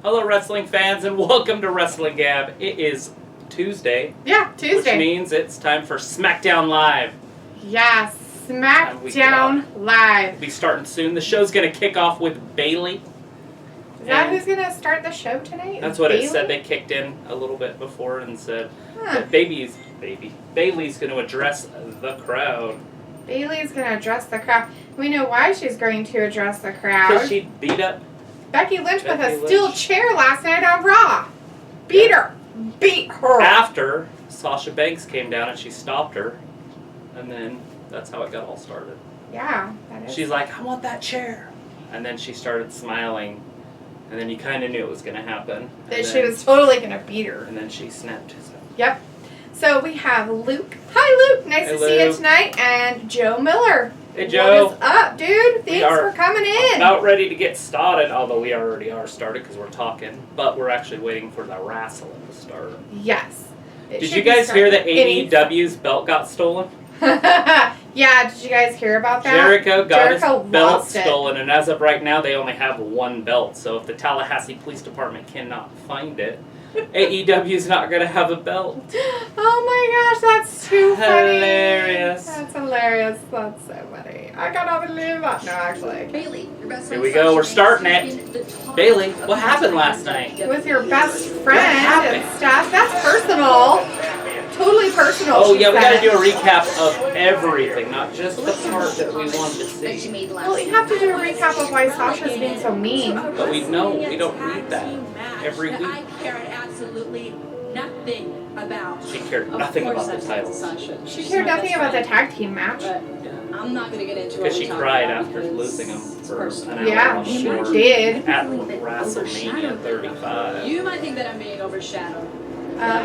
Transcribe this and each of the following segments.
Hello, wrestling fans, and welcome to Wrestling Gab. It is Tuesday. Yeah, Tuesday. Which means it's time for SmackDown Live. Yeah, SmackDown Live. We'll be starting soon. The show's going to kick off with Bayley. Is that who's going to start the show tonight? That's what Bayley? it said. They kicked in a little bit before and said that Bayley's going to address the crowd. Bayley's going to address the crowd. We know why she's going to address the crowd. Because she beat up Becky Lynch with a steel chair last night on Raw. Beat her. After Sasha Banks came down and she stopped her. And then that's how it got all started. Yeah, that is. She's like, I want that chair. And then she started smiling. And then you kind of knew it was going to happen. That she was totally going to beat her. And then she snapped. Yep. So we have Luke. Hi, Luke. Nice to see you tonight. And Joe Miller. Hey, Joe. What is up, dude? Thanks for coming in. About ready to get started, although we already are started because we're talking. But we're actually waiting for the wrestling to start. Yes. Did you guys hear that AEW's belt got stolen? Yeah, did you guys hear about that? Jericho got his belt stolen, and as of right now, they only have one belt. So if the Tallahassee Police Department cannot find it, AEW's not going to have a belt. Oh my gosh, that's too funny. Hilarious. That's hilarious. That's so funny. I cannot believe that. No, actually. Bayley, here we go. We're starting it. Bayley, what happened last night? With your best friend and stuff. That's personal. Totally personal. Oh, yeah, we got to do a recap of everything, not just the part that we wanted to see. Well, you have to do a recap of why Sasha's being so mean. But we know we don't read that every week. I cared absolutely nothing about. She cared nothing about the titles. She cared nothing about the tag team match. I'm not going to get into it. Because she cried after losing them for an hour. Yeah, she did. At WrestleMania 35. You might think that I'm being overshadowed.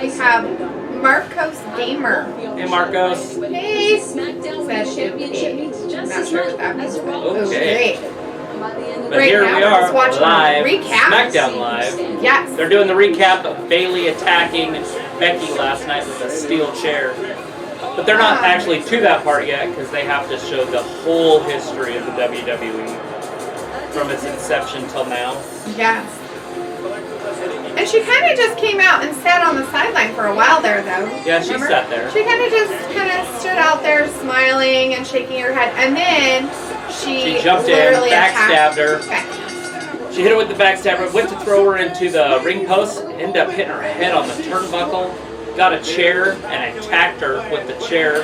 We have Marcos Gamer. Hey, Marcos. Hey. SmackDown Championship means just Not as sure much what that means. as Raw. Okay. But Right here now, we are, watching live, recap. SmackDown Live. Yes. They're doing the recap of Bayley attacking Becky last night with a steel chair. But they're not actually to that part yet because they have to show the whole history of the WWE from its inception till now. Yes. And she kind of just came out and sat on the sideline for a while there, though. Yeah, she sat there. She kind of stood out there smiling and shaking her head. And then she jumped in, backstabbed her. Okay. She hit her with the backstabber, went to throw her into the ring post, ended up hitting her head on the turnbuckle, got a chair, and attacked her with the chair.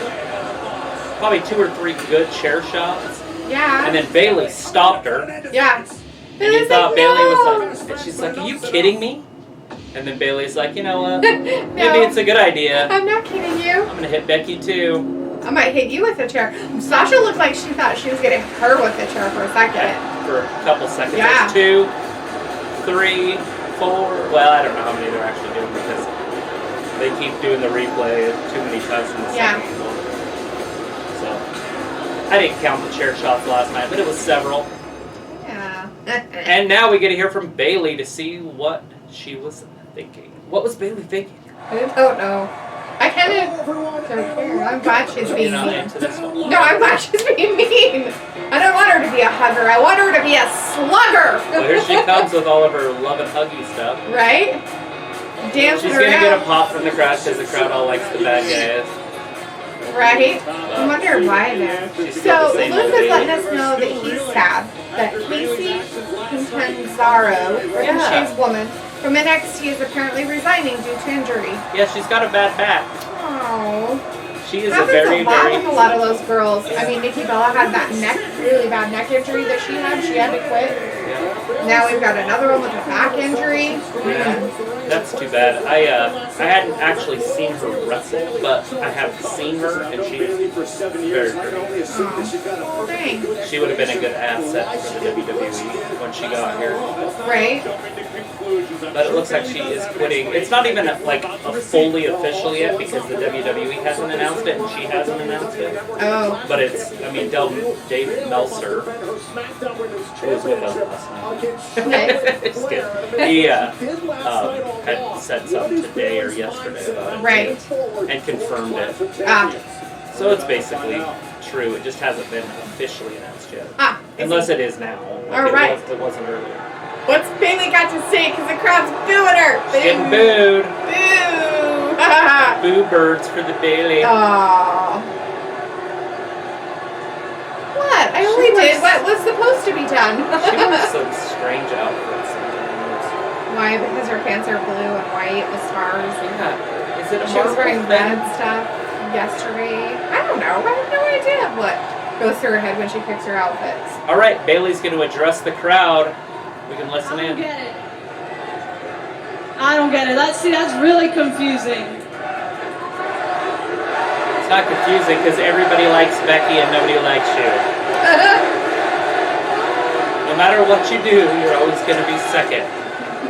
Probably 2 or 3 good chair shots. Yeah. And then Bayley stopped her. Yeah. And you thought Bayley was like, and she's like, are you kidding me? And then Bayley's like, you know what? Maybe it's a good idea. I'm not kidding you. I'm going to hit Becky too. I might hit you with the chair. Sasha looked like she thought she was getting her with the chair for a second. Yeah, for a couple seconds. Yeah. There's 2, 3, 4. Well, I don't know how many they're actually doing because they keep doing the replay too many times in the second one. So, I didn't count the chair shots last night, but it was several. Yeah. And now we get to hear from Bayley to see what she was thinking. What was Bayley thinking? I don't know. I kind of don't care. I'm glad she's being You're not mean. into this one? No, I'm glad she's being mean. I don't want her to be a hugger. I want her to be a slugger. Well, here she comes with all of her love and huggy stuff. Right? Dancing She's around. going to get a pop from the crowd because the crowd all likes the bad guys. Right? I wonder why though. So Luke is letting us know that he's sad that Casey Catanzaro, or Shane's woman, from NXT is apparently resigning due to injury. Yeah, she's got a bad back. Oh. She is Happens a very with a lot of those girls. I mean, Nikki Bella had that really bad neck injury that she had. She had to quit. Yeah. Now we've got another one with a back injury. Yeah, that's too bad. I hadn't actually seen her wrestle, but I have seen her, and she's very pretty. Oh, dang. She would have been a good asset for the WWE when she got here. Right? But it looks like she is quitting. It's not even like a fully official yet because the WWE hasn't announced it and she hasn't announced it. Oh. But it's, I mean, Dave Meltzer, who was with us last night. Okay. Just kidding. He had said something today or yesterday about it. Right. And confirmed it. So it's basically true. It just hasn't been officially announced yet. Unless it is now. Like All right. It wasn't earlier. What's Bayley got to say? Because the crowd's booing her. She's getting booed. Boo. Boo birds for the Bayley. Aww. What? I only did what was supposed to be done. She wears some strange outfits sometimes. Why? Because her pants are blue and white with stars. Yeah. Is it a She was wearing Marvel red thing? stuff yesterday. I don't know. I have no idea what goes through her head when she picks her outfits. All right, Bayley's going to address the crowd. We can listen I don't in. get it. I don't get it. That's really confusing. It's not confusing because everybody likes Becky and nobody likes you. No matter what you do, you're always going to be second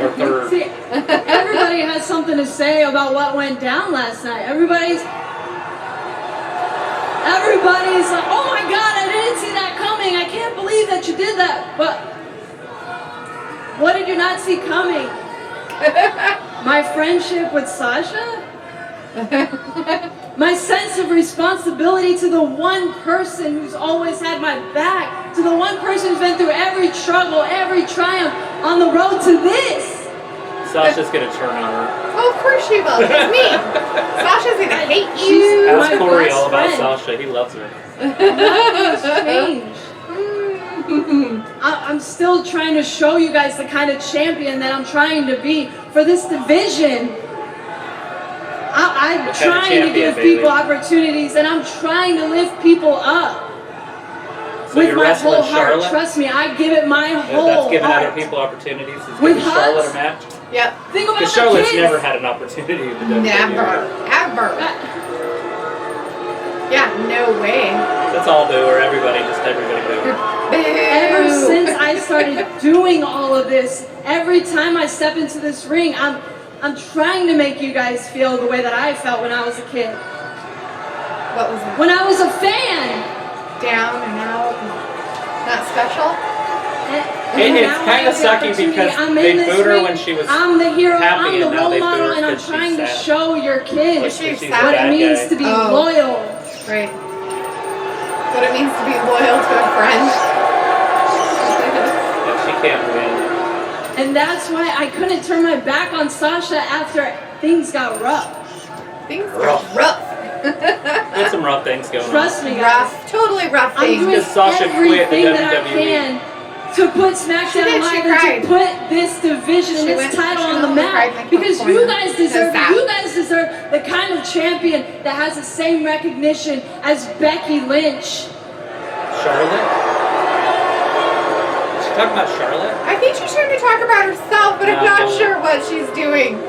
or third. See, everybody has something to say about what went down last night. Everybody's like, oh my God, I didn't see that coming. I can't believe that you did that. But what did you not see coming? My friendship with Sasha? My sense of responsibility to the one person who's always had my back, to the one person who's been through every struggle, every triumph on the road to this. Sasha's going to turn on her. Oh, of course she will. It's me. Sasha's going to hate you. Ask my Corey best all about friend. Sasha. He loves her. Nothing's changed. I'm still trying to show you guys the kind of champion that I'm trying to be for this division. I'm trying to give people opportunities, and I'm trying to lift people up. So with you're my wrestling whole heart. Charlotte? Trust me, I give it my whole That's giving heart. other people opportunities. It's With giving Charlotte hugs? a match. Yep. Think about Because the Charlotte's kids. never had an opportunity to do Never. Ever. Yeah, no way. Let's all do her. Everybody boo her. Ever since I started doing all of this, every time I step into this ring, I'm trying to make you guys feel the way that I felt when I was a kid. What was that? When I was a fan. Down and out. Not special? And it's now kind I of have the sucky opportunity. because I'm they in this booed her ring. when she was I'm the hero, happy, I'm the and now role they boo model, her and I'm 'cause she's trying to sad. show your kids She's She's sad. what bad it means guy. to be Oh. loyal. Right. What it means to be loyal to a friend. Yeah, she can't win. And that's why I couldn't turn my back on Sasha after things got rough. Things Rough. are rough. There's some rough things going on. Trust me, guys. Rough. Totally rough I'm things. doing Because Sasha quit the everything that I WWE. can to put SmackDown did, she Live cried. and to put this division and She this went- title she on the literally cried map. in the Because corner. you guys deserve Says that. it. You guys deserve the kind of champion that has the same recognition as Becky Lynch. Charlotte? Is she talking about Charlotte? I think she's trying to talk about herself, but I'm No. not sure what she's doing.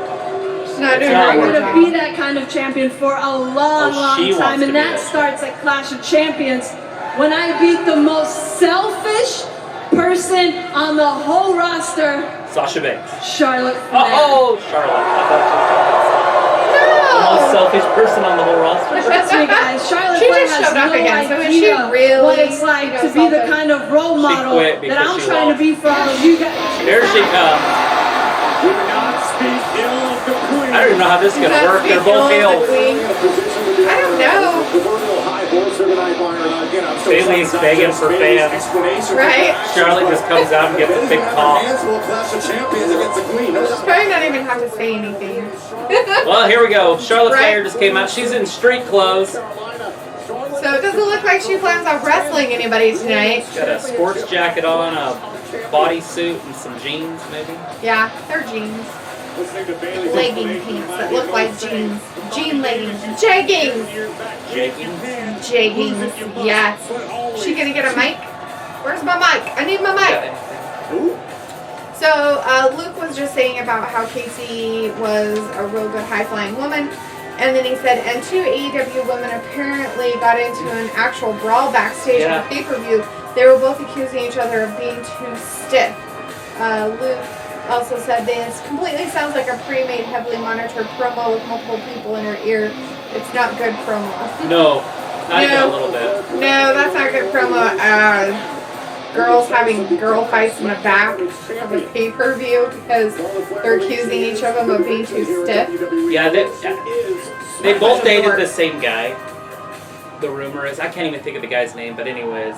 She's not doing not a I'm good going to job. be that kind of champion for a long, Oh, long she wants time. to And be that that. starts at Clash of Champions when I beat the most selfish person on the whole roster, Sasha Banks. Charlotte Flair. Oh, Charlotte. I thought she was talking about the most selfish person on the whole roster. Trust me, guys. Charlotte She Flair just has showed up no again, so is she idea really, what it's like to be the kind of role model quit because that I'm she trying to lost. be for all of you guys. Here she comes. I don't even know how this is going to work. They're both heels. I don't know. Bayley's begging for fans. Right? Charlotte just comes out and gets a big pop. She's probably not even have to say anything. Well, here we go. Charlotte Right. Flair just came out. She's in street clothes. So it doesn't look like she plans on wrestling anybody tonight. Got a sports jacket on, a bodysuit, and some jeans, maybe. Yeah, they're jeans. Legging pants that look like jeans. Jean leggings. Jeggings. Jeggings. Jeggings. Yes. She gonna get a mic? Where's my mic? I need my mic. So Luke was just saying about how Casey was a real good high-flying woman. And then he said, and two AEW women apparently got into an actual brawl backstage at the pay-per-view. They were both accusing each other of being too stiff. Luke also said this completely sounds like a pre-made, heavily monitored promo with multiple people in her ear. It's not good promo. No, not even a little bit. No, that's not good promo. Girls having girl fights in the back of a pay-per-view because they're accusing each of them of being too stiff. Yeah, they both dated the same guy. The rumor is, I can't even think of the guy's name, but anyways.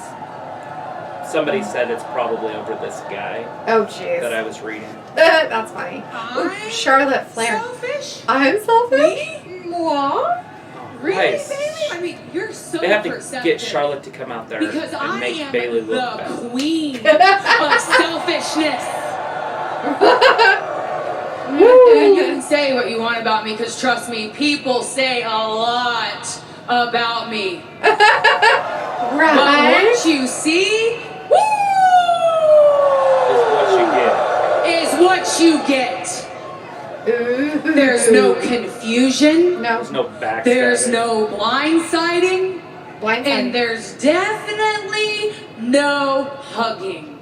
somebody said it's probably over this guy Oh, jeez. that I was reading. That's funny. Ooh, Charlotte Flair. Selfish? I'm selfish? Me? Moi? Really, Nice. Bayley? I mean, you're so They have to perceptive. get Charlotte to come out there Because and I make am Bayley look the bad. queen of selfishness. You can say what you want about me, because trust me, people say a lot about me. But Right? what you see, woo, Is what you get. is what you get. Ooh. There's no confusion. No. There's no backstabbing. There's no blindsiding. Blind And there's definitely no hugging.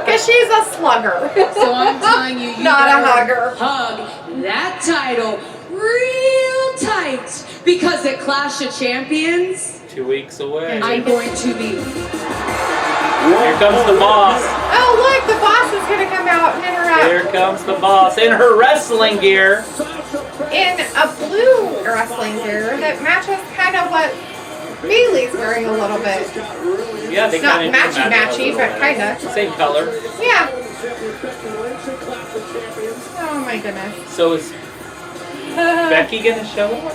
Because she's a slugger. So I'm telling you, you Not a better hugger. hug that title real tight, because at Clash of Champions, 2 weeks away. I'm going to be. Here comes the boss. Oh, look, the boss is going to come out and interrupt. Here comes the boss in her wrestling gear. In a blue wrestling gear that matches kind of what Bayley's wearing a little bit. Yeah, they It's not kind of matchy-matchy, but kind of. Same color. Yeah. Oh my goodness. So is Becky gonna show up?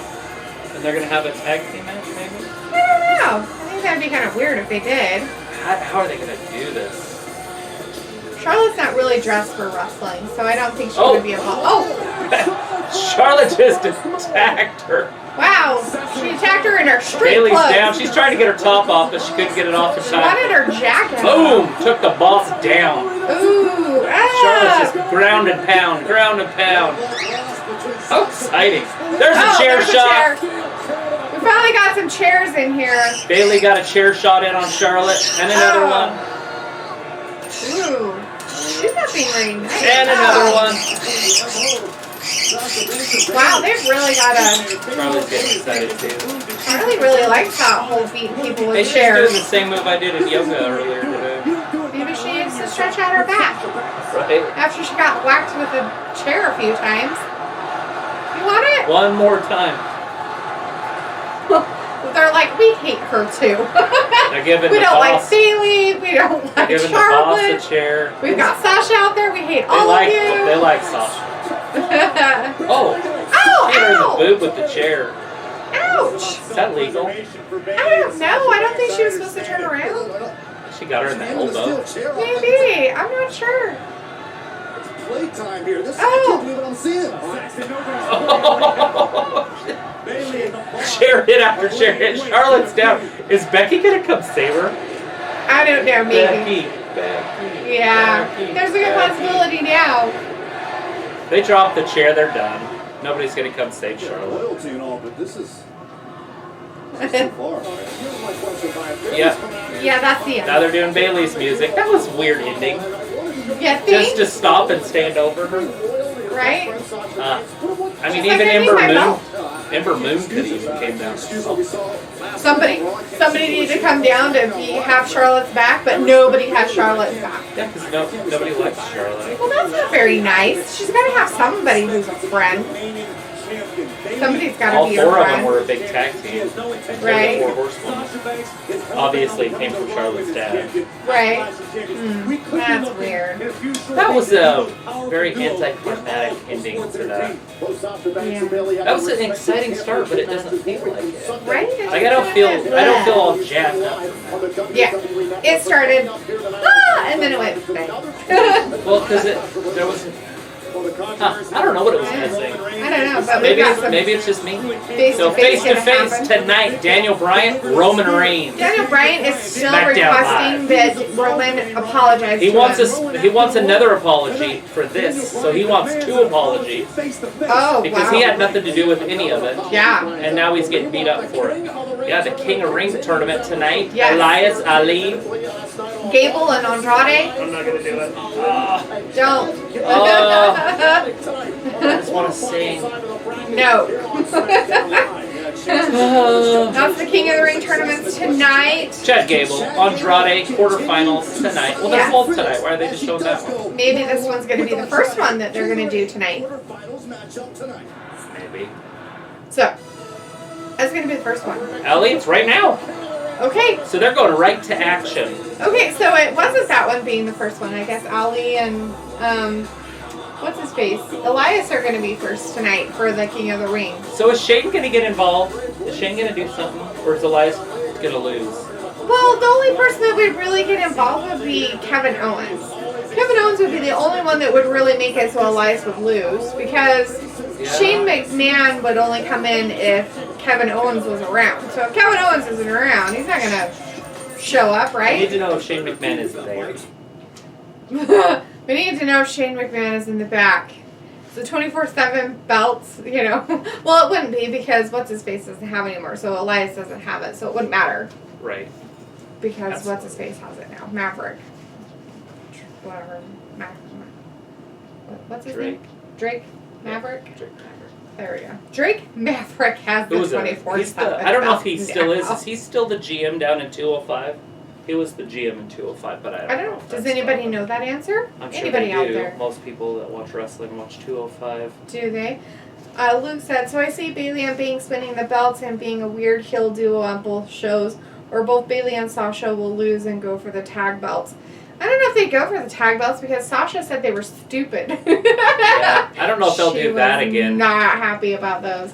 And they're gonna have a tag team match, maybe? I don't know. I think that'd be kind of weird if they did. How are they gonna do this? Charlotte's not really dressed for wrestling, so I don't think she Oh. would be able. Oh, Charlotte just attacked her. wow. She attacked her in her street Bayley's clothes. down. She's trying to get her top off, but she couldn't get it off in She time. wanted her jacket. Boom! Took the boss down. Ooh. Charlotte's Ah. just ground and pound, ground and pound. How exciting. There's a Oh, chair there's a shot. chair. We finally got some chairs in here. Bayley got a chair shot in on Charlotte, and another Oh. one, Ooh. She's not being very nice. and another Oh. one. Wow, they've really got a. Charlotte's getting excited too. Charlie really likes that whole beating people Hey, with she's doing chairs. the same move I did in yoga earlier today. Maybe she needs to stretch out her back Right? after she got whacked with a chair a few times. You want it? One more time. They're like, we hate her too. They're giving We the don't like boss, Bayley. We don't they're like giving the boss Charlotte. a chair. We've got Sasha out there. We hate They all like, of you. they like Sasha. Oh, Ow! hit her in the Ow! boob with the chair. Ouch! Is that legal? I don't know. I don't think she was supposed to turn around. She got her in the elbow. Maybe. I'm not sure. Playtime here. This Oh. I can't believe what I'm seeing. Chair hit after chair hit. Charlotte's down. Is Becky gonna come save her? I don't know. Maybe. Becky. Yeah. Becky, There's a good Becky. possibility now. They dropped the chair. They're done. Nobody's gonna come save Charlotte. Loyalty and all, but this is too far. Yeah. Yeah, that's the Now end. they're doing Bayley's music. That was a weird ending. Yeah, Just think? to stop and stand over her. Right? I mean, She's even like, I need Ember my Moon. belt. Ember Moon could even came down. Somebody needed to come down to have Charlotte's back, but nobody has Charlotte's back. Yeah, because nobody likes Charlotte. Well, that's not very nice. She's got to have somebody who's a friend. Somebody's got All to be four her of them friend. were a big tag team. Right. They're the Four Horsewomen. Obviously, it came from Charlotte's dad. Right. That's weird. That was a very anticlimactic ending to that. That was an exciting start, but it doesn't feel like it. Right? Like I don't feel all jacked up. Yeah. It started, and then it went bang. Well, because there was. I don't know what it was missing. I don't know, but Maybe we've got some maybe it's just me. face So to face face to face tonight, Daniel Bryan, Roman Reigns. Daniel Bryan is still SmackDown requesting that Roman apologize He to wants him. he wants another apology for this, so he wants 2 apologies Oh, because wow. he had nothing to do with any of it, Yeah. and now he's getting beat up for it. Yeah, the King of Rings tournament tonight. Yes. Elias, Ali. Gable and Andrade, I'm not gonna do it. don't. I just want to sing. No. That's the King of the Ring tournaments tonight. Chad Gable, Andrade, quarterfinals tonight. Well, they're Yeah. both tonight. Why are they just showing that one? Maybe this one's going to be the first one that they're going to do tonight. Maybe. So, that's going to be the first one. Ali, it's right now. Okay. So they're going right to action. Okay, so it wasn't that one being the first one. I guess Ali and what's his face? Elias are going to be first tonight for the King of the Ring. So is Shane going to get involved? Is Shane going to do something? Or is Elias going to lose? Well, the only person that would really get involved would be Kevin Owens. Kevin Owens would be the only one that would really make it so Elias would lose, because Shane McMahon would only come in if Kevin Owens was around. So if Kevin Owens isn't around, he's not going to show up, right? I need to know if Shane McMahon is there. We need to know if Shane McMahon is in the back. So 24/7 belts, you know. Well, it wouldn't be, because what's-his-face doesn't have it anymore, so Elias doesn't have it, so it wouldn't matter. Right. Because what's-his-face has it now. Maverick. Whatever. What's his name? Drake? Maverick? Drake Maverick. There we go. Drake Maverick has the 24/7. I don't know if he still is. now. Is he still the GM down in 205? He was the GM in 205, but I don't know. If Does that's anybody still- know that answer? I'm sure Anybody they out do. there? Most people that watch wrestling watch 205. Do they? Luke said, so I see Bayley and Banks winning the belts and being a weird heel duo on both shows, or both Bayley and Sasha will lose and go for the tag belts. I don't know if they go for the tag belts, because Sasha said they were stupid. Yeah, I don't know if they'll do that again. Not happy about those.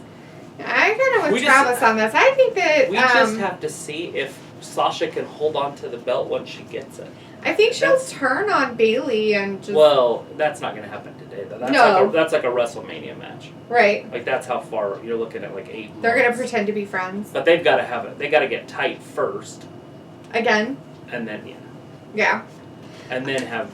I kind of with We Travis on this. I think that We just have to see if Sasha can hold on to the belt once she gets it. I think she'll turn on Bayley and just Well, that's not going to happen today, though. That's like a WrestleMania match. right. Like, that's how far you're looking at, like 8 They're gonna months. pretend to be friends But they've got to have it. They got to get tight first, again. and then Yeah. and then have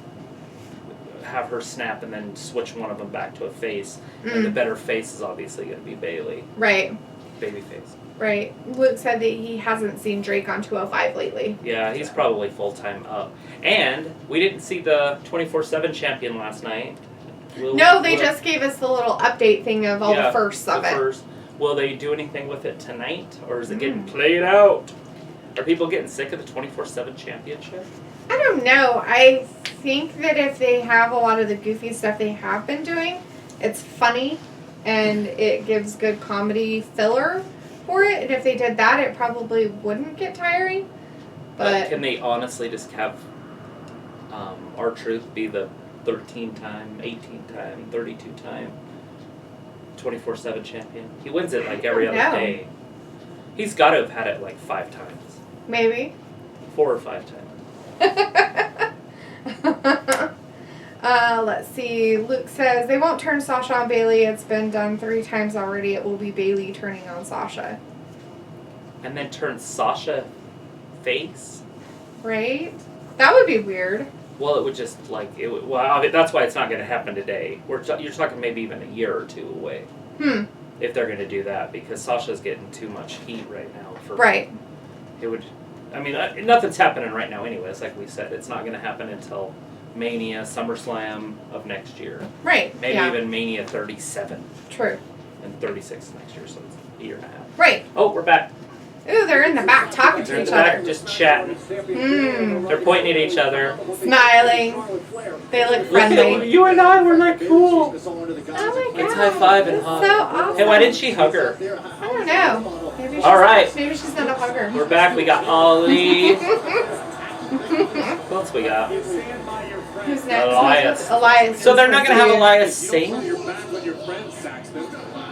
her snap, and then switch one of them back to a face. And the better face is obviously going to be Bayley, Right. baby face. Right. Luke said that he hasn't seen Drake on 205 lately. Yeah, he's probably full time up. And we didn't see the 24/7 champion last night. No, they just gave us the little update thing of all the firsts of it. Will they do anything with it tonight, or is it getting played out? Are people getting sick of the 24/7 championship? I don't know. I think that if they have a lot of the goofy stuff they have been doing, it's funny and it gives good comedy filler for it. And if they did that, it probably wouldn't get tiring. But can they honestly just have R-Truth be the 13-time, 18-time, 32-time 24/7 champion? He wins it like every other day. He's got to have had it like 5 times. maybe. 4 or 5 times. Let's see. Luke says they won't turn Sasha on Bayley. It's been done 3 times already. It will be Bayley turning on Sasha. And then turn Sasha face? Right? That would be weird. Well, it would just I mean, that's why it's not going to happen today. You're talking maybe even a year or 2 away. If they're going to do that, because Sasha's getting too much heat right now. Right. It would. I mean, nothing's happening right now, anyways. Like we said, it's not going to happen until Mania, SummerSlam of next year. Right. Maybe even Mania 37. True. And 36 next year, so it's a year and a half. Right. Oh, we're back. Ooh, they're in the back talking They're to in each the back other. just chatting. They're pointing at each other. Smiling. They look friendly. You and I were like cool. Oh my god. Let's high five and hug. So awesome. Hey, why didn't she hug her? I don't know. Maybe she's, All right. Maybe she's not a hugger. We're back. We got Ollie. What else we got? Who's next? Elias. Elias. So they're not going to have Elias sing?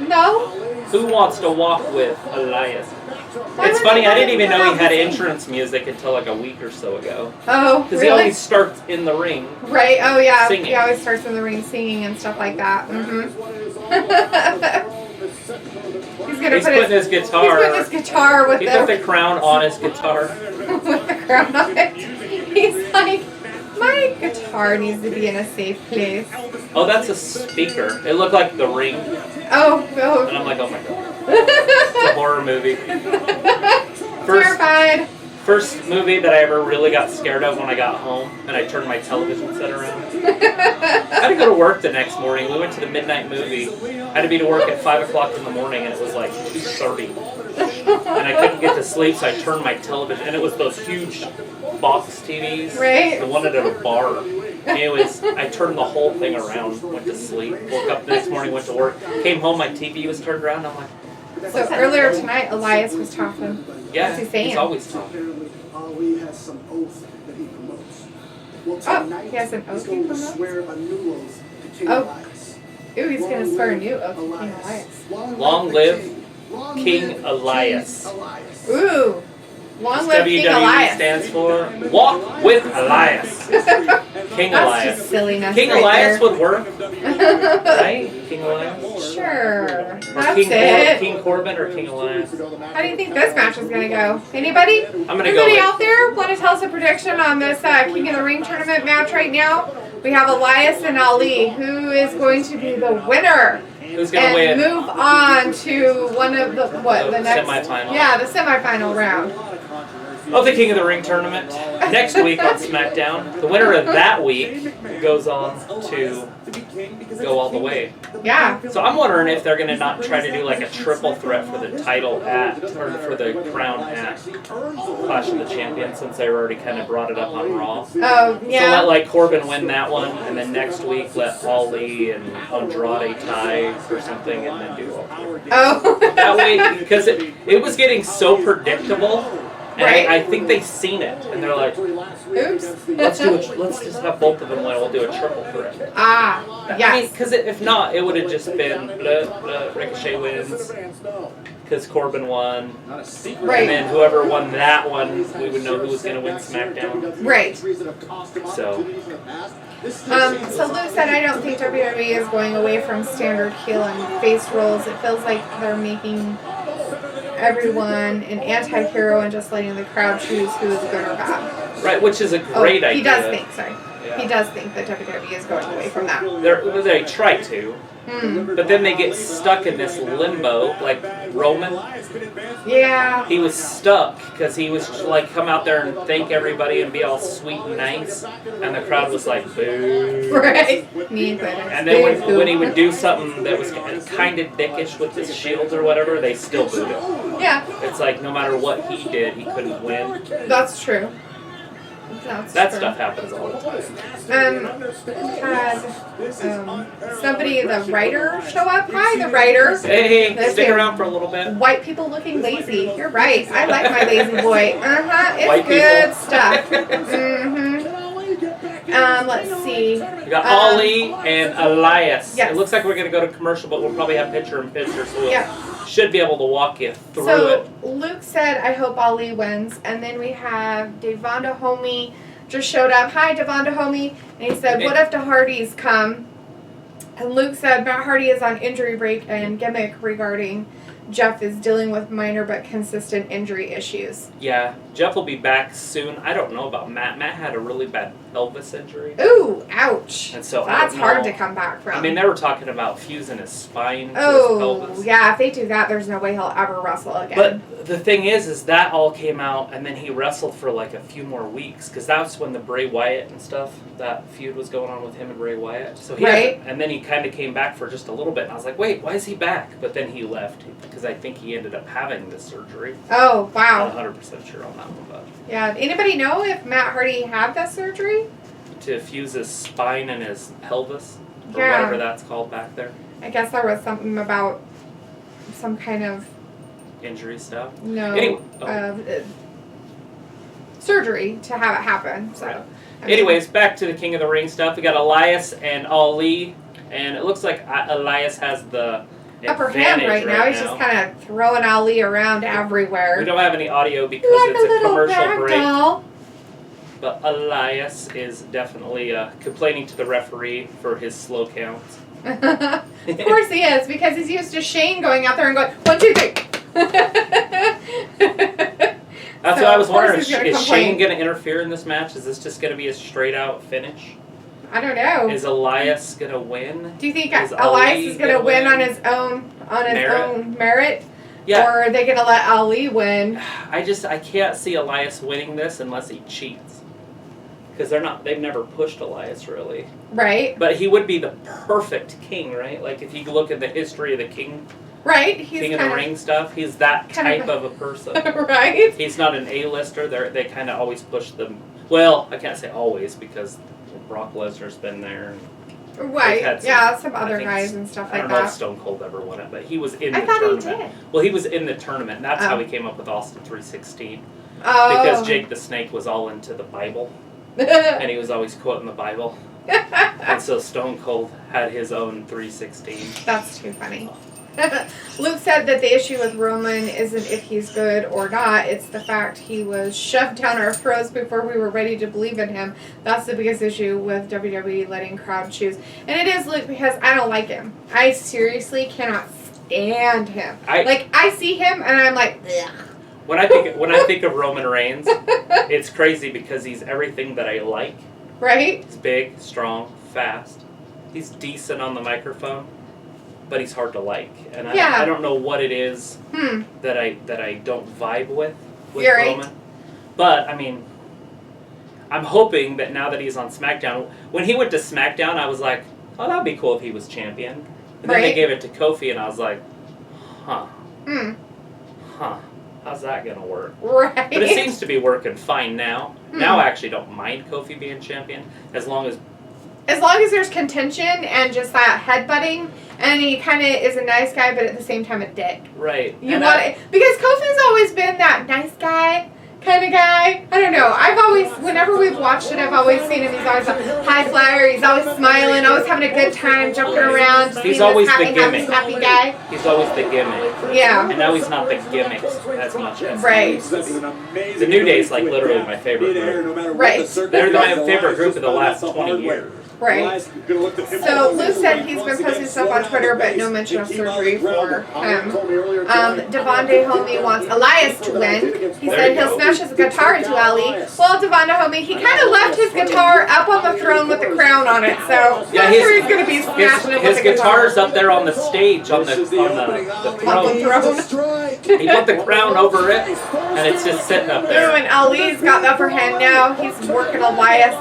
No. Who wants to walk with Elias? Why It's would funny, they I let didn't him even go know out he had and sing? entrance music until like a week or so ago. Oh, Because really? he always starts in the ring. Right. Oh, yeah. Singing. He always starts in the ring singing and stuff like that. He's putting his guitar. He's putting his guitar with He put the crown on his guitar. with the crown on it. He's like, my guitar needs to be in a safe place. Oh, that's a speaker. It looked like The Ring. Oh. And I'm like, oh my god. It's a horror movie. Terrified. First movie that I ever really got scared of when I got home, and I turned my television set around. I had to go to work the next morning. We went to the midnight movie. I had to be to work at 5 o'clock in the morning, and it was like 2:30. And I couldn't get to sleep, so I turned my television, and it was those huge box TVs. Right. The one at a bar. Anyways, I turned the whole thing around, went to sleep, woke up the next morning, went to work, came home, my TV was turned around, I'm like, So earlier tonight, Elias was talking. Yeah, What's he saying? he's always talking. Apparently, Ali has some oath that he promotes. Well, Oh, tonight, he has an oath he's he going to promotes? swear a new oath to King Oh. Elias. Ooh, he's going to swear a new oath to King Elias. Elias. Long the live king. Long King live Elias. King Elias. Ooh. Long live King WWE Elias. stands for Walk with Elias. King That's Elias. just silliness. King right Elias there. would work, right? King Elias? Sure. Or That's King, it. King Corbin or King Elias? How do you think this match is going to go? Anybody? I'm gonna go Anybody with- out there want to tell us a prediction on this King of the Ring tournament match right now? We have Elias and Ali. Who is going to be the winner? Who's gonna And win? move on to one of the The next semifinal. Yeah, the semifinal round. Of the King of the Ring tournament. Next week on SmackDown. The winner of that week goes on to go all the way. Yeah. So I'm wondering if they're going to not try to do like a triple threat for the title at, or for the crown at Clash of the Champions, since they already kind of brought it up on Raw. Oh, So let yeah. like Corbin win that one, and then next week let Ali and Andrade tie or something, and then do all three. Oh. That way, because it was getting so predictable. And Right. I think they've seen it, and they're like, Oops. let's just have both of them win. We'll do a triple threat. Ah, I mean, yes. because if not, it would have just been Ricochet wins, because Corbin won, Right. and then whoever won that one, we would know who was going to win SmackDown. Right. So, So Lou said, I don't think WWE is going away from standard heel and face roles. It feels like they're making everyone an anti-hero and just letting the crowd choose who is good or bad. right, which is a great idea. He does think, sorry. Yeah. He does think that WWE is going away from that. They try to, but then they get stuck in this limbo, like Roman. Yeah. He was stuck because he was just, like come out there and thank everybody and be all sweet and nice, and the crowd was like boo. Right. Me included. And then when he would do something that was kind of dickish with his shield or whatever, they still booed him. Yeah, It's like no matter what he did, he couldn't win. that's true. That's That true. stuff happens all the time. Had somebody, the writer, show up. Hi, the writer. Hey, Let's stick see. around for a little bit. White people looking lazy. You're right. I like my lazy boy. It's White good people. stuff. Let's see. We got Ali and Elias. Yes. It looks like we're going to go to commercial, but we'll probably have picture-in-picture, so we'll Yeah. should be able to walk you through So it. Luke said, "I hope Ali wins," and then we have Devonda Homie just showed up. Hi, Devonda Homie, and he said, "What if the Hardys come?" And Luke said, "Matt Hardy is on injury break and gimmick regarding Jeff is dealing with minor but consistent injury issues." Yeah, Jeff will be back soon. I don't know about Matt. Matt had a really bad pelvis injury. Ooh, ouch! And so I That's don't hard know. to come back from. I mean, they were talking about fusing his spine to his oh, pelvis. yeah. If they do that, there's no way he'll ever wrestle again. But the thing is that all came out, and then he wrestled for like a few more weeks, because that's when the Bray Wyatt and stuff, that feud was going on with him and Bray Wyatt. So he Right. and then he kind of came back for just a little bit, and I was like, wait, why is he back? But then he left, because I think he ended up having this surgery. Oh, wow. Not 100% sure on that one, but Yeah. Anybody know if Matt Hardy had that surgery? to fuse his spine and his pelvis, or Yeah. whatever that's called back there, I guess there was something about some kind of injury stuff. no Anyway, surgery to have it happen. So, Right. I mean, Anyways, back to the King of the Ring stuff. We got Elias and Ali, and it looks like Elias has the upper hand advantage right now. He's just kind of throwing Ali around We everywhere. don't have any audio because Like a it's a little commercial rag break. doll. But Elias is definitely complaining to the referee for his slow counts. Of course he is, because he's used to Shane going out there and going 1, 2, 3. That's So, what I was of course wondering. he's gonna Is complain. Shane going to interfere in this match? Is this just going to be a straight out finish? I don't know. Is Elias going to win? Do you think is Elias Ali is going to gonna win on win? his own Merit? own merit? Yeah. Or are they going to let Ali win? I can't see Elias winning this unless he cheats. Because they've never pushed Elias really. Right? But he would be the perfect king, right? Like if you look at the history of the king Right? He's of the kind ring stuff, he's that kind type of- of a person. right? He's not an A-lister. They kind of always push them. Well, I can't say always because Brock Lesnar's been there. Right. Had some other guys and stuff I like don't know if that. Stone Cold ever won it, but he was in the thought tournament. he did. Well, he was in the tournament, and that's how he came up with Austin 316. Oh. Because Jake the Snake was all into the Bible, and he was always quoting the Bible. And so Stone Cold had his own 316. That's too funny. Luke said that the issue with Roman isn't if he's good or not, it's the fact he was shoved down our throats before we were ready to believe in him. That's the biggest issue with WWE letting crowd choose. And it is, Luke, because I don't like him. I seriously cannot stand him. I see him and I'm like, ugh. When I think of Roman Reigns, it's crazy because he's everything that I like. Right? He's big, strong, fast. He's decent on the microphone, but he's hard to like. And I don't know what it is that I don't vibe with Roman. But I mean, I'm hoping that now that he's on SmackDown, when he went to SmackDown, I was like, oh, that'd be cool if he was champion. And then they gave it to Kofi, and I was like, huh. How's that gonna work? Right. But it seems to be working fine now. Now I actually don't mind Kofi being champion, as long as there's contention and just that headbutting, and he kind of is a nice guy, but at the same time a dick. Right. You want it because Kofi's always been that nice guy kind of guy. I don't know. I've always, whenever we've watched it, I've always seen him. He's always a high flyer. He's always smiling, always having a good time, jumping around. He's always the gimmick. Happy guy. He's always the gimmick. Yeah. And now he's not the gimmick as much as right. The New Day's like literally my favorite group. Right. They're my favorite group of the last 20 years. Right. So Luke said he's been posting stuff on Twitter, but no mention of surgery for him. Devonde Homie wants Elias to win. He said he'll smash his guitar into Ali. Well, Devonde Homie, he kind of left his guitar up on the throne with the crown on it, so I'm sure he's going to be smashing it with the guitar. His guitar's up there on the stage, on the throne. He put the crown over it, and it's just sitting up there. Ooh, and Ali's got the upper hand now. He's working Elias,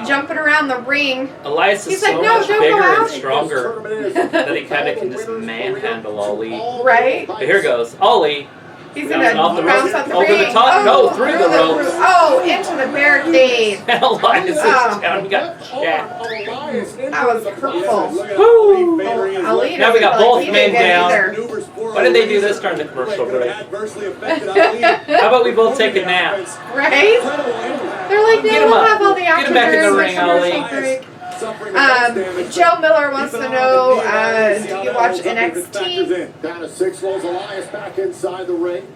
jumping around the ring. Elias is so much bigger and stronger that he kind of can just manhandle Ali. Right. But here goes Ali. He's gonna bounce off the ring. Over the top? No, through the ropes. Oh, into the barricade. And Elias is down. He got jacked. That was hurtful. Woo! Ali now we got both men down. Either. Why did they do this during the commercial break? How about we both take a nap? Right? They're like, no, we'll have all the action. Get him back in the ring, Ali. Joe Miller wants to know, do you watch NXT? Down to 6 rolls Elias back inside the ring.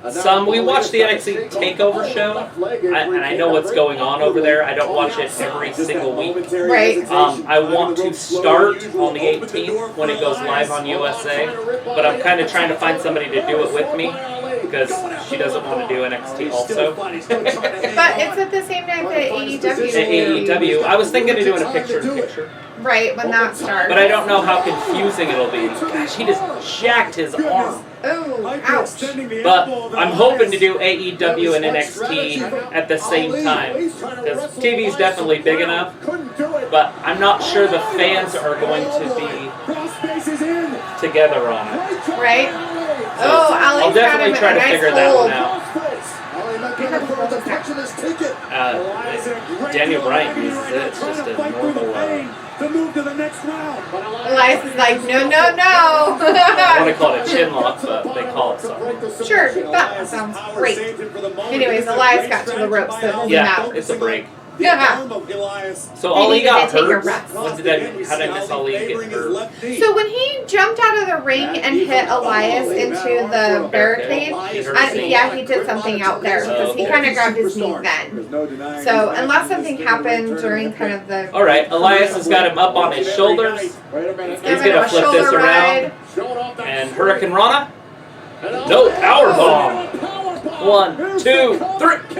We watch the NXT TakeOver show, and I know what's going on over there. I don't watch it every single week. Right. I want to start on the 18th when it goes live on USA, but I'm kind of trying to find somebody to do it with me because she doesn't want to do NXT also. But it's at the same night that AEW. AEW. I was thinking of doing a picture-in-picture. Right, when that starts. But I don't know how confusing it'll be. Gosh, he just jacked his arm. Oh, ouch. But I'm hoping to do AEW and NXT at the same time. Because TV's definitely big enough. But I'm not sure the fans are going to be together on it. Right? Oh, I'll definitely try to figure that one out. Daniel Bryan uses it. It's just a normal... To move to the next round. Elias is like, no. I want to call it a chin lock, but they call it something. Sure, that sounds great. Anyways, Elias got to the ropes, so it doesn't matter. It's a break. Yeah. So Ali got hurt. How did I miss Ali get hurt? So when he jumped out of the ring and hit Elias into the barricade, he did something out there because he kind of grabbed his knee then. So unless something happened during kind of the... All right, Elias has got him up on his shoulders. He's going to flip this around. And Hurricane Rana? No, powerbomb. 1, 2, 3.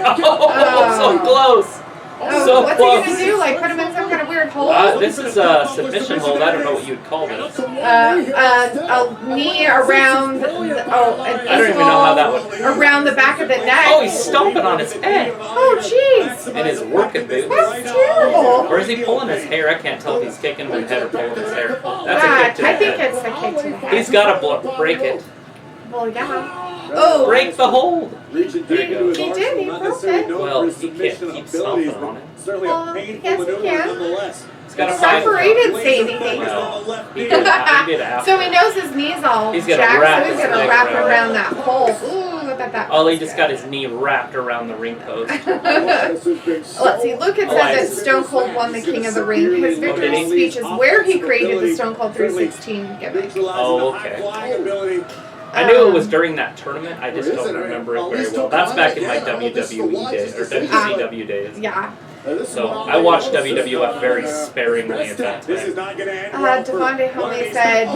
Oh, so close. Oh, what's he going to do? Like put him in some kind of weird hole? This is a submission hold. I don't know what you'd call this. A knee around... I don't even know how that would... Around the back of the neck. Oh, he's stomping on his head. Oh, jeez. In his working boots. That's terrible. Or is he pulling his hair? I can't tell if he's kicking with his head or pulling his hair. That's a kick to the I head. think it's the kick to the head. He's got to break it. Well, yeah. Oh. Break the hold. He did. He broke it. Well, he can't keep stomping on it. Well, yes, he can. He's got a The 5 referee count. didn't say anything. Well, he did after. So he knows his knee's all He's gonna jacked, wrap so he's his gonna leg wrap around around that pole. Ooh, I bet that Ollie feels just good. got his knee wrapped around the ring post. Let's see. Luke had said that Stone Cold won the King of the Ring. His victory speech is where he created the Stone Cold 316 gimmick. Oh, okay. I knew it was during that tournament. I just don't remember it very well. That's back in my WWE days or WCW days. Yeah. So I watched WWF very sparingly at that time. Devontae Homey said,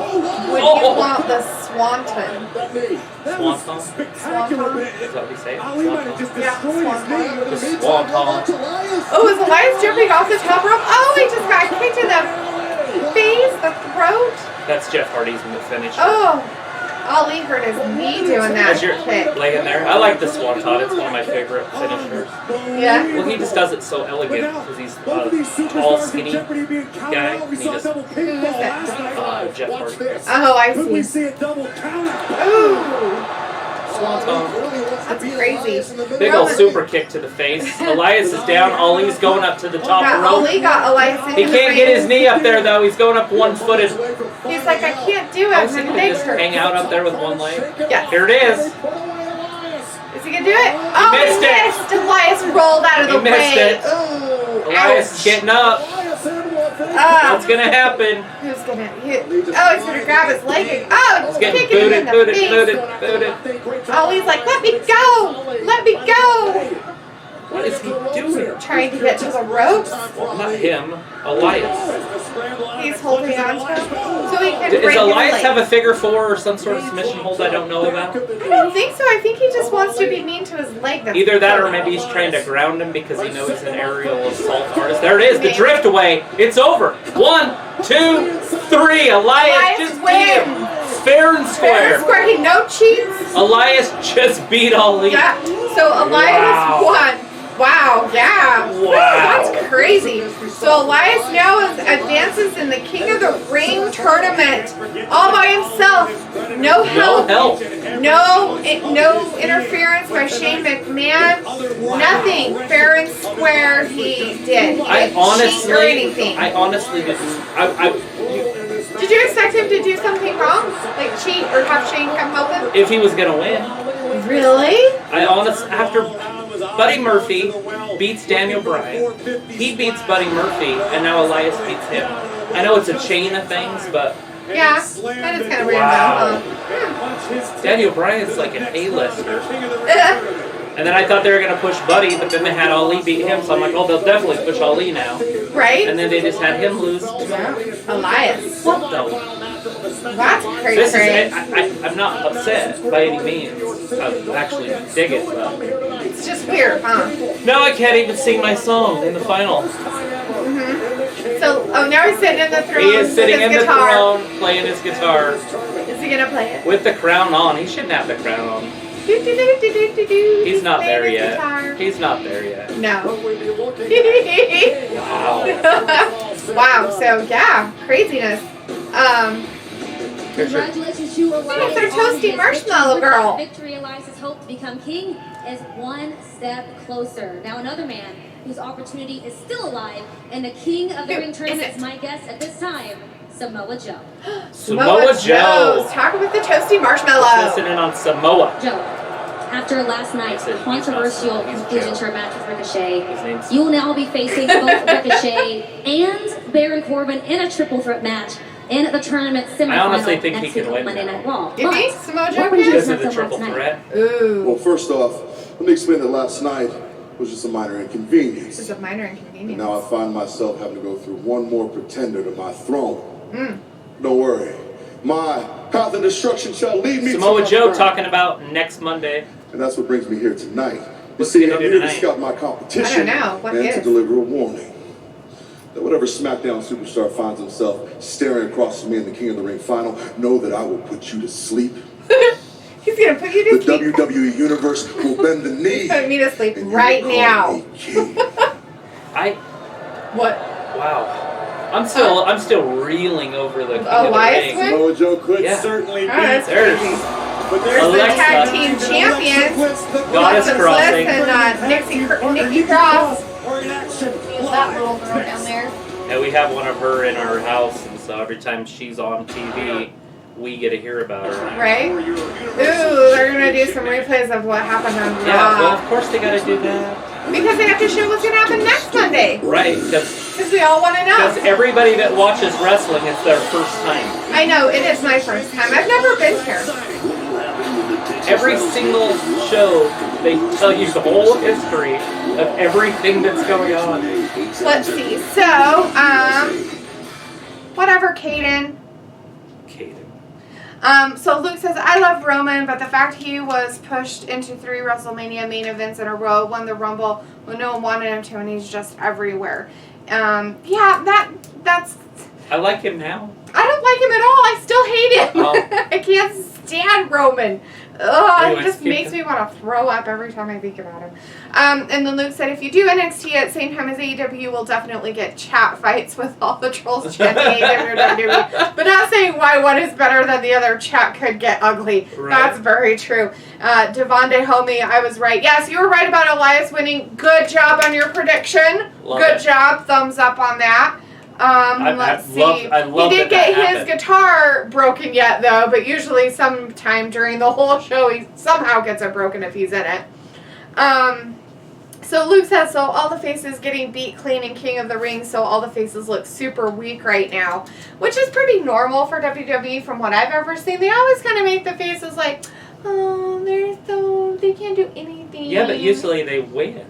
would you want the Swanton? Swanton? Swanton? Is that what we say? Swanton? Yeah, Swanton. The Swanton. Oh, is Elias jumping off the top rope? Oh, he just got kicked in the face, the throat. That's Jeff Hardy's finish. Oh, Ali hurt his knee doing that As you're kick. laying there, I like the Swanton. It's one of my favorite finishers. Yeah. Well, he just does it so elegant because he's a tall, skinny guy. And he just, Who is it? Jeff Hardy. Oh, I see. Ooh. Swanton. That's crazy. Big old super kick to the face. Elias is down. Ali's going up to the top Yeah, rope. Ali got Elias in He the can't ring. get his knee up there though. He's going up one-footed. He's like, I can't do it. I was My thinking legs just hurt. hang out up there with one leg. Yeah. Here it is. Is he gonna do it? Oh, he missed it. missed. Elias rolled out of He the missed way. it. Ooh, Elias is ouch. getting up. What's gonna happen? Who's gonna hit? Oh, he's gonna grab his leg. Oh, He's he's getting kicking him in booted, the booted, face. booted, booted. Ali's like, let me go! Let me go! What is he doing? Trying to get to the ropes. Well, not him. Elias. He's holding on to him so he can Does break Elias his have leg. a figure 4 or some sort of submission hold I don't know about? I don't think so. I think he just wants to be mean to his leg. That's Either that or maybe he's trying to ground him because he knows he's an aerial assault artist. There it is, the drift away. It's over. 1, 2, 3. Elias just beat him. wins. Fair and Fair square. and square. He no cheats. Elias just beat Ali. Yeah. So Elias won. Wow, yeah. Wow. That's crazy. So Elias now advances in the King of the Ring tournament all by himself. No No help. help. No interference by Shane McMahon. Nothing. Fair and square he did. He I didn't cheat or anything. honestly didn't. Did you expect him to do something wrong? Like cheat or have Shane come help him? If he was gonna win, Really? after Buddy Murphy beats Daniel Bryan, he beats Buddy Murphy, and now Elias beats him. I know it's a chain of things, but Yeah. That is kind of random, Wow. huh? Daniel Bryan's like an A-lister. Hmm. And then I thought they were going to push Buddy, but then they had Ali beat him, so I'm like, oh, they'll definitely push Ali now. Right? And then they just had him lose. Elias. What the? That's crazy. This is, I'm not upset by any means. I actually dig it, but. It's just weird, huh? No, I can't even sing my song in the final. So, oh, now he's sitting in the throne. He is sitting with in his the guitar. throne, playing his guitar, Is he gonna play it? with the crown on. He shouldn't have the crown on. Do-do-do-do-do-do. He's not playing there his yet. guitar. He's not there yet. No. Wow. Wow. So yeah, craziness. Congratulations to Elias. It's our toasty marshmallow girl. Victory Elias' hope to become king is one step closer. Now another man whose opportunity is still alive and the king of the Who ring is tournament it? is my guest at this time, Samoa Joe. Samoa Joe. Talk about the toasty marshmallow. Listening on Samoa. Joe, after last night's He's not controversial Samoa, he's conclusion Joe. to our match with His Ricochet, name's- you will now be facing both Ricochet and Baron Corbin in a triple threat match in the tournament semifinal honestly think he next can week win on Monday now. Night Raw. You think But Samoa Joe what would you can? Because do of the about triple tonight? threat. Ooh. Well, first off, let me explain that last night was just a minor This is inconvenience. a minor And inconvenience. now I find myself having to go through one more pretender to my throne. Mm. Don't worry. My path of destruction shall lead me Samoa to my Joe crown. talking about next Monday. And that's what brings me here tonight. You What's he see, gonna I'm do here to tonight? scout my competition I don't know. What and to is? deliver a warning. That whatever SmackDown superstar finds himself staring across from me in the King of the Ring final, know that I will put you to sleep. He's gonna put you The to sleep. WWE Universe will bend the knee. Put me to sleep and you right will call now. me king. What? Wow. I'm still reeling over the King Elias of the win? Ring. Samoa Joe could Yeah. certainly be. That's There's But There's Alexa. the tag team champions. Goddess Alexis Crossing. Bliss and Nikki Cross. Or in action. Use that little girl down there. And we have one of her in our house, and so every time she's on TV, we get to hear about her. Right? Ooh, they're going to do some replays of what happened on Raw. Yeah, well, of course they got to do that. Because they have to show what's going to happen next Monday. Right, because we all want to know. Because everybody that watches wrestling, it's their first time. I know, it is my first time. I've never been here. Every single show, they tell you the whole history of everything that's going on. Let's see. So, whatever, Kaden. So Luke says, I love Roman, but the fact he was pushed into 3 WrestleMania main events in a row, won the Rumble when no one wanted him to, and he's just everywhere. Yeah, that's... I like him now. I don't like him at all. I still hate him. Oh. I can't stand Roman. Ugh, Anyways, it just makes me want to throw up every time I think about him. And then Luke said, if you do NXT at the same time as AEW, we'll definitely get chat fights with all the trolls chanting AEW or WWE. But not saying why one is better than the other. Chat could get ugly. Right. That's very true. Devonde Homie, I was right. Yes, you were right about Elias winning. Good job on your prediction. Good job. Thumbs up on that. Let's see. He didn't get his guitar broken yet, though, but usually sometime during the whole show he somehow gets it broken if he's in it. So Luke says, so all the faces getting beat clean in King of the Ring, so all the faces look super weak right now, which is pretty normal for WWE from what I've ever seen. They always kind of make the faces like, oh, they can't do anything. Yeah, but usually they win.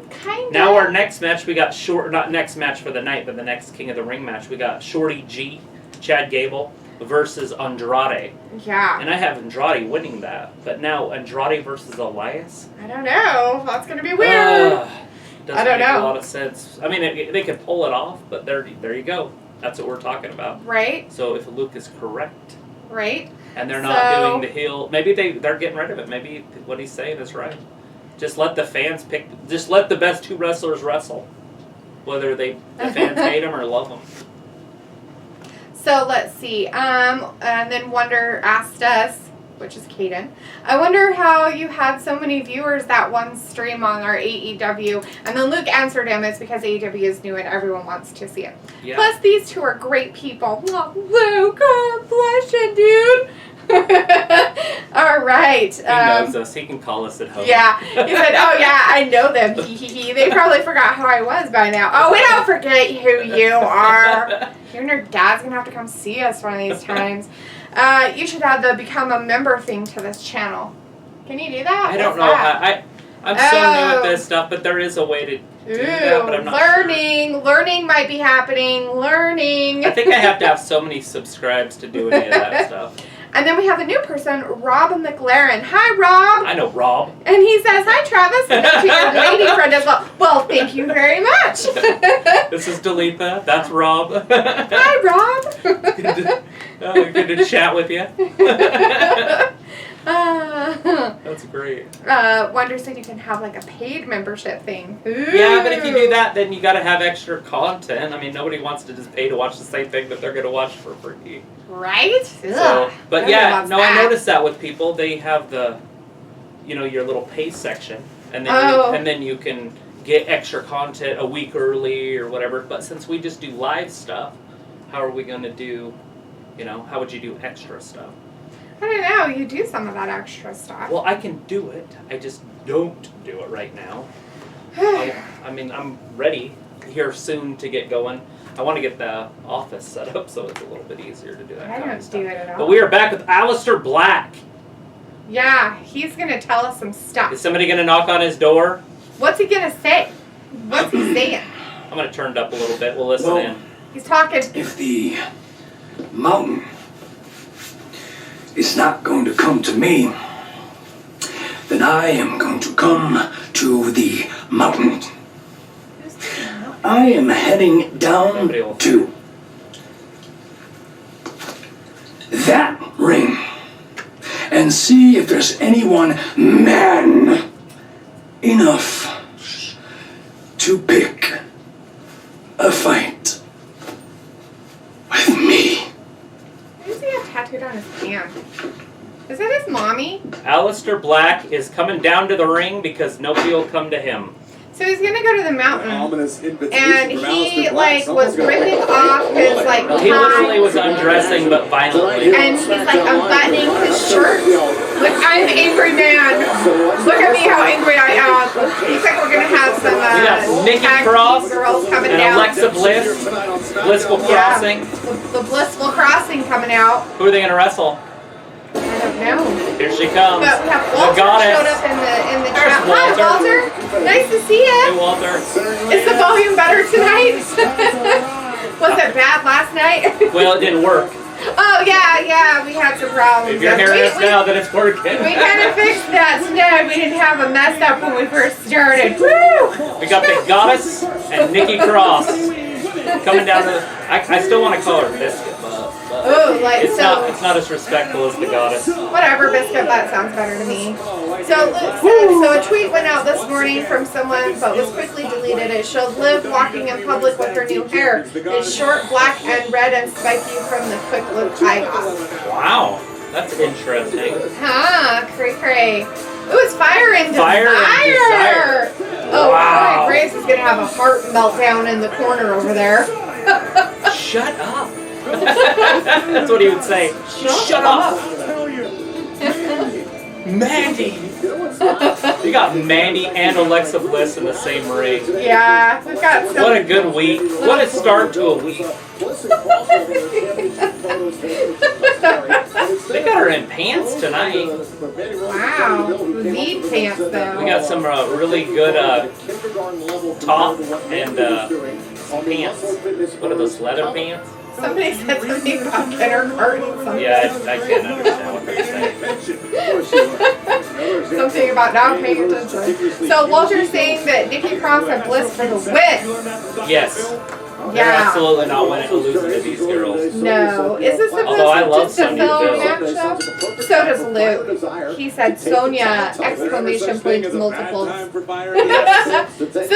Kind of. Now our next match, we got not next match for the night, but the next King of the Ring match, we got Shorty G, Chad Gable, versus Andrade. Yeah. And I have Andrade winning that, but now Andrade versus Elias? I don't know. That's going to be weird. Doesn't make a lot of sense. I mean, they could pull it off, but there you go. That's what we're talking about. Right. So if Luke is correct. Right. And they're not doing the heel, maybe they're getting rid of it. Maybe what he's saying is right. Just let the fans pick. Just let the best 2 wrestlers wrestle, whether the fans hate them or love them. So let's see. And then Wonder asked us, which is Kaden, I wonder how you had so many viewers that one stream on our AEW. And then Luke answered him, it's because AEW is new and everyone wants to see it. Yeah. Plus, these 2 are great people. Oh, Luke, God bless you, dude. All right. He knows us. He can call us at home. Yeah. He said, oh, yeah, I know them. They probably forgot who I was by now. Oh, we don't forget who you are. You and your dad's going to have to come see us one of these times. You should add the become a member thing to this channel. Can you do that? I don't know. I'm so new at this stuff, but there is a way to do that, but I'm not sure. Learning might be happening. Learning. I think I have to have so many subscribes to do any of that stuff. And then we have a new person, Rob McLaren. Hi, Rob. I know Rob. And he says, hi, Travis. And to your lady friend as well. Well, thank you very much. This is Dalethea. That's Rob. Hi, Rob. Good to chat with you. That's great. Wonder said you can have like a paid membership thing. Ooh. Yeah, but if you do that, then you got to have extra content. I mean, nobody wants to just pay to watch the same thing that they're going to watch for free. Right? So, but yeah, no, I noticed that with people. They have the, your little pay section, and then you can get extra content a week early or whatever. But since we just do live stuff, how are we going to do? How would you do extra stuff? I don't know. You do some of that extra stuff. Well, I can do it. I just don't do it right now. I'm ready here soon to get going. I want to get the office set up so it's a little bit easier to do that kind of stuff. I don't do it at all. But we are back with Aleister Black. Yeah, he's going to tell us some stuff. Is somebody going to knock on his door? What's he going to say? What's he saying? I'm going to turn it up a little bit. We'll listen in. He's talking. If the mountain is not going to come to me, then I am going to come to the mountain. I am heading down to that ring and see if there's anyone man enough to pick a fight with me. Why does he have tattooed on his hand? Is that his mommy? Aleister Black is coming down to the ring because nobody will come to him. So he's gonna go to the mountain, Ominous and invitation from he Aleister Black. like was ripping off his like He literally tie, was undressing, but violently. and he's like unbuttoning his shirt. Like, I'm an angry man. Look at me, how angry I am. Looks like we're gonna have some We got Nikki tag Cross team girls coming and down. Alexa Bliss, Blissful Yeah. Crossing. The Blissful Crossing coming out. Who are they gonna wrestle? I don't know. Here she comes. But we have The Walter goddess. showed up in the There's chat. Hi, Walter. Nice to see Hey, you. Walter. Is the volume better tonight? Was it bad last night? Well, it didn't work. Oh yeah, we had some problems. If you're hearing us now, then it's working. We kind of fixed that today. We didn't have a mess up when we first started. Woo! We got the goddess and Nikki Cross coming down to. I still want to call her Biscuit, but Oh, like it's not as respectful as the goddess. Whatever, biscuit butt sounds better to me. So Luke said, so a tweet went out this morning from someone, but was quickly deleted. It showed Liv walking in public with her new hair. It's short, black, and red, and spiky from the quick look I got. Wow, that's interesting. Huh, cray. Ooh, it's Fire and Fire and Desire. Oh, Wow. Corey Grace is going to have a heart meltdown in the corner over there. Shut up. That's what he would say. Shut up. Mandy. You got Mandy and Alexa Bliss in the same ring. Yeah, we've got some. What a good week. What a start to a week. They got her in pants tonight. Wow, the pants though. We got some really good top and pants. What are those, leather pants? Somebody said something about kindergarten. Yeah, I can't understand what they're saying. Something about not paying attention. So Walter's saying that Nikki Cross and Bliss for the win. Yes. They're Yeah. absolutely not winning or losing to these girls. No. Is this supposed Although I to love just a Sonya film Deville. matchup? So does Luke. He said Sonya, exclamation points, multiples. So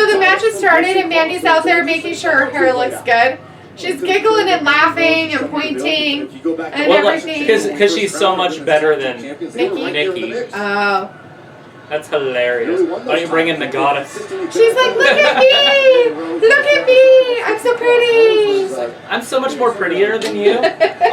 the match has started and Mandy's out there making sure her hair looks good. She's giggling and laughing and pointing and Well, everything. because she's so much better than Nikki? Nikki. Oh. That's hilarious. Why don't you bring in the goddess? She's like, look at me! Look at me! I'm so pretty! I'm so much more prettier than you.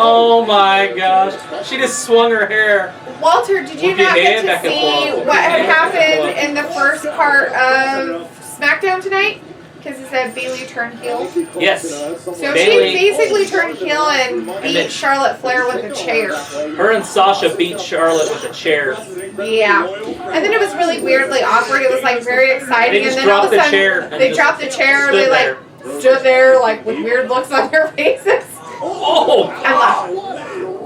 Oh my gosh. She just swung her hair. Walter, did you With your not get hand to back and see forth. what had happened in the first part of SmackDown tonight? Because it said Bayley turned heel. Yes. So Bayley- she basically turned heel and then- beat Charlotte Flair with a chair. Her and Sasha beat Charlotte with a chair. Yeah. And then it was really weirdly awkward. It was like very exciting. They just and then all of a dropped the sudden, chair and they just dropped the chair. stood They like stood there like with weird looks on their faces. Oh! And left.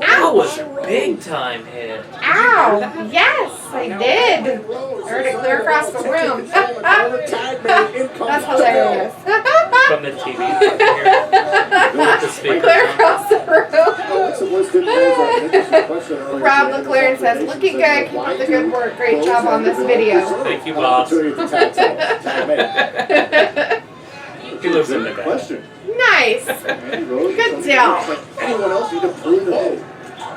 That was a big time hit. Ow! Yes, I did. I heard it clear across the room. That's hilarious. From the TV. With the speaker. Clear across the room. Rob McLaren says, looking good. Keep up the good work. Great job on this video. Thank you, boss. He lives in the back. Nice. Good deal. Anyone else need to prove that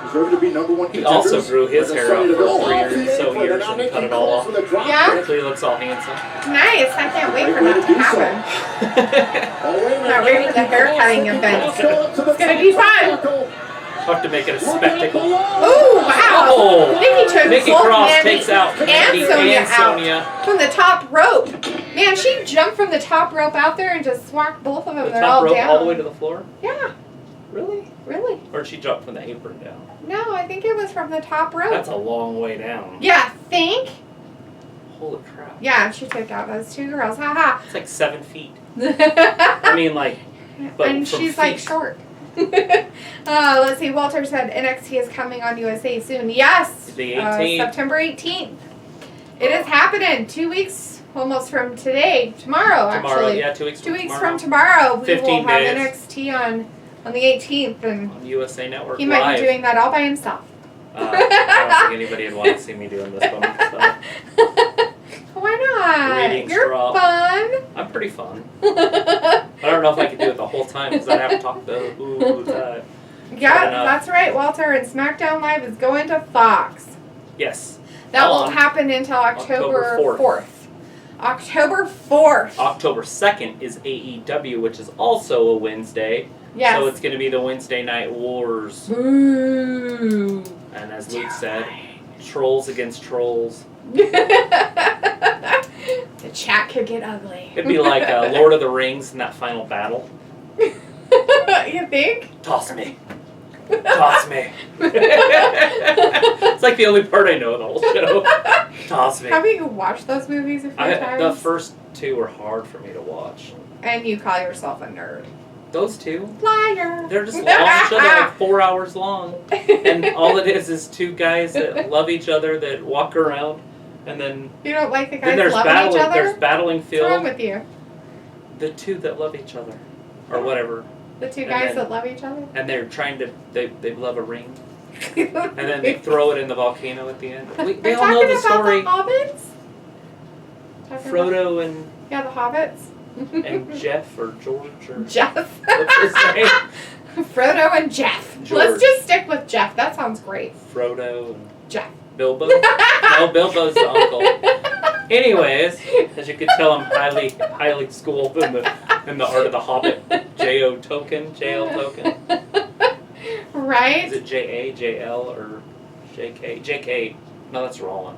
deserve to be number one He also contenders? grew his hair out for 3 years and cut it all off. Yeah? So he looks all handsome. Nice. I can't wait for that to happen. I'm not ready for the hair cutting event. It's going to be fun. Have to make it a spectacle. Oh, wow. Oh! Nikki took Nikki both Cross Mandy takes out Mandy and Sonya and out from the top rope. Man, she jumped from the top rope out there and just swacked both of them. The They're top all rope down. all the way to the floor? Yeah, Really? really. Or did she jump from the apron down? No, I think it was from the top rope. That's a long way down. Yeah, think? Holy crap. Yeah, she took out those two girls. Haha. It's like 7 feet. I mean, like, but And from she's like feet. short. Let's see. Walter said NXT is coming on USA soon. Yes. The 18th. September 18th. It is happening. 2 weeks almost from today. Tomorrow, actually. Yeah, 2 weeks 2 weeks tomorrow. from tomorrow. We 15 will have days. NXT on the 18th. And On USA Network he Live. might be doing that all by himself. I don't think anybody would want to see me doing this one. So. Why not? Ratings You're drop. fun. I'm pretty fun. I don't know if I could do it the whole time because I'd have to talk to who's that. Yeah, enough. that's right, Walter. And SmackDown Live is going to Fox. Yes. That On won't happen until October October 4th. October 4th. October 2nd is AEW, which is also a Wednesday. Yes. So it's going to be the Wednesday Night Wars. Ooh. And as Luke said, trolls against trolls. The chat could get ugly. It'd be like Lord of the Rings in that final battle. You think? Toss me. Toss me. It's like the only part I know of the whole show. Toss me. Have you watched those movies a few times? The first two were hard for me to watch. And you call yourself a nerd. Those two? Liar. They're just long. They're like 4 hours long. And all it is two guys that love each other that walk around. And then... You don't like the guys then there's loving battling, each other? There's battling field. What's wrong with you? The two that love each other. Or whatever. The two guys that love each other? And they're trying to... They love a ring. And then they throw it in the volcano at the end. They all know the story. About the hobbits? Frodo and... Yeah, the hobbits. And Jeff or George or... Jeff. What's his name? Frodo and Jeff. George. Let's just stick with Jeff. That sounds great. Frodo and... Jeff. Bilbo? No, Bilbo's the uncle. Anyways, as you can tell, I'm highly schooled in the art of the Hobbit. J.O. Tolkien. Right? Is it J.A., J.L., or J.K.? J.K. No, that's wrong.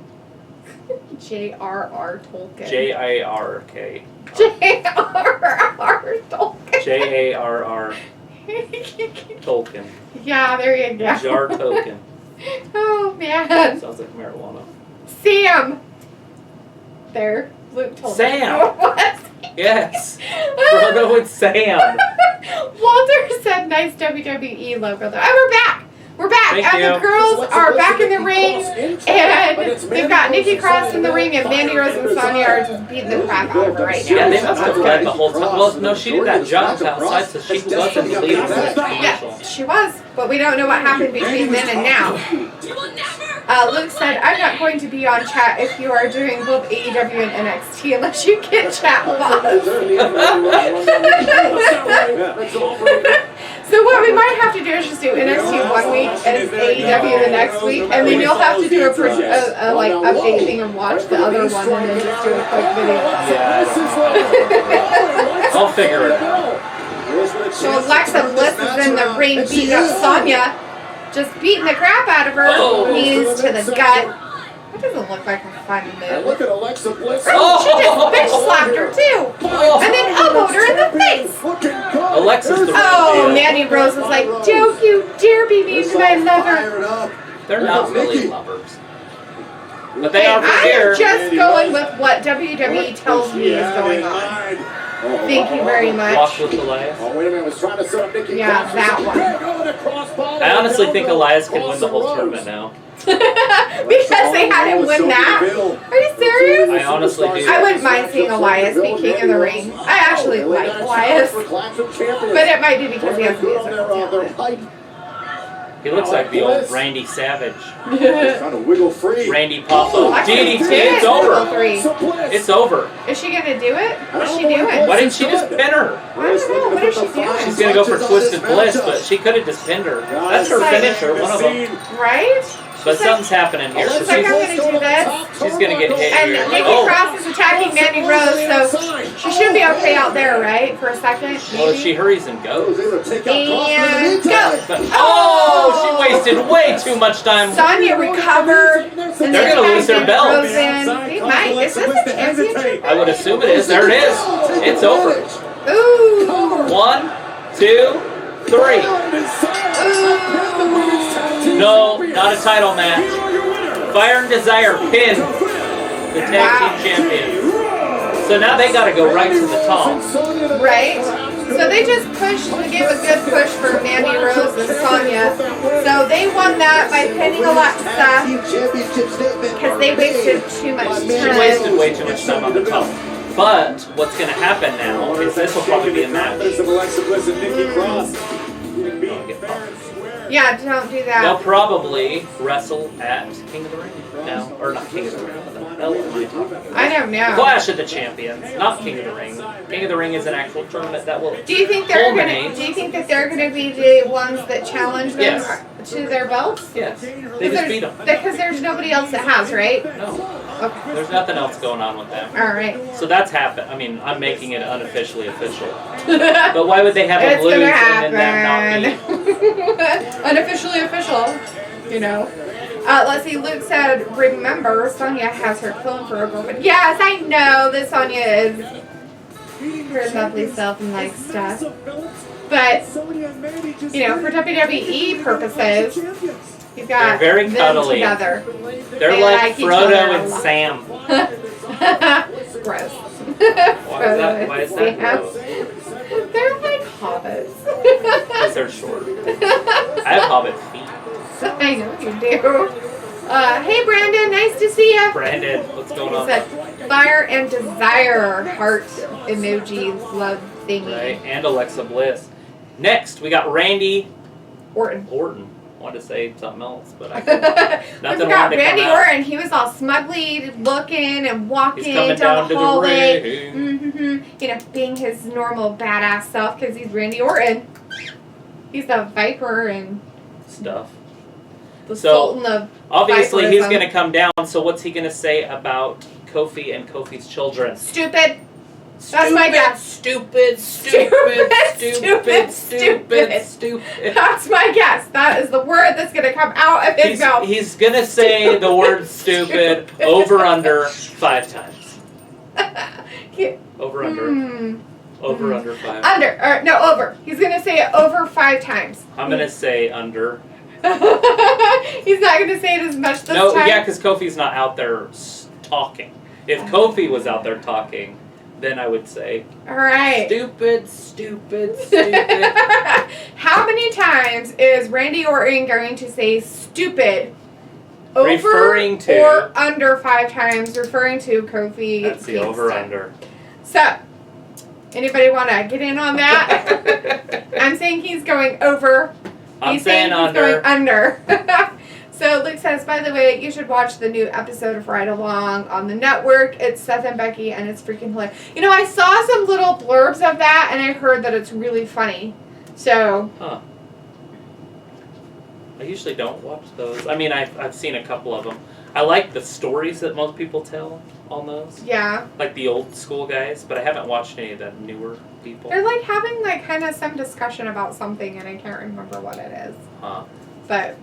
J.R.R. Tolkien. J.I.R.K. J.R.R. Tolkien. J.A.R.R. Tolkien. Yeah, there you go. Jar Tolkien. Oh, man. Sounds like marijuana. Sam. There. Luke told Sam. me who it was. Yes. Frodo and Sam. Walter said nice WWE logo though. And we're back. We're back. Thank and you. the girls are back in the ring. And they've got Nikki Cross in the ring and Mandy Rose and Sonya are just beating the crap out of her right now. Yeah, they must have led the whole time. Well, no, she did that jump outside, so she wasn't the leader for that commercial. Yeah, she was. But we don't know what happened between then and now. Luke said, I'm not going to be on chat if you are doing both AEW and NXT unless you get chat bots. So what we might have to do is just do NXT 1 week and AEW the next week, and then you'll have to do a like update thing and watch the other one and then just do a quick video. Yeah, I'll figure it out. So Alexa Bliss is in the ring beating up Sonya, just beating the crap out of her, knees to the gut. That doesn't look like a fun move. Look at Alexa Bliss. Oh, she just bitch slapped her too, and then elbowed her in the face. Alexa's the real Oh, deal. Mandy Rose was like, "Don't you dare be mean to my lover." They're not really lovers. But they are for I'm here. just going with what WWE tells me is going on. Thank you very much. Walk with Elias. Oh, wait a minute. I was trying to set up Nikki Yeah, that one. I honestly think Elias can win the whole tournament now. Because they had him win that? Are you serious? I honestly do. I wouldn't mind seeing Elias be king of the ring. I actually like Elias. But it might be because he has musical talent. He looks like the old Randy Savage. Trying to wiggle free. Randy Poffo. Alexa DDT, did it's over. three. It's over. Is she going to do it? What's she doing? Why didn't she just pin her? I don't know. What is she doing? She's going to go for Twisted Bliss, but she could have just pinned her. That's her finisher, one of them. Right? But something's happening here. Looks like I'm going to do this. She's going to get hit And here. Nikki Cross is attacking Mandy Rose, so she should be okay out there, right? For a second, Well, if maybe? she hurries and goes. And go! But, oh, she wasted way too much time. Sonya recovered. And They're then gonna lose their Mandy belts. Rose in. They might. Is this a championship? I would assume it is. There it is. It's over. Ooh. 1, 2, 3. No, not a title match. Fire and Desire pin the tag team champions. So now they got to go right to the top. Right? So they just pushed, gave a good push for Mandy Rose and Sonya. So they won that by pinning Alexa because they wasted too much She time. wasted way too much time on the top. But what's going to happen now is this will probably be a match. Yeah, don't do They'll that. probably wrestle at King of the Ring now. Or not King of the Ring, what the hell am I talking about? I don't know. Clash of the Champions, not King of the Ring. King of the Ring is an actual tournament that will Do you think they're culminate. gonna? Do you think that they're gonna be the ones that challenge them Yes. to their belts? Yes, they just beat them. Because there's nobody else that has, right? No. Okay. There's nothing else going on with them. All right. So that's happened. I mean, I'm making it unofficially official. But why would they have them lose and then them not be? Unofficially official, you know. Let's see, Luke said, remember, Sonya has her clone for a girlfriend. Yes, I know that Sonya is her lovely self and likes stuff. But, you know, for WWE purposes, you've got they're very them cuddly. together. They're like Frodo and Sam. Gross. Why is that gross? They're like hobbits. Because they're short. I have hobbit feet. I know you do. Hey Brandon, nice to see you. Brandon, what's going on? He said fire and desire heart emoji love thingy. Right, and Alexa Bliss. Next, we got Randy Orton. I wanted to say something else, but I We nothing forgot wanted to Randy come out. Orton. He was all smugly looking and walking He's coming down the to hallway. ring. You know, being his normal badass self because he's Randy Orton. He's the Viper and Stuff. the So, Sultan of obviously, he's Viperism. going to come down. So, what's he going to say about Kofi and Kofi's children? Stupid. That's my guess. Stupid. That's my guess. That is the word that's going to come out of his mouth. He's going to say the word stupid over under 5 times. Over under. Over under 5. Over. He's going to say it over 5 times. I'm going to say under. He's not going to say it as much this time. No, yeah, because Kofi's not out there talking. If Kofi was out there talking, then I would say, all right. Stupid. How many times is Randy Orton going to say stupid over Referring to- or under 5 times, referring to Kofi That's the Kingston? over-under. So, anybody want to get in on that? I'm saying he's going over. I'm He's saying he's under. going under. So Luke says, by the way, you should watch the new episode of Ride Along on the network. It's Seth and Becky, and it's freaking hilarious. You know, I saw some little blurbs of that, and I heard that it's really funny. So. Huh. I usually don't watch those. I mean, I've seen a couple of them. I like the stories that most people tell on those. Yeah. Like the old school guys, but I haven't watched any of the newer people. They're like having like kind of some discussion about something, and I can't remember what it is. Huh. But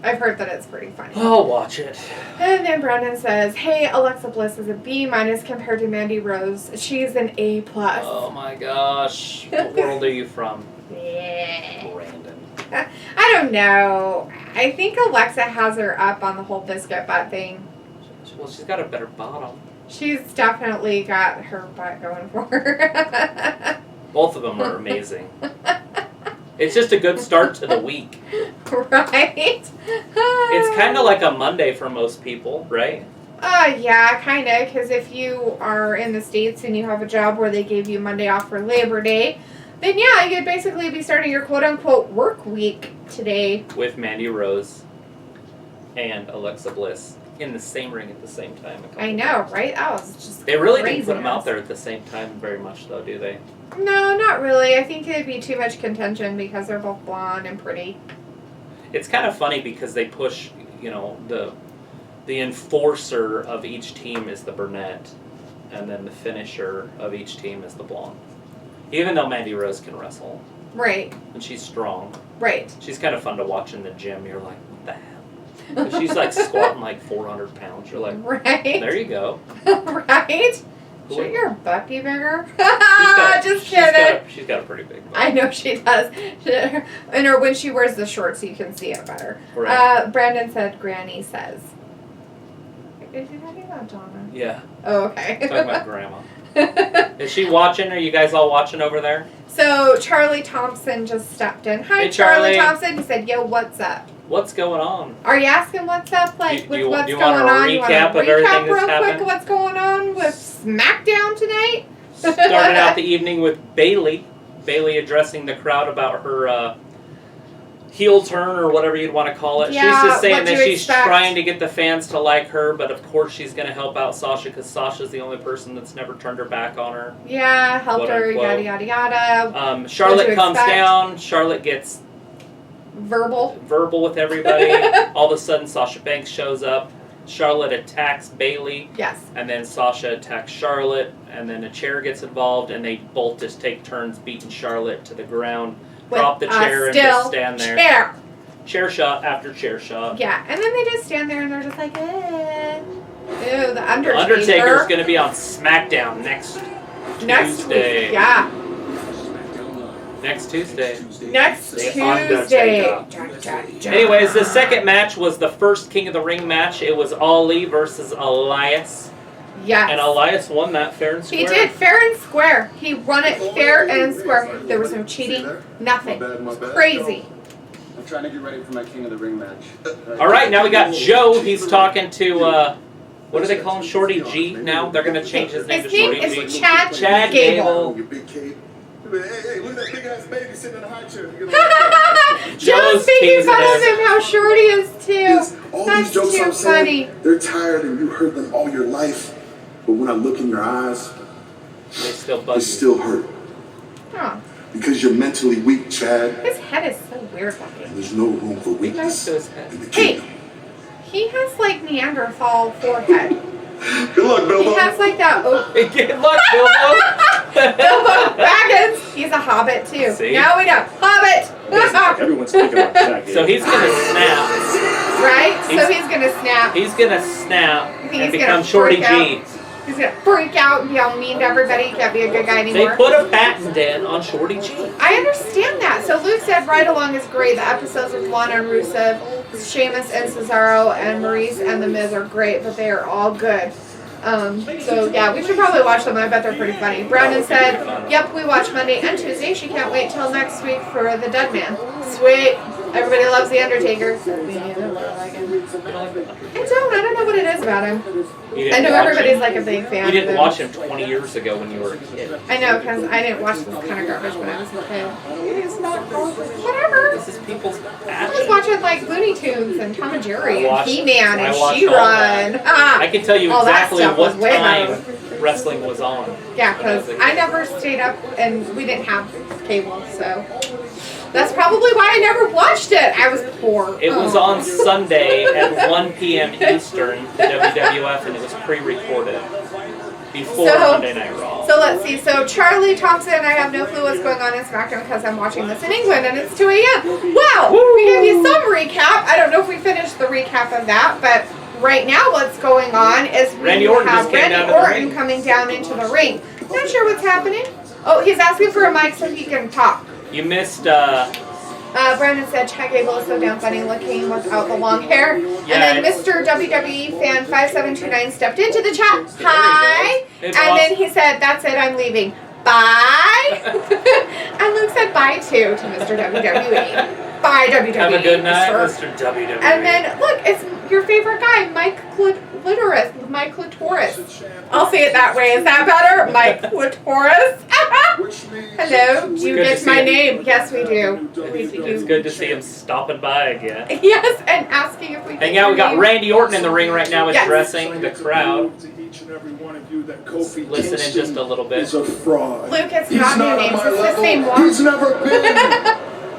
I've heard that it's pretty funny. I'll watch it. And then Brandon says, hey, Alexa Bliss is a B- compared to Mandy Rose. She's an A+. Oh my gosh. What world are you from? Yeah. Brandon. I don't know. I think Alexa has her up on the whole biscuit butt thing. Well, she's got a better bottom. She's definitely got her butt going for her. Both of them are amazing. It's just a good start to the week. Right? It's kind of like a Monday for most people, right? Yeah, kind of. Because if you are in the States and you have a job where they gave you Monday off for Labor Day, then yeah, you'd basically be starting your quote-unquote work week today. With Mandy Rose and Alexa Bliss in the same ring at the same time. I know, right? That was just They really didn't put them craziness. out there at the same time very much, though, do they? No, not really. I think it'd be too much contention because they're both blonde and pretty. It's kind of funny because they push, you know, the enforcer of each team is the brunette, and then the finisher of each team is the blonde. Even though Mandy Rose can wrestle, Right, and she's strong, right. she's kind of fun to watch in the gym. You're like, what the hell? But she's like squatting like 400 pounds. You're like, Right. there you go. Right? Who Should would- your butt be bigger? Just She's got kidding. she's got a pretty big butt. I know she does. And or when she wears the shorts, you can see it better. Right. Brandon said, Granny says. Is he talking about Donna? Yeah. Oh, okay. Talking about Grandma. Is she watching? Are you guys all watching over there? So Charlie Thompson just stepped in. Hi, Hey, Charlie. Thompson. He said, yo, what's up? What's going on? Are you asking what's up? Like, Do with you- what's do you going want a on? You want recap to of everything recap that's real quick happened? what's going on with SmackDown tonight? Started out the evening with Bayley. Bayley addressing the crowd about her heel turn or whatever you'd want to call it. Yeah, she's just saying what that you she's expect. trying to get the fans to like her, but of course she's going to help out Sasha because Sasha's the only person that's never turned her back on her. Yeah, helped her, Quote, yada, unquote. yada, yada. Charlotte you comes expect? down. Charlotte gets Verbal. verbal with everybody. All of a sudden, Sasha Banks shows up. Charlotte attacks Bayley. Yes. And then Sasha attacks Charlotte, and then a chair gets involved, and they both just take turns beating Charlotte to the ground, drop the chair, and just stand there. Chair shot after chair shot. Yeah, and then they just stand there and they're just like, eh. Ew, the Undertaker. The Undertaker's going to be on SmackDown next Tuesday. Week, yeah. Next Tuesday. Next Tuesday. Anyways, the second match was the first King of the Ring match. It was Ali versus Elias. Yes. And Elias won that fair and square. He did, fair and square. He won it fair and square. There was no cheating, nothing. Crazy. I'm trying to get ready for my King of the Ring match. All right, now we got Joe. He's talking to, what do they call him? Shorty G now? They're going to change his name to Shorty G. His name is Chad Gable. Hey, look at that big ass baby sitting in a high chair. Joe's making fun of him how short he is too. All That's these jokes too I'm funny. saying, they're tired and you heard them all your life. But when I look in your eyes, They still bug they you. still hurt. Oh, Because you're mentally weak, Chad. his head is so weird looking. And there's no room for weakness to his head. in the Hey, kingdom. he has like Neanderthal forehead. Good luck, Bilbo. He has like that. Oh, Good luck, Bilbo. Bilbo Baggins. He's a hobbit too. See? Now we know. Hobbit. Everyone's thinking about Jack. So he's going to snap. Right? So he's gonna snap. He's going to snap think and he's become gonna Shorty freak G. out. He's gonna freak out and be all mean to everybody. He can't be a good guy They anymore. put a patent in on Shorty G. I understand that. So Luke said Ride Along is great. The episodes with Lana and Rusev, Sheamus and Cesaro, and Maurice and The Miz are great, but they are all good. So yeah, we should probably watch them. I bet they're pretty funny. Brandon said, yep, we watch Monday and Tuesday. She can't wait till next week for the Dead Man. Sweet. Everybody loves The Undertaker. I don't know what it is about him. I know everybody's like a big fan. You didn't of him. watch him 20 years ago when you were a kid. I know, because I didn't watch this kind of garbage when I was a kid. It's not whatever. This is people's I was passion. watching like Looney Tunes and Tom and Jerry I watched- and He-Man I and watched She-Run. all that. I can tell you All that exactly stuff what was way time better. wrestling was on. Yeah, because I never stayed up and we didn't have cable, so that's probably why I never watched it. I was poor. It was on Sunday at 1 p.m. Eastern, WWF, and it was pre-recorded before Monday Night Raw. So let's see. So Charlie Thompson, I have no clue what's going on in SmackDown because I'm watching this in England and it's 2 a.m. Wow, we gave you some recap. I don't know if we finished the recap of that, but right now what's going on is we Randy Orton have just came down Randy to the Orton ring. coming down into the ring. Not sure what's happening. Oh, he's asking for a mic so he can talk. You missed, Brandon said Chad Gable is so damn funny looking without the long hair. Yeah, And then Mr. WWE fan 5729 stepped into the chat. Hi. Hey, And boss. then he said, that's it, I'm leaving. Bye. And Luke said bye too to Mr. WWE. Bye, WWE. have a good night, Mr. Mr. WWE. And then, look, it's your favorite guy, Mike Clitoris. Mike Clitoris. I'll say it that way. Is that better? Mike Clitoris. Hello. Do you good to get see my him. name? Yes, we do. It's good to see him stopping by again. Yes, and asking if we can Hang out, we got hear you. Randy Orton in the ring right now, Yes. addressing the crowd. Kofi Listen in just a little bit. He's a fraud. Luke, it's He's not new not on names. my It's the level. same one. He's never been.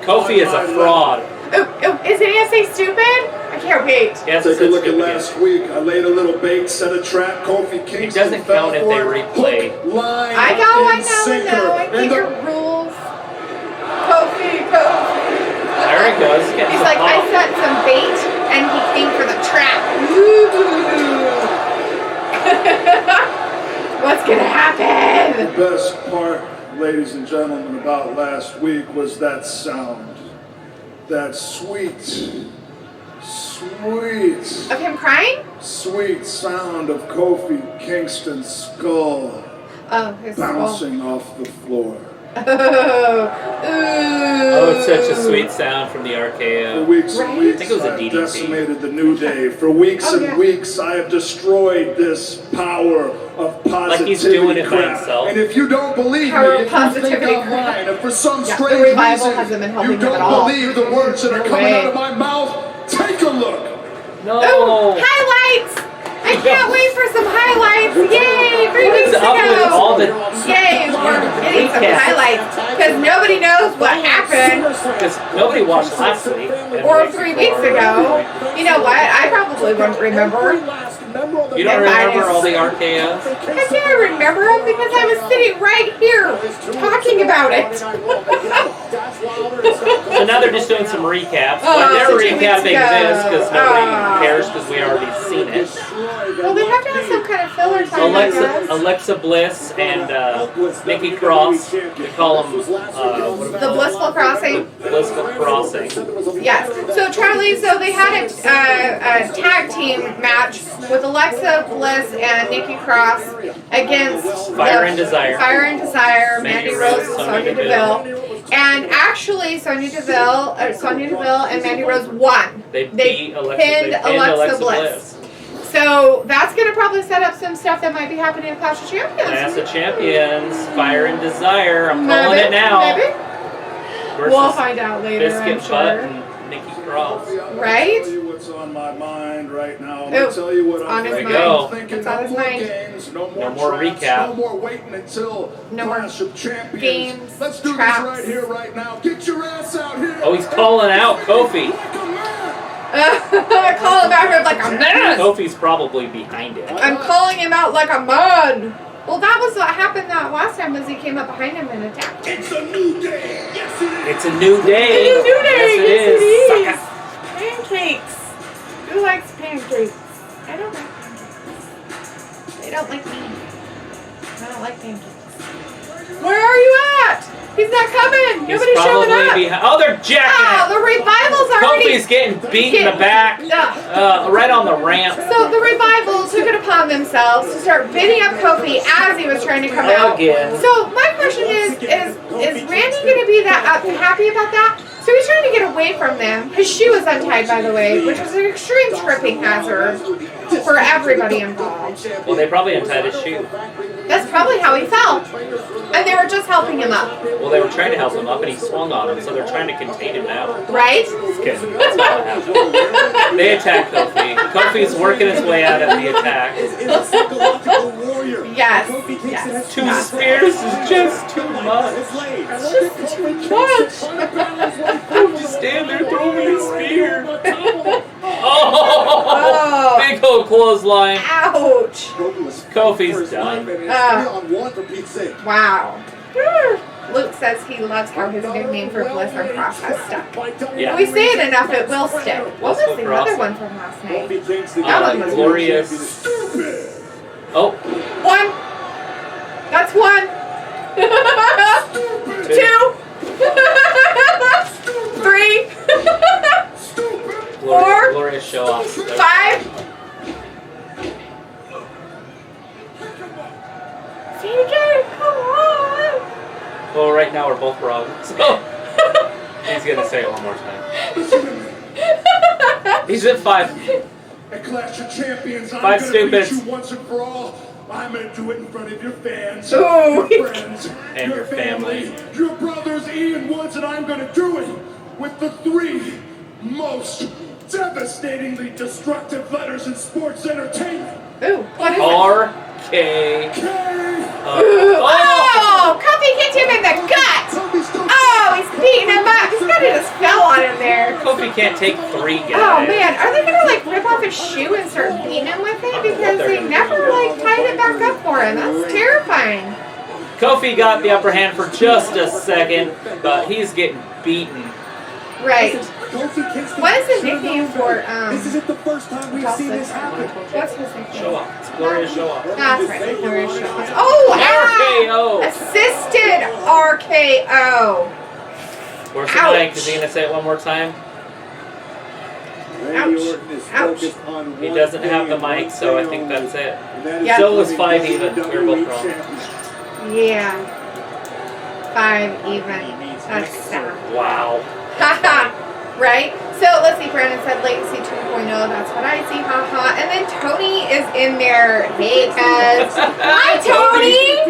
Kofi is a fraud. Oh, is it gonna say stupid? I can't wait. Yes, Take a it's look at good last week. I laid a little bait, set a trap. Kofi Kingston It doesn't fell count if for they it. replay. Hook, line, I and know. I sinker. get And your rules. Kofi. There he goes. He's getting He's some like, I pop. set some bait, and he came for the trap. What's gonna happen? The best part, ladies and gentlemen, about last week was that sound. That sweet Of him crying? sound of Kofi Kingston's skull Oh, his skull. bouncing off the floor. Oh, it's such a sweet sound from the For RKO. weeks and Right? weeks, I think it was a I've DDT. decimated the New Day. For weeks Oh, yeah. and weeks, I have destroyed this power of positivity Like he's doing it by crap. himself. And if you don't believe Power me, of if you think positivity I'm crap. lying, if for some Yeah, the strange revival reason hasn't been helping you him at don't all. believe the words that are No coming way. out of my mouth, take a look. No. Oh, highlights! I can't wait for some highlights! Yay! 3 weeks What's up with ago! all the Yay! getting some highlights because nobody knows what happened. Because nobody watched last week. Or 3 weeks ago. You know what? I probably wouldn't remember. You don't remember all the RKOs? Heck yeah, I remember them because I was sitting right here talking about it. So now they're just doing some recaps. But they're so 2 weeks recapping ago. this because nobody cares because we already seen it. Well, they have to have some kind of filler time, I guess. Alexa Bliss and Nikki Cross. We call them The Blissful Crossing. Blissful Crossing. Yes. So Charlie, so they had a tag team match with Alexa Bliss and Nikki Cross against Fire and Desire. Fire and Desire, Mandy Rose, and Sonya Deville. And actually, Sonya Deville and Mandy Rose won. They pinned Alexa Bliss. So that's going to probably set up some stuff that might be happening in Clash of Champions. Clash of Champions, Fire and Desire. I'm calling it now. Maybe. We'll find out later, Biscuit I'm Butt sure. and Nikki Cross. Right? I'll tell you what's on my mind right now. I'm going to tell you what on I'm his thinking. mind. Thinking It's on his no more mind. games, no No more traps, recap. no more waiting until No more Clash of Champions. games, Let's do traps. this right here, right now. Get your ass out here. Oh, he's calling out Kofi. I call him out here like a man. Kofi's probably behind it. I'm calling him out like a man. Well, that was what happened that last time, was he came up behind him and attacked him. It's a new day. Yes, it is. It's a new day. It's a new day. Yes, it is. Sucker. Pancakes. Who likes pancakes? I don't like pancakes. They don't like me. I don't like pancakes. Where are you at? He's not coming. He's Nobody's showing up. behind. Oh, they're jacking Oh, the Revival's it. already. Kofi's getting beat in the back, right on the ramp. So the Revival took it upon themselves to start beating up Kofi as he was trying to come out. Again. So my question is Randy going to be that happy about that? So he's trying to get away from them. His shoe is untied, by the way, which is an extreme tripping hazard for everybody involved. Well, they probably untied his shoe. That's probably how he fell. And they were just helping him up. Well, they were trying to help him up, and he swung on him, so they're trying to contain him now. Right? Just kidding. That's not what happened. They attack Kofi. Kofi's working his way out of the attack. Yes. Yes. 2 spears is just too much. It's just too much. Just stand there, throw me a spear. Oh! Big old clothesline. Ouch. Kofi's done. Wow. Luke says he loves how his new name for Bliss and Cross has stuck. Yeah. If we say it enough, it will stick. What was the Cross. other one from last night? That one was Glorious. Oh. 1. That's 1. 2. 3. 4. Glorious show off. 5. CJ, come on. Well, right now we're both wrong. So he's gonna say it one more time. He's at 5. At Clash of Champions, I'm 5 gonna stupids. beat you once and for all. I'm gonna do it in front of your fans, Ooh. your friends, And your family. your brothers Ian Woods, and I'm gonna do it with the 3 most devastatingly destructive letters in sports entertainment. Ooh, what is it? R.K. Oh, Kofi kicked him in the gut. Oh, he's beating him up. He's kind of just fell on him there. Kofi can't take 3 guys. Oh man, are they gonna like rip off his shoe and start beating him with it? Because they never like tied it back up for him. That's terrifying. Kofi got the upper hand for just a second, but he's getting beaten. Right. Kofi Kingston. What is his nickname for This isn't the first time we've seen this happen. What's his nickname? Show off. It's Glorious Show Off. That's right. Glorious Show Off. Oh, RKO. Assisted RKO. Where's the mic? Is he gonna say it one more time? Randy Orton is Ouch. focused on He one doesn't have the thing and mic, one so I thing think only, that's it. and that is Yeah. So it was becoming 5 even. We were both WWE wrong. champion. Yeah. 5 even. That's sad. Wow. Haha. Right? So let's see, Brandon said latency 2.0. That's what I see. Haha. And then Tony is in there. Hey, cuz. Hi, Tony.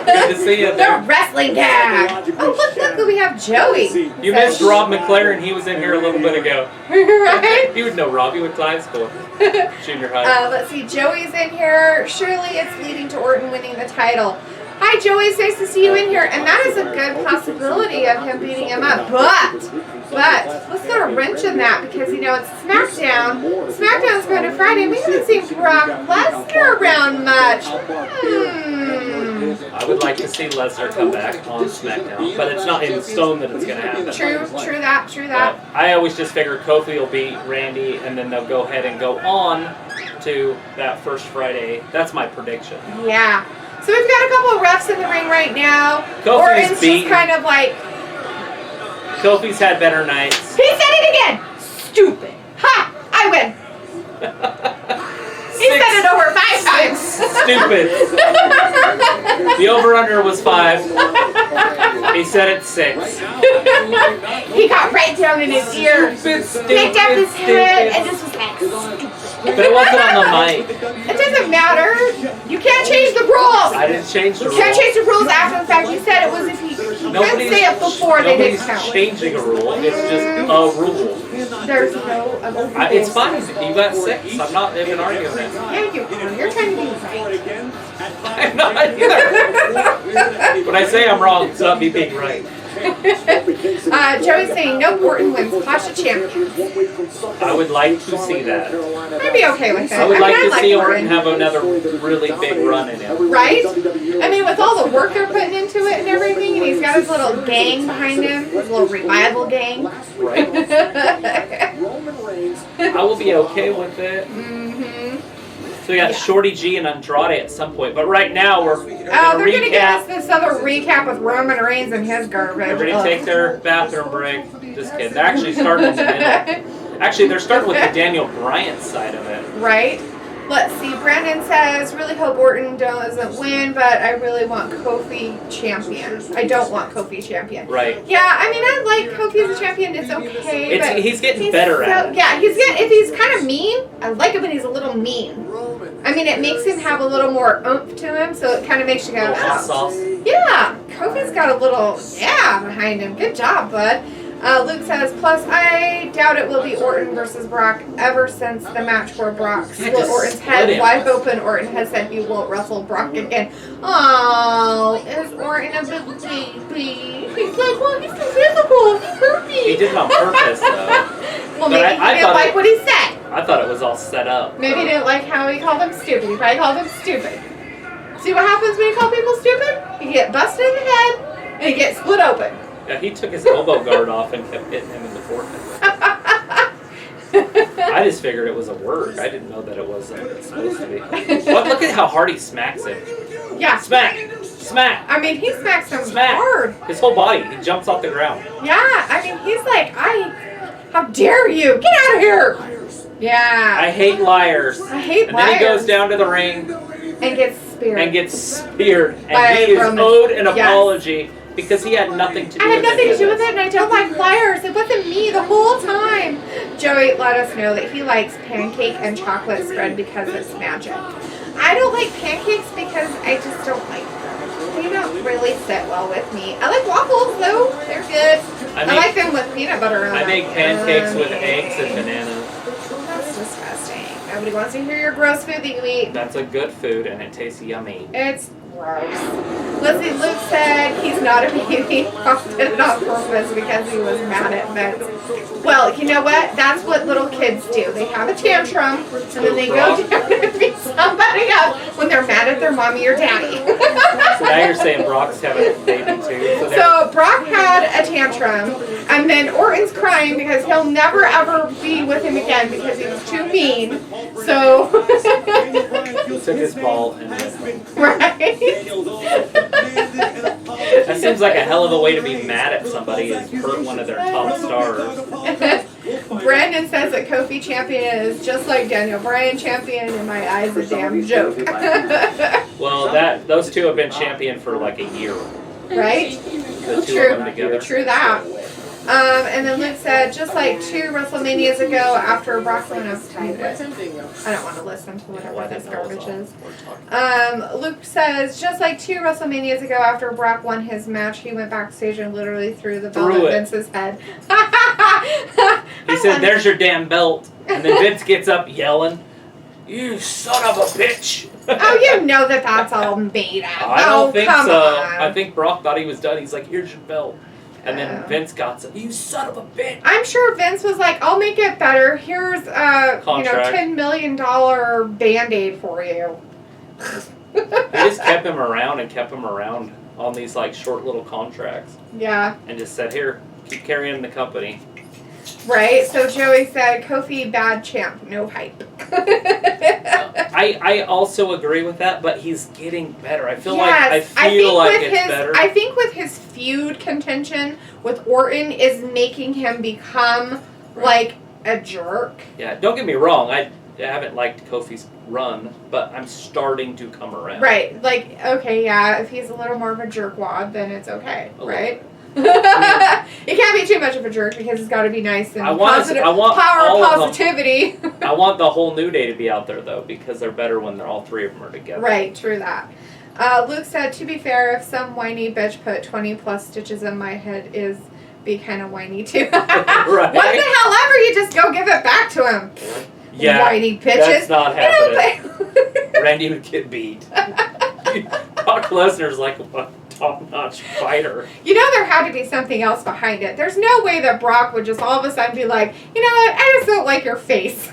Good to see you The there. Wrestling Gab. Oh, look, we have Joey. You missed Rob McLaren. He was in here a little bit ago. Right? You would know Rob. You went to high school. Junior high. Let's see. Joey's in here. Surely it's leading to Orton winning the title. Hi, Joey. It's nice to see you in here. And that is a good possibility of him beating him up. But let's throw a wrench in that because, you know, it's SmackDown. SmackDown's going to Friday. We haven't seen Brock Lesnar around much. I would like to see Lesnar come back on SmackDown, but it's not in stone that it's going to happen. True that. But I always just figure Kofi will beat Randy, and then they'll go ahead and go on to that first Friday. That's my prediction. Yeah. So we've got a couple of refs in the ring right now. Kofi's beaten. Just kind of like... Kofi's had better nights. He said it again! Stupid. Ha! I win. He said it over 5 times. Stupid. The over-under was 5. He said it 6. He got right down in his ear, picked up his head, and just was like... But it wasn't on the mic. It doesn't matter. You can't change the rules. I didn't change the rules. You can't change the rules after the fact. You said it was if he couldn't say it before they didn't count. Nobody's changing a rule. It's just a rule. There's no other rules. It's fine. You got 6. I'm not even arguing it. Yeah, you're trying to be right. I'm not either. When I say I'm wrong, it's not me being right. Joey's saying no Orton wins Clash of Champions. I would like to see that. I'd be okay with it. I would like to see Orton have another really big run in it. Right? I mean, with all the work they're putting into it and everything, and he's got his little gang behind him, his little revival gang. Right? I will be okay with it. So we got Shorty G and Andrade at some point, but right now we're going to recap. They're going to give us this other recap with Roman Reigns and his garbage. Everybody take their bathroom break. Just kidding. They're actually starting in the middle. Actually, they're starting with the Daniel Bryan side of it. Right. Let's see. Brandon says, really hope Orton doesn't win, but I really want Kofi champion. I don't want Kofi champion. Right. Yeah, I mean, I like Kofi as a champion. It's okay. But he's getting better at it. Yeah, if he's kind of mean, I like it when he's a little mean. I mean, it makes him have a little more oomph to him, so it kind of makes you go, sauce. Yeah, Kofi's got a little, behind him. Good job, bud. Luke says, plus I doubt it will be Orton versus Brock ever since the match where Brock split Orton's head wide open. Orton has said he won't wrestle Brock again. Oh, is Orton a big baby? He's like, well, he's too physical. He's hurt me. He did it on purpose, though. Well, maybe he didn't like what he said. I thought it was all set up. Maybe he didn't like how he called him stupid. He probably called him stupid. See what happens when you call people stupid? You get busted in the head, and you get split open. Yeah, he took his elbow guard off and kept hitting him in the forehead. I just figured it was a word. I didn't know that it wasn't supposed to be. But look at how hard he smacks him. Yeah. Smack. I mean, he smacks him hard. His whole body. He jumps off the ground. Yeah. I mean, he's like, how dare you? Get out of here. Yeah. I hate liars. I hate liars. And then he goes down to the ring. And gets speared. And he is owed an apology. Because he had nothing to do with it. I had nothing to do with it, and I don't like liars. It wasn't me the whole time. Joey let us know that he likes pancake and chocolate spread because it's magic. I don't like pancakes because I just don't like them. They don't really sit well with me. I like waffles, though. They're good. I like them with peanut butter on them. I make pancakes with eggs and bananas. That's disgusting. Nobody wants to hear your gross food that you eat. That's a good food, and it tastes yummy. It's gross. Let's see, Luke said he's not a baby. He did it on purpose because he was mad at Vince. Well, you know what? That's what little kids do. They have a tantrum, and then they go down and beat somebody up when they're mad at their mommy or daddy. So now you're saying Brock's having a baby too? So Brock had a tantrum, and then Orton's crying because he'll never ever be with him again because he was too mean. So he took his ball and went home. Right. That seems like a hell of a way to be mad at somebody is hurt one of their top stars. Brandon says that Kofi champion is just like Daniel Bryan champion. In my eyes, a damn joke. Well, those two have been champion for like a year. Right? The two of them together. True that. And then Luke said, just like 2 WrestleManias ago after Brock won I don't want to listen to whatever this garbage is. Luke says, just like 2 WrestleManias ago after Brock won his match, he went backstage and literally threw the belt at Vince's head. He said, there's your damn belt. And then Vince gets up yelling. You son of a bitch! Oh, you know that's all made up. I don't think come so. on. I think Brock thought he was done. He's like, here's your belt. And then Vince got some. You son of a bitch! I'm sure Vince was like, I'll make it better. Here's $10 million Band-Aid for you. He just kept him around on these like short little contracts. Yeah. And just said, here, keep carrying the company. Right? So Joey said, Kofi, bad champ, no hype. I also agree with that, but he's getting better. I feel yes, like it's better. I think with his feud contention with Orton is making him become like a jerk. Yeah, don't get me wrong. I haven't liked Kofi's run, but I'm starting to come around. Right. Like, okay, yeah, if he's a little more of a jerkwad, then it's okay, right? It can't be too much of a jerk because it's got to be nice and positive. Positivity. I want the whole New Day to be out there though, because they're better when all three of them are together. Right, true that. Luke said, to be fair, if some whiny bitch put 20 plus stitches in my head is be kind of whiny too. Right. What the hell ever, you just go give it back to him. Yeah, whiny bitches. That's not happening. Randy would get beat. Brock Lesnar's like a top-notch fighter. You know there had to be something else behind it. There's no way that Brock would just all of a sudden be like, you know what, I just don't like your face.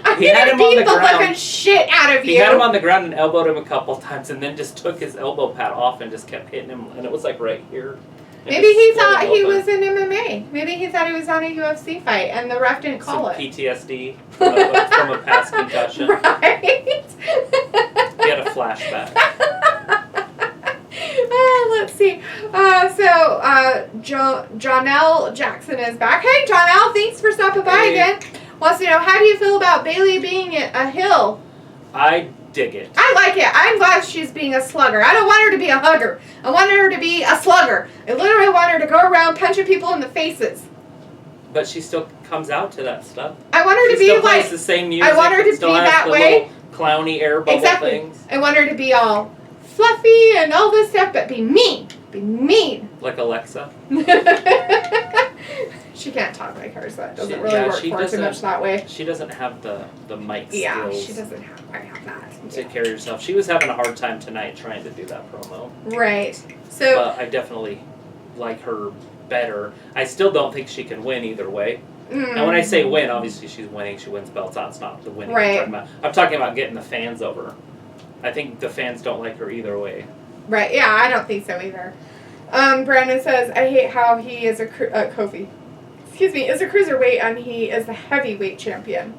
I'm gonna beat the living shit out of you. He had him on the ground and elbowed him a couple times and then just took his elbow pad off and just kept hitting him, and it was like right here. Maybe he thought he was in MMA. Maybe he thought he was on a UFC fight and the ref didn't call it. PTSD from a past concussion. Right? He had a flashback. Let's see. Jonelle Jackson is back. Hey, Jonelle, thanks for stopping by again. Wants to know, how do you feel about Bayley being a heel? I dig it. I like it. I'm glad she's being a slugger. I don't want her to be a hugger. I want her to be a slugger. I literally want her to go around punching people in the faces. But she still comes out to that stuff. I want her to be like the same music. I want her to be that way. Clowny air bubble things. I want her to be all fluffy and all this stuff, but be mean. Be mean. Like Alexa. She can't talk like her, so that doesn't really work for her too much that way. She doesn't have the mic skills. Yeah, she doesn't quite have that. Take care of yourself. She was having a hard time tonight trying to do that promo. Right. So. But I definitely like her better. I still don't think she can win either way. And when I say win, obviously she's winning. She wins belts. That's not the winning right. I'm talking about getting the fans over. I think the fans don't like her either way. Right. Yeah, I don't think so either. Brandon says, I hate how he is Kofi. Excuse me, is a cruiserweight and he is the heavyweight champion.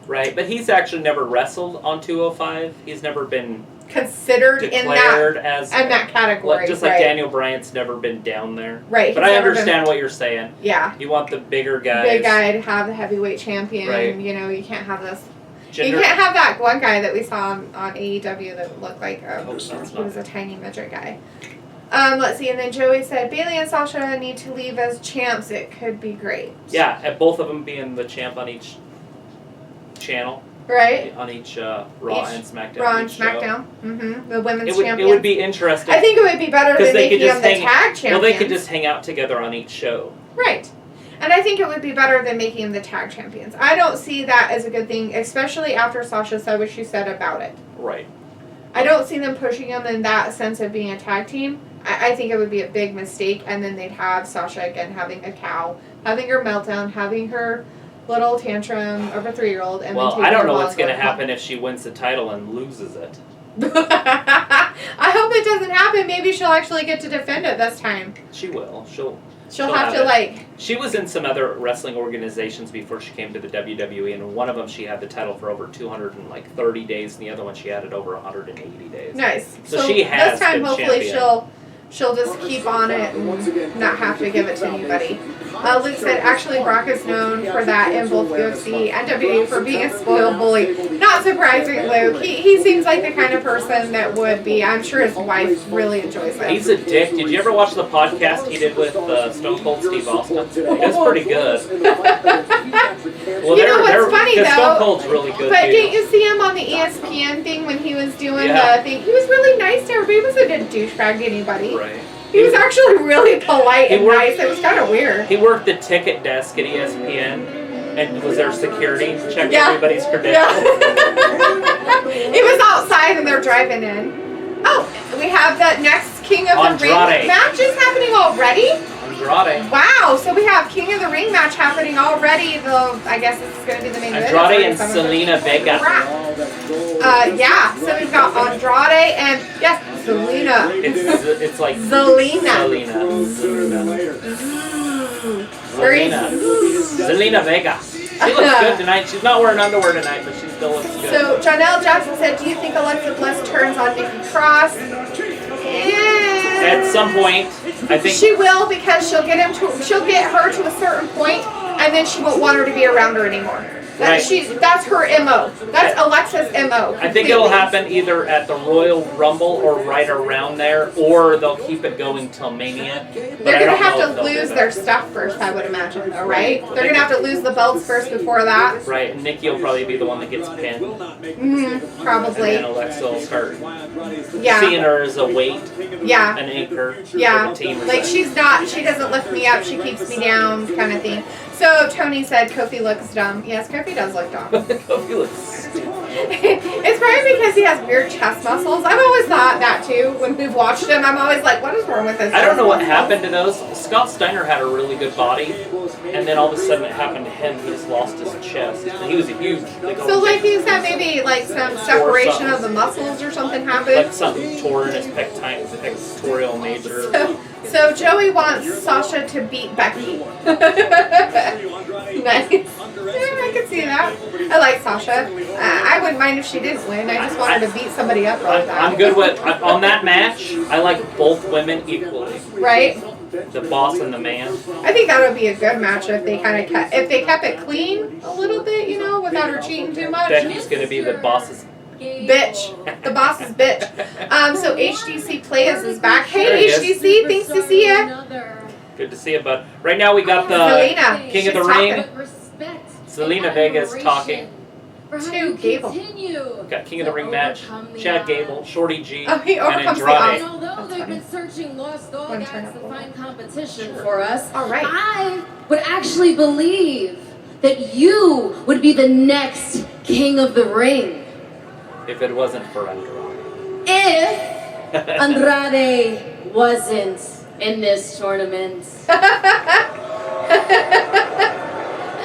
Right, but he's actually never wrestled on 205. He's never been considered in that category. Just like Daniel Bryan's never been down there. Right. But I understand what you're saying. Yeah. You want the bigger guys. Big guy to have the heavyweight champion. Right. You know, you can't have this. You can't have that one guy that we saw on AEW that looked like he was a tiny midget guy. Let's see, and then Joey said, Bayley and Sasha need to leave as champs. It could be great. Yeah, and both of them being the champ on each channel. Right. On each Raw and SmackDown. Raw and SmackDown. Mm-hmm. The women's champions. It would be interesting. I think it would be better than making them the tag champions. Well, they could just hang out together on each show. Right. And I think it would be better than making them the tag champions. I don't see that as a good thing, especially after Sasha said what she said about it. Right. I don't see them pushing them in that sense of being a tag team. I think it would be a big mistake, and then they'd have Sasha again having a cow, having her meltdown, having her little tantrum of a 3-year-old. And well, I don't know what's going to happen if she wins the title and loses it. I hope it doesn't happen. Maybe she'll actually get to defend it this time. She will. She'll have to She was in some other wrestling organizations before she came to the WWE, and in one of them she had the title for over 230 days, and the other one she had it over 180 days. Nice. So she has this time been hopefully champion. she'll just keep on it and not have to give it to anybody. Luke said, actually, Brock is known for that in both UFC and WWE for being a spoiled bully. Not surprising, Luke. He seems like the kind of person that would be. I'm sure his wife really enjoys it. He's a dick. Did you ever watch the podcast he did with Stone Cold Steve Austin? It's pretty good. Well, you know what's funny, though? Stone Cold's really good, but too. didn't you see him on the ESPN thing when he was doing the thing? He was really nice to everybody. He wasn't a douchebag to anybody. Right. He was actually really polite and nice. It was kind of weird. He worked the ticket desk at ESPN, And was there security? Check Yeah. everybody's credentials. Yeah. It was outside and they're driving in. Oh, we have the next King of the Ring Andrade. match is happening already? Andrade. Wow, so we have King of the Ring match happening already. I guess this is going to be the main event. Andrade and Selena Vega. Yeah, so we've got Andrade and, yes, Selena. It's like Zelina. Zelina Vega. She looks good tonight. She's not wearing underwear tonight, but she still looks good. So Janelle Jackson said, do you think Alexa Bliss turns on Nikki Cross? At some point, I think she will, because she'll get her to a certain point, and then she won't want her to be around her anymore. That's her MO. That's Alexa's MO. I think it'll happen either at the Royal Rumble or right around there, or they'll keep it going till Mania. They're going to have to lose their stuff first, I would imagine, though, right? They're going to have to lose the belts first before that. Right, and Nikki will probably be the one that gets pinned. Mm-hmm, probably. And then Alexa will start seeing her as a weight, an anchor for Yeah, the team. like she doesn't lift me up, she keeps me down, kind of thing. So Tony said Kofi looks dumb. Yes, Kofi does look dumb. Kofi looks stupid. It's probably because he has weird chest muscles. I've always thought that too. When we've watched him, I'm always like, what is wrong with this? I don't know what happened to those. Scott Steiner had a really good body, and then all of a sudden it happened to him. He just lost his chest. He was a huge. So like you said, maybe like some separation of the muscles or something happened. Like something tore in his pectoral major. So Joey wants Sasha to beat Becky. Nice. Yeah, I can see that. I like Sasha. I wouldn't mind if she didn't win. I just want her to beat somebody up like that. I'm good with on that match. I like both women equally. Right. The boss and the man. I think that would be a good match if they kept it clean a little bit, without her cheating too much. Becky's gonna be the boss's bitch. The boss is bitch. So HDC Players is back. Hey There he HDC, thanks to see ya. Good to see you, bud. Right now we got the Selena. King of the She's Ring. Selena Vega's talking. To Gable. Got King of the Ring match. Chad Gable, Shorty G, he and overcomes the Andrade. odds. Although they've been searching lost dog One acts turn to up. find competition for us, All right. I would actually believe that you would be the next King of the Ring. If it wasn't for Andrade. If Andrade wasn't in this tournament.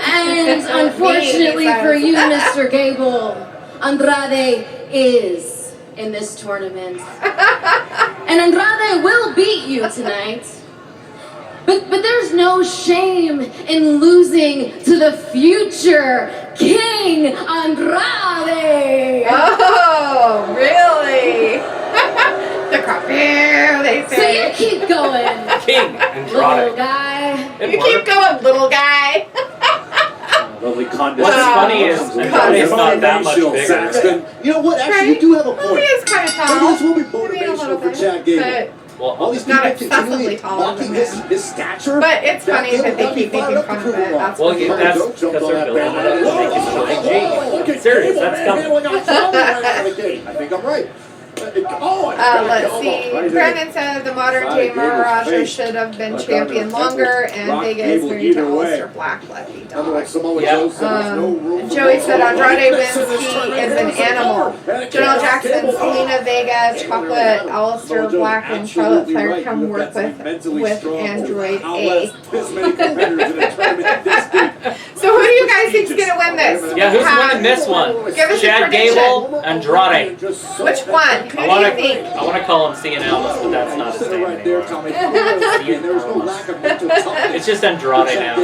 And unfortunately for you, Mr. Gable, Andrade is in this tournament. And Andrade will beat you tonight. But there's no shame in losing to the future King Andrade. Oh, really? The crowd barely So you keep going, King little Andrade. guy. It You keep worked. going, little guy. Lovely condescension. What's funny is Andrade's not that much bigger. Saxton. You know what? Actually, Right? you do have a Well, point. he is kind of Maybe tall. this will be I mean, a little motivational for bit, Chad Gable. Well, All these Not people continually excessively taller mocking than his stature. But it's funny Gable that they got me keep making fired up fun to of prove it. him wrong. That's well, funny. that's Don't jump because on they're that building it up to make it Shorty G. Okay, Serious, Gable that's coming. handling Andrade right out of the gate. I think I'm right. Let's see. Brennan said the modern day Maharaja should have been champion longer, and Vega is married to Aleister Black, lucky dog. Joey said Andrade wins, he is an animal. Janelle Jackson, Selena Vega, Chocolate, Aleister Black, and Charlotte Flair come work with Android A. So who do you guys think is going to win this? Yeah, who's winning this one? Give us your Chad prediction. Gable, Andrade. Which one? Who do you think? I want to call him CN Ellis, but that's not his name anymore. It's just Andrade now.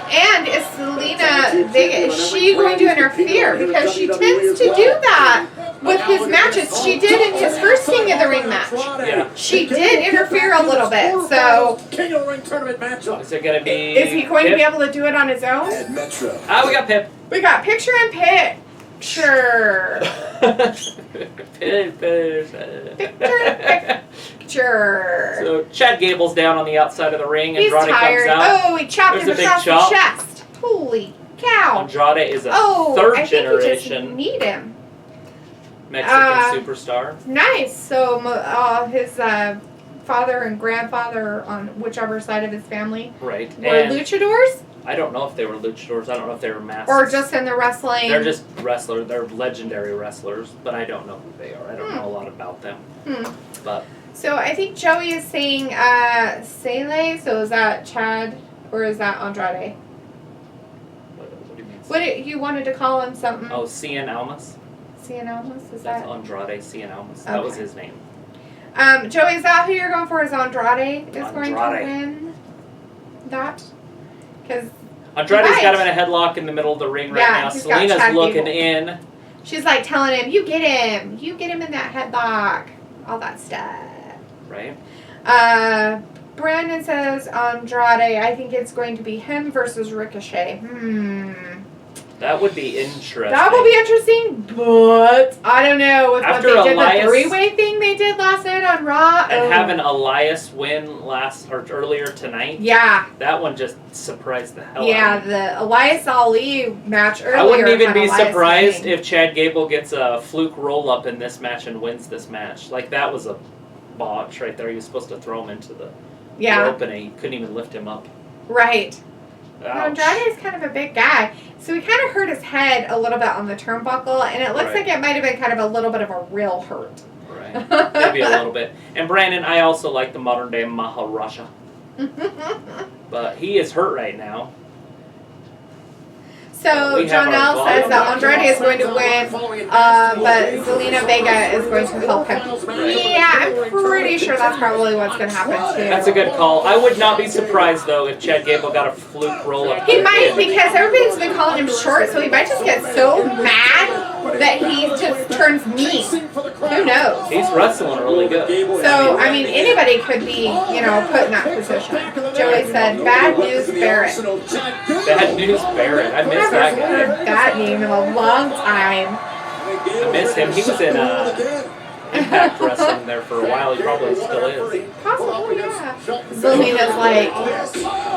And is Selena Vega, is she going to interfere? Because she tends to do that with his matches. She did in his first King of the Ring match. Yeah. She did interfere a little bit. So King of the Ring tournament matchup. Is it going to be... is he going to be Pip? able to do it on his own? We got Pip. We got picture in picture. Picture. So Chad Gable's down on the outside of the ring. He's Andrade tired. comes out. Oh, he chopped There's him a big across chop. the chest. Holy cow. Andrade is a Oh, third I think we just generation need him. Mexican superstar. Nice. So his father and grandfather on whichever side of his family Right. were And luchadors, I don't know if they were luchadors. I don't know if they were masked. or just in the wrestling. They're just wrestlers. They're legendary wrestlers, but I don't know who they are. I don't know a lot about them. But So I think Joey is saying Sele. So is that Chad or is that Andrade? what do you mean? What you wanted to call him something? Oh, Cien Almas. Cien Almas? Is That's that? Andrade Cien Almas. That was Okay. his name. Joey, is that who you're going for? Is Andrade is going to Andrade. win that? Because Andrade's got him in a headlock in the middle of the ring right Yeah, now. he's got Selena's Chad looking Gable. in. she's like telling him, "You get him in that headlock, all that stuff." Right. Brandon says Andrade. I think it's going to be him versus Ricochet. That would be interesting. That will be interesting, but I don't know with After what they did, Elias- the three-way thing they did last night on Raw. And having Elias win earlier tonight. Yeah. That one just surprised the hell out Yeah, of me. the Elias Ali match earlier. I wouldn't even had be Elias surprised winning. if Chad Gable gets a fluke roll-up in this match and wins this match. Like, that was a botch right there. He was supposed to throw him into the rope and he couldn't even lift him up. Right. Ouch. Andrade is kind of a big guy, so he kind of hurt his head a little bit on the turnbuckle, and it looks Right. like it might have been kind of a little bit of a real hurt. Right. Maybe a little bit. And Brandon, I also like the modern day Maharaja. But he is hurt right now. So We have our Jonelle says volume. that Andrade is going to win, but Zelina Vega is going to help him. Yeah, I'm pretty sure that's probably what's going to happen too. That's a good call. I would not be surprised, though, if Chad Gable got a fluke roll-up. He might, because everybody's been calling him short, so he might just get so mad that he just turns mean. Who knows? He's wrestling really good. So, I mean, anybody could be, put in that position. Joey said, bad news, Barrett. Bad news, Barrett. I miss I've that never guy. heard that name in a long time. I miss him. He was in Impact Wrestling there for a while. He probably still is. Possibly, yeah. Zelina's like,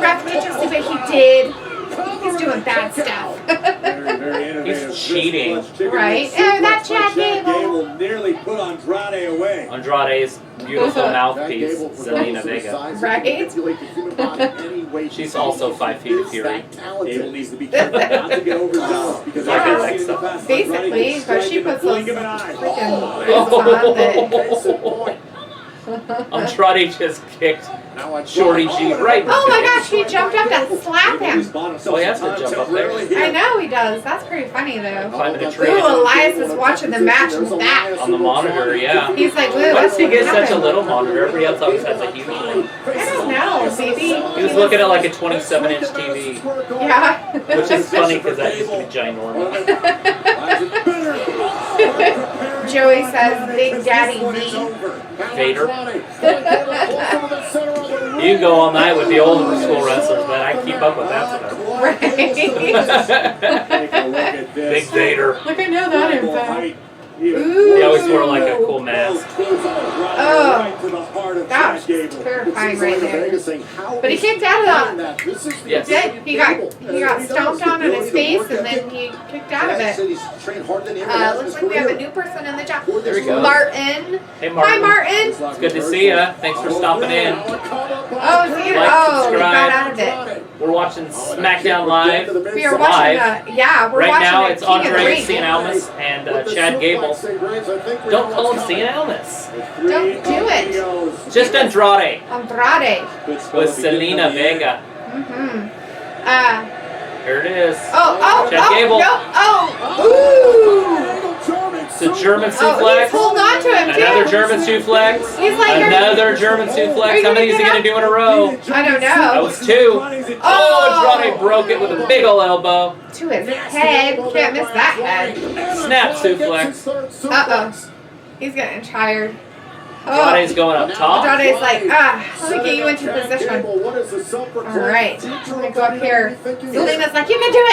Ref, did you see what he did? He's doing bad stuff. He's cheating. Right? Oh, that Chad Gable. nearly put Andrade away. Andrade's beautiful mouthpiece, Zelina Vega. Right? She's also 5 feet of fury. Gable needs to be careful not to get overzealous because Like Yeah. Alexa. Basically, but she puts those freaking moves on that. Andrade just kicked Shorty G right in the Oh my face. gosh, he jumped up to slap him. So he has to jump up there. I know he does. That's pretty funny though. Climbing a tree. Ooh, Elias was watching the match with that. On the monitor, yeah. He's like, Why woo, does what's he get happening? such a little monitor? Everybody else always has a huge one. I don't know, maybe. He was looking at like a 27-inch TV, Yeah. which is funny because that used to be ginormous. Joey says Big Daddy V. Vader. You can go all night with the old school wrestlers, but I keep up with that stuff. Right. Big Vader. Look, I know that info. He always wore like a cool mask. Oh, gosh, terrifying right there. But he kicked out of that. Yes. He did. He got stomped on in his face, and then he kicked out of it. Looks like we have a new person in the chat. There we go. Martin. Hey, Martin. Hi, Martin. It's good to see ya. Thanks for stopping in. Oh, is he? Like, He got subscribe. out of it. We're watching SmackDown Live. We are watching. We're Right watching now, the it's King of the Andre Ring. Cien Almas and Chad Gable. Don't call him Cien Almas. Don't do it. Just Andrade Andrade. with Zelina Vega. Here it is. Chad Gable. No, It's a German he's suplex. holding on to him, too. Another German suplex. He's like, Another German suplex. How many is he going to do in a row? I don't That know. was 2. Oh, Andrade broke it with a big ol' elbow. To his head. Can't miss that head. Snap suplex. Uh-oh. He's getting tired. Andrade's going up top. Andrade's like, let me get you into position. Alright. I'm gonna go up here. Zelina's like, you can do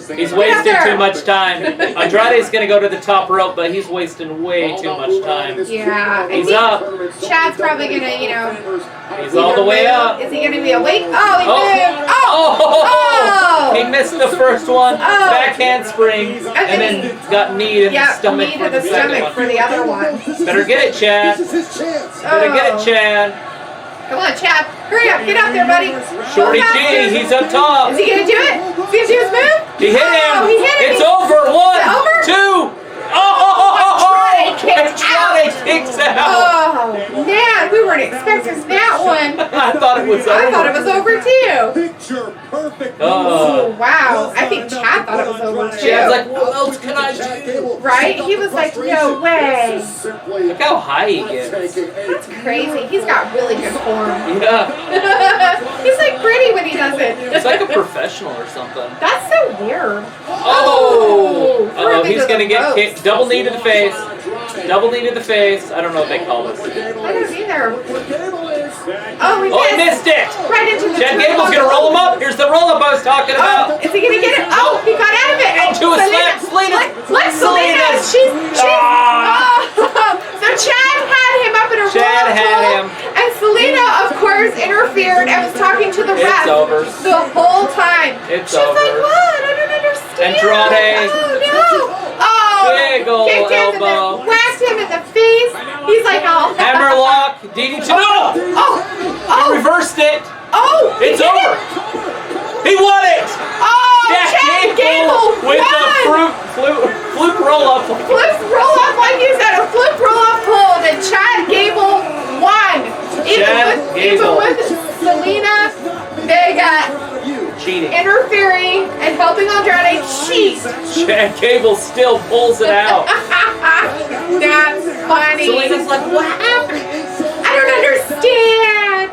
it! He's wasting too much time. Andrade's going to go to the top rope, but he's wasting way too much time. Yeah. He's up. Chad's probably gonna, He's all the way up. Is he gonna be awake? Oh, he moved! Oh! He missed the first one. Back handspring. And then got knee in the stomach knee for to the the second stomach one. for the other one. Better get it, Chad. Better get it, Chad. Come on, Chad. Hurry up. Get out there, buddy. Shorty G, he's up top. Is he going to do it? Is he going to do his move? He hit him. Oh, he hit him. It's over. 1, over? 2. Oh! Andrade kicks out. Oh, man. We weren't expecting that one. I thought it was over. I thought it was over, too. Picture perfect. Oh, wow. I think Chad thought it was over, too. Chad's like, what else can I do? Right? He was like, no way. Look how high he gets. That's crazy. He's got really good form. Yeah. He's like pretty when he does it. It's like a professional or something. That's so weird. Oh! Threw him He's into going to the get ropes. kicked. Double knee to the face. Double knee to the face. I don't know what they call this. I don't either. Oh, we Oh, he missed it! Right into the Chad Gable's going to roll him up. Here's the roll-up I was talking about. Is he going to get it? Oh, he got out of it. Into a slap. Selena. Look, Selena. She's so Chad had him up in a Chad roll-up had hold, him. and Selena, of course, interfered and was talking to the ref It's over. the whole time. It's She's over. like, what? I don't understand. Andrade. Oh, no. Oh, Big ol' kicked him elbow. and then whacked him in the face. He's like, oh. Hammerlock. DDT. No! He reversed it. Oh, It's over. He won it. Oh, Chad Gable with the fluke roll-up. Fluke roll-up, like you said, a fluke roll-up hold, and Chad Gable won. Even with Selena, they got cheating, interfering, and helping Andrade cheat. Chad Gable still pulls it out. That's funny. Selena's like, what happened? I don't understand.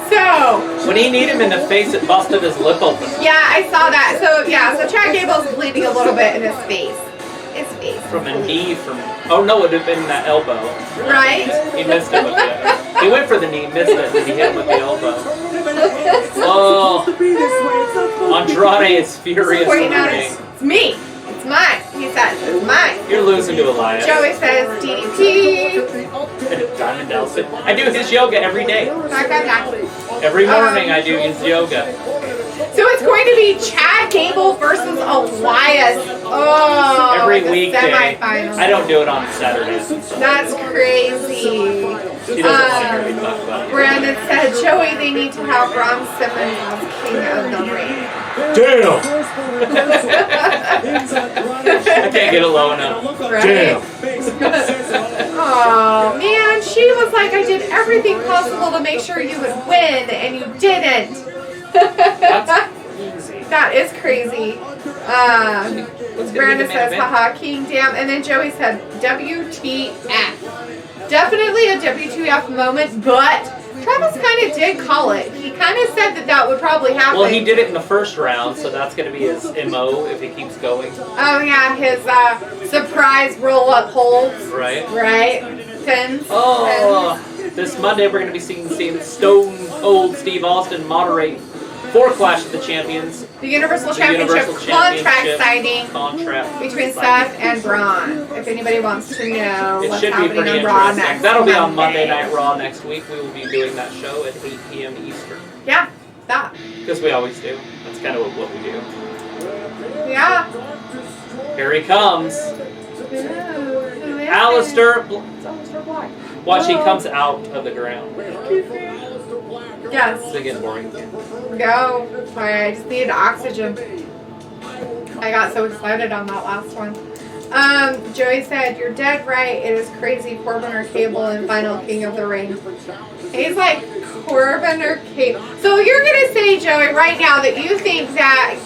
So when he kneed him in the face, it busted his lip open. yeah, I saw that. So Chad Gable's bleeding a little bit in his face. His face. From a knee oh no, it would have been that elbow. Right? He missed it with the he went for the knee, missed it, and he hit him with the elbow. Oh, Andrade is furious in the ring. It's me. It's mine. He says, it's mine. You're losing to Elias. Joey says, DDT. Diamond Nelson. I do his yoga every day. Knock. Every morning I do his yoga. So it's going to be Chad Gable versus Elias. Oh, every the weekday. semifinals. I don't do it on Saturdays. That's crazy. He doesn't want to hear me talk about it. Brandon said, Joey, they need to have Ron Simmons as king of the ring. Damn! I can't get it low enough. Right? Damn! Oh, man. She was like, I did everything possible to make sure you would win, and you didn't. That's easy. That is crazy. Brandon says, haha, King, damn. And then Joey said, WTF. Definitely a WTF moment, but Travis kind of did call it. He kind of said that would probably happen. Well, he did it in the first round, so that's going to be his MO if he keeps going. Oh, yeah, his surprise roll-up holds. Right. Right. Pins. Oh, this Monday we're going to be seeing Stone Cold Steve Austin moderate for Clash of the Champions. The Universal Championship contract signing between Seth and Braun. If anybody wants to know it what's should be happening pretty on Raw interesting. next That'll be on Monday. Monday Night Raw next week. We will be doing that show at 8 p.m. Eastern. Yeah, that. Because we always do. That's kind of what we do. Yeah. Here he comes. Alistair Black. Watch, he comes out of the ground. Yes. It's getting boring. Go. Sorry, I just needed oxygen. I got so excited on that last one. Joey said, you're dead right. It is crazy. Corbin or Cable and final King of the Ring. He's like, Corbin or Cable. So you're going to say, Joey, right now that you think that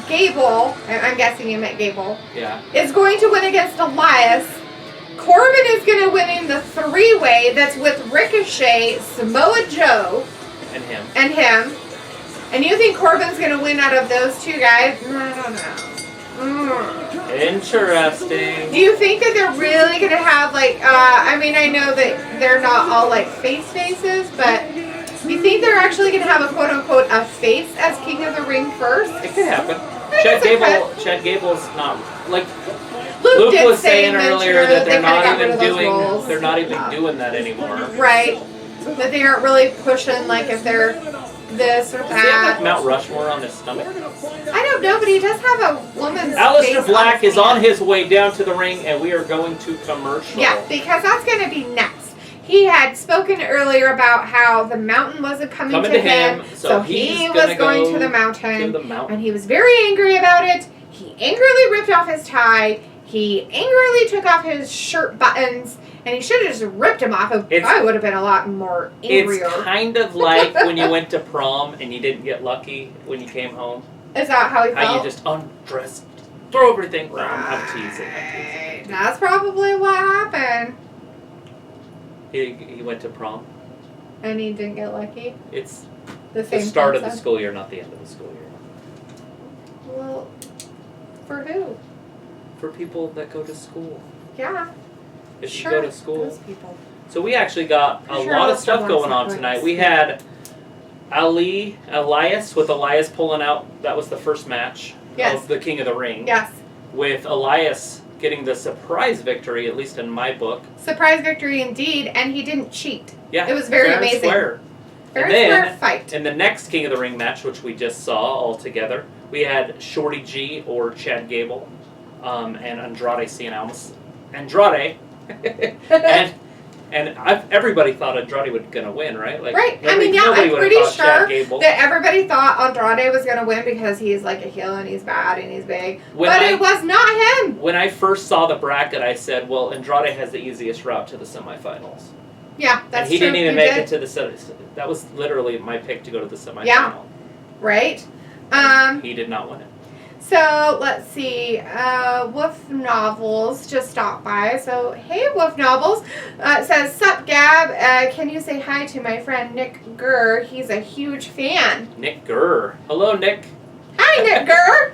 Gable, I'm guessing you meant Gable, yeah, is going to win against Elias. Corbin is going to win in the three-way that's with Ricochet, Samoa Joe, and him. And you think Corbin's going to win out of those two guys? I don't know. Interesting. Do you think that they're really going to have, like, I mean, I know that they're not all, like, faces, but do you think they're actually going to have a quote-unquote a face as King of the Ring first? It could happen. Chad Gable's not, like, Luke was saying earlier that they're not even doing that anymore. Right. That they aren't really pushing, like, if they're this or Does he have, that. like, Mount Rushmore on his stomach? I don't know, but he does have a woman's Alistair face Black his is on hand. his way down to the ring, and we are going to commercial. Yeah, because that's going to be next. He had spoken earlier about how the mountain wasn't coming to him, so he was going to the mountain, and he was very angry about it. He angrily ripped off his tie. He angrily took off his shirt buttons, and he should have just ripped them off. It probably would have been a lot more angrier. It's kind of like when you went to prom and you didn't get lucky when you came home. Is that how he felt? How you just undressed, throw everything. Right. I'm teasing. That's probably what happened. He went to prom. And he didn't get lucky? It's the start of the school year, not the end of the school year. Well, for who? For people that go to school. Yeah. If you go to school. Those people. So we actually got a lot of stuff going on tonight. We had Elias with Elias pulling out. That was the first match of the King of the Ring. Yes. With Elias getting the surprise victory, at least in my book. Surprise victory indeed, and he didn't cheat. Yeah. It was very amazing. Square. Very square fight. In the next King of the Ring match, which we just saw all together, we had Shorty G or Chad Gable and Andrade Cien Almas. Andrade. and everybody thought Andrade was going to win, right? Like, right. I'm pretty sure that everybody thought Andrade was going to win because he's like a heel and he's bad and he's big. But it was not him. When I first saw the bracket, I said, well, Andrade has the easiest route to the semifinals. Yeah, that's true. And he didn't even make it to the semis. That was literally my pick to go to the semifinal. Yeah. Right. He did not win it. So, let's see. Wolf Novels just stopped by. So, hey, Wolf Novels. It says, Sup, Gab. Can you say hi to my friend Nick Gurr? He's a huge fan. Nick Gurr. Hello, Nick. Hi, Nick Gurr.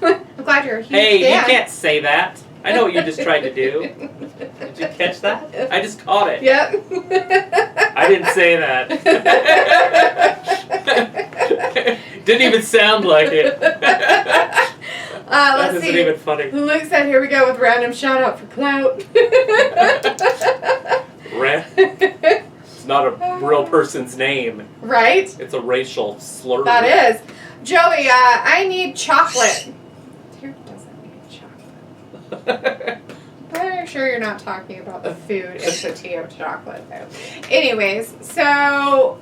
I'm glad you're a huge fan. Hey, you can't say that. I know what you just tried to do. Did you catch that? I just caught it. Yep. I didn't say that. Didn't even sound like it. That isn't even funny. Luke said, here we go with random shout out for clout. It's not a real person's name. Right? It's a racial slur. That is. Joey, I need chocolate. Who doesn't need chocolate? I'm sure you're not talking about the food entity of chocolate, though. Anyways, so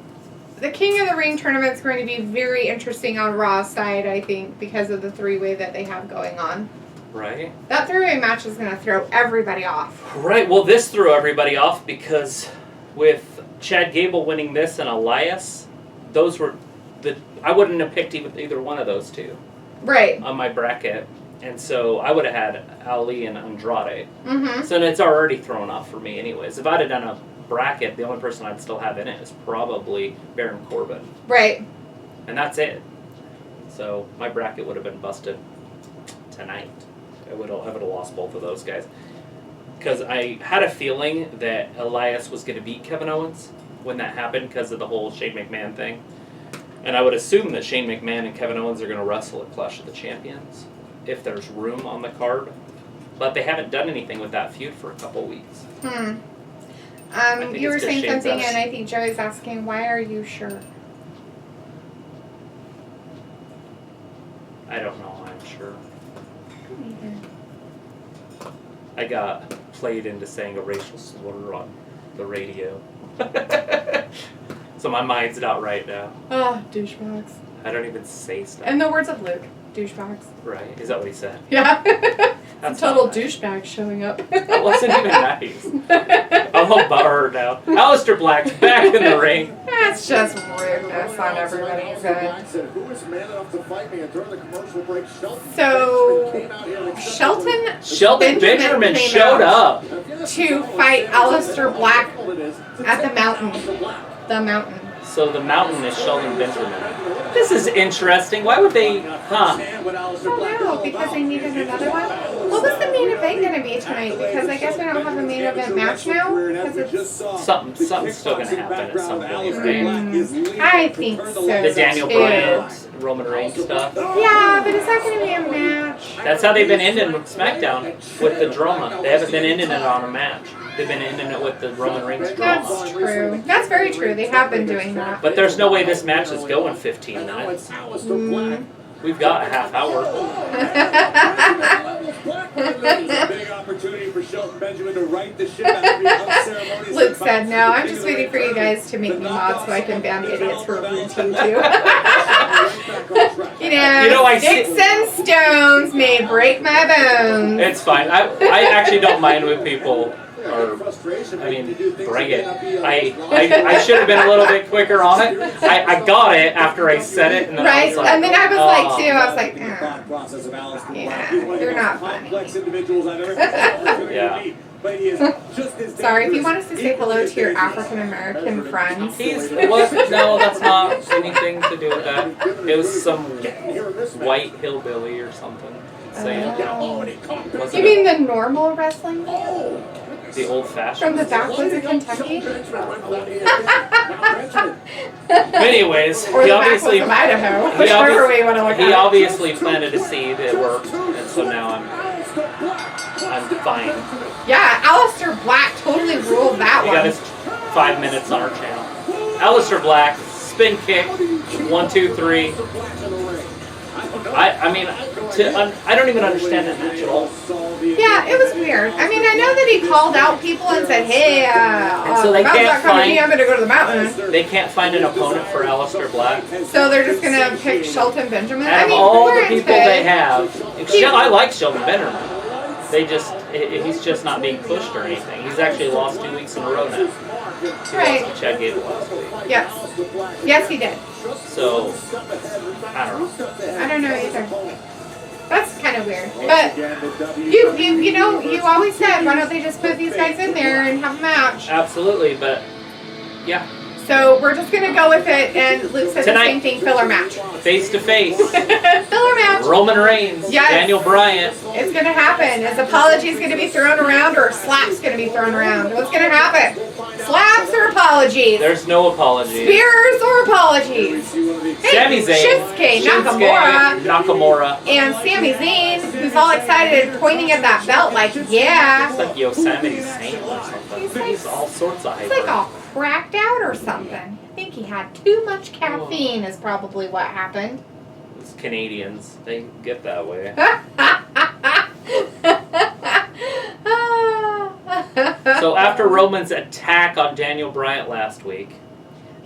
the King of the Ring tournament is going to be very interesting on Raw's side, I think, because of the three-way that they have going on. Right. That three-way match is going to throw everybody off. Right. Well, this threw everybody off because with Chad Gable winning this and Elias, those were I wouldn't have picked either one of those two. Right. On my bracket. And so I would have had Ali and Andrade. Mm-hmm. So it's already thrown off for me anyways. If I'd have done a bracket, the only person I'd still have in it is probably Baron Corbin. Right. And that's it. So my bracket would have been busted tonight. I would have lost both of those guys. Because I had a feeling that Elias was going to beat Kevin Owens when that happened because of the whole Shane McMahon thing. And I would assume that Shane McMahon and Kevin Owens are going to wrestle at Clash of the Champions if there's room on the card. But they haven't done anything with that feud for a couple weeks. You were saying something, and I think Joey's asking, why are you sure? I don't know, I'm sure. I got played into saying a racial slur on the radio. So my mind's not right now. Oh, douchebags. I don't even say stuff. In the words of Luke, douchebags. Right. Is that what he said? Yeah. That's total nice. douchebag showing up. That wasn't even nice. I'm all butthurt now. Aleister Black's back in the ring. That's just rudeness on everybody's end. So, Shelton Benjamin showed up to fight Aleister Black at the mountain. The mountain. So the mountain is Shelton Benjamin. This is interesting. Why would they, I don't know, because they needed another one. What was the main event going to be tonight? Because I guess we don't have a main event match now. Something's still going to happen at some point. I think so. The Daniel Bryan, Roman Reigns stuff. Yeah, but is that going to be a match? That's how they've been ending SmackDown with the drama. They haven't been ending it on a match. They've been ending it with the Roman Reigns drama. That's true. That's very true. They have been doing that. But there's no way this match is going 15 minutes. We've got a half hour. opportunity for Shelton Benjamin to right the ship after the unceremonious. Luke said, no, I'm just waiting for you guys to make me mod so I can ban idiots for routine too. Sticks and stones may break my bones. It's fine. I actually don't mind when people are, bring it. I should have been a little bit quicker on it. I got it after I said it. And then I was like, and then I was like, too, I was like, yeah, you're not funny. Yeah. Sorry, if you want us to say hello to your African American friends. No, that's not anything to do with that. It was some white hillbilly or something saying. You mean the normal wrestling? The old-fashioned. From the backwoods of Kentucky? Anyways, or the backwoods of Idaho. Whichever way you want to look at it. He obviously planted a seed. It worked, and so now I'm fine. Yeah, Aleister Black totally ruled that He one. got his 5 minutes on our channel. Aleister Black, spin kick, 1, 2, 3. I don't even understand that match at all. Yeah, it was weird. I mean, I know that he called out people and said, hey, so they can't find, I'm going to go to the mountain. They can't find an opponent for Aleister Black. So they're just going to pick Shelton Benjamin? Out of all the people they have, I like Shelton Benjamin. He's just not being pushed or anything. He's actually lost 2 weeks in a row now. He lost to Chad Gable last week. Yes. Yes, he did. So, I don't know. I don't know either. That's kind of weird. But you always said, why don't they just put these guys in there and have a match? Absolutely, but yeah. So we're just gonna go with it, and Luke said the same thing. Filler match. Face to face. Filler match. Roman Reigns. Yes. Daniel Bryan. It's gonna happen. Is apologies gonna be thrown around, or slaps gonna be thrown around? What's gonna happen? Slaps or apologies? There's no apologies. Spears or apologies? Sami Zayn. Shinsuke Nakamura. And Sami Zayn, who's all excited and pointing at that belt like, yeah. It's like Yosemite Saint or something. He's all sorts of hyper. It's like all cracked out or something. I think he had too much caffeine is probably what happened. It's Canadians. They get that way. So after Roman's attack on Daniel Bryan last week.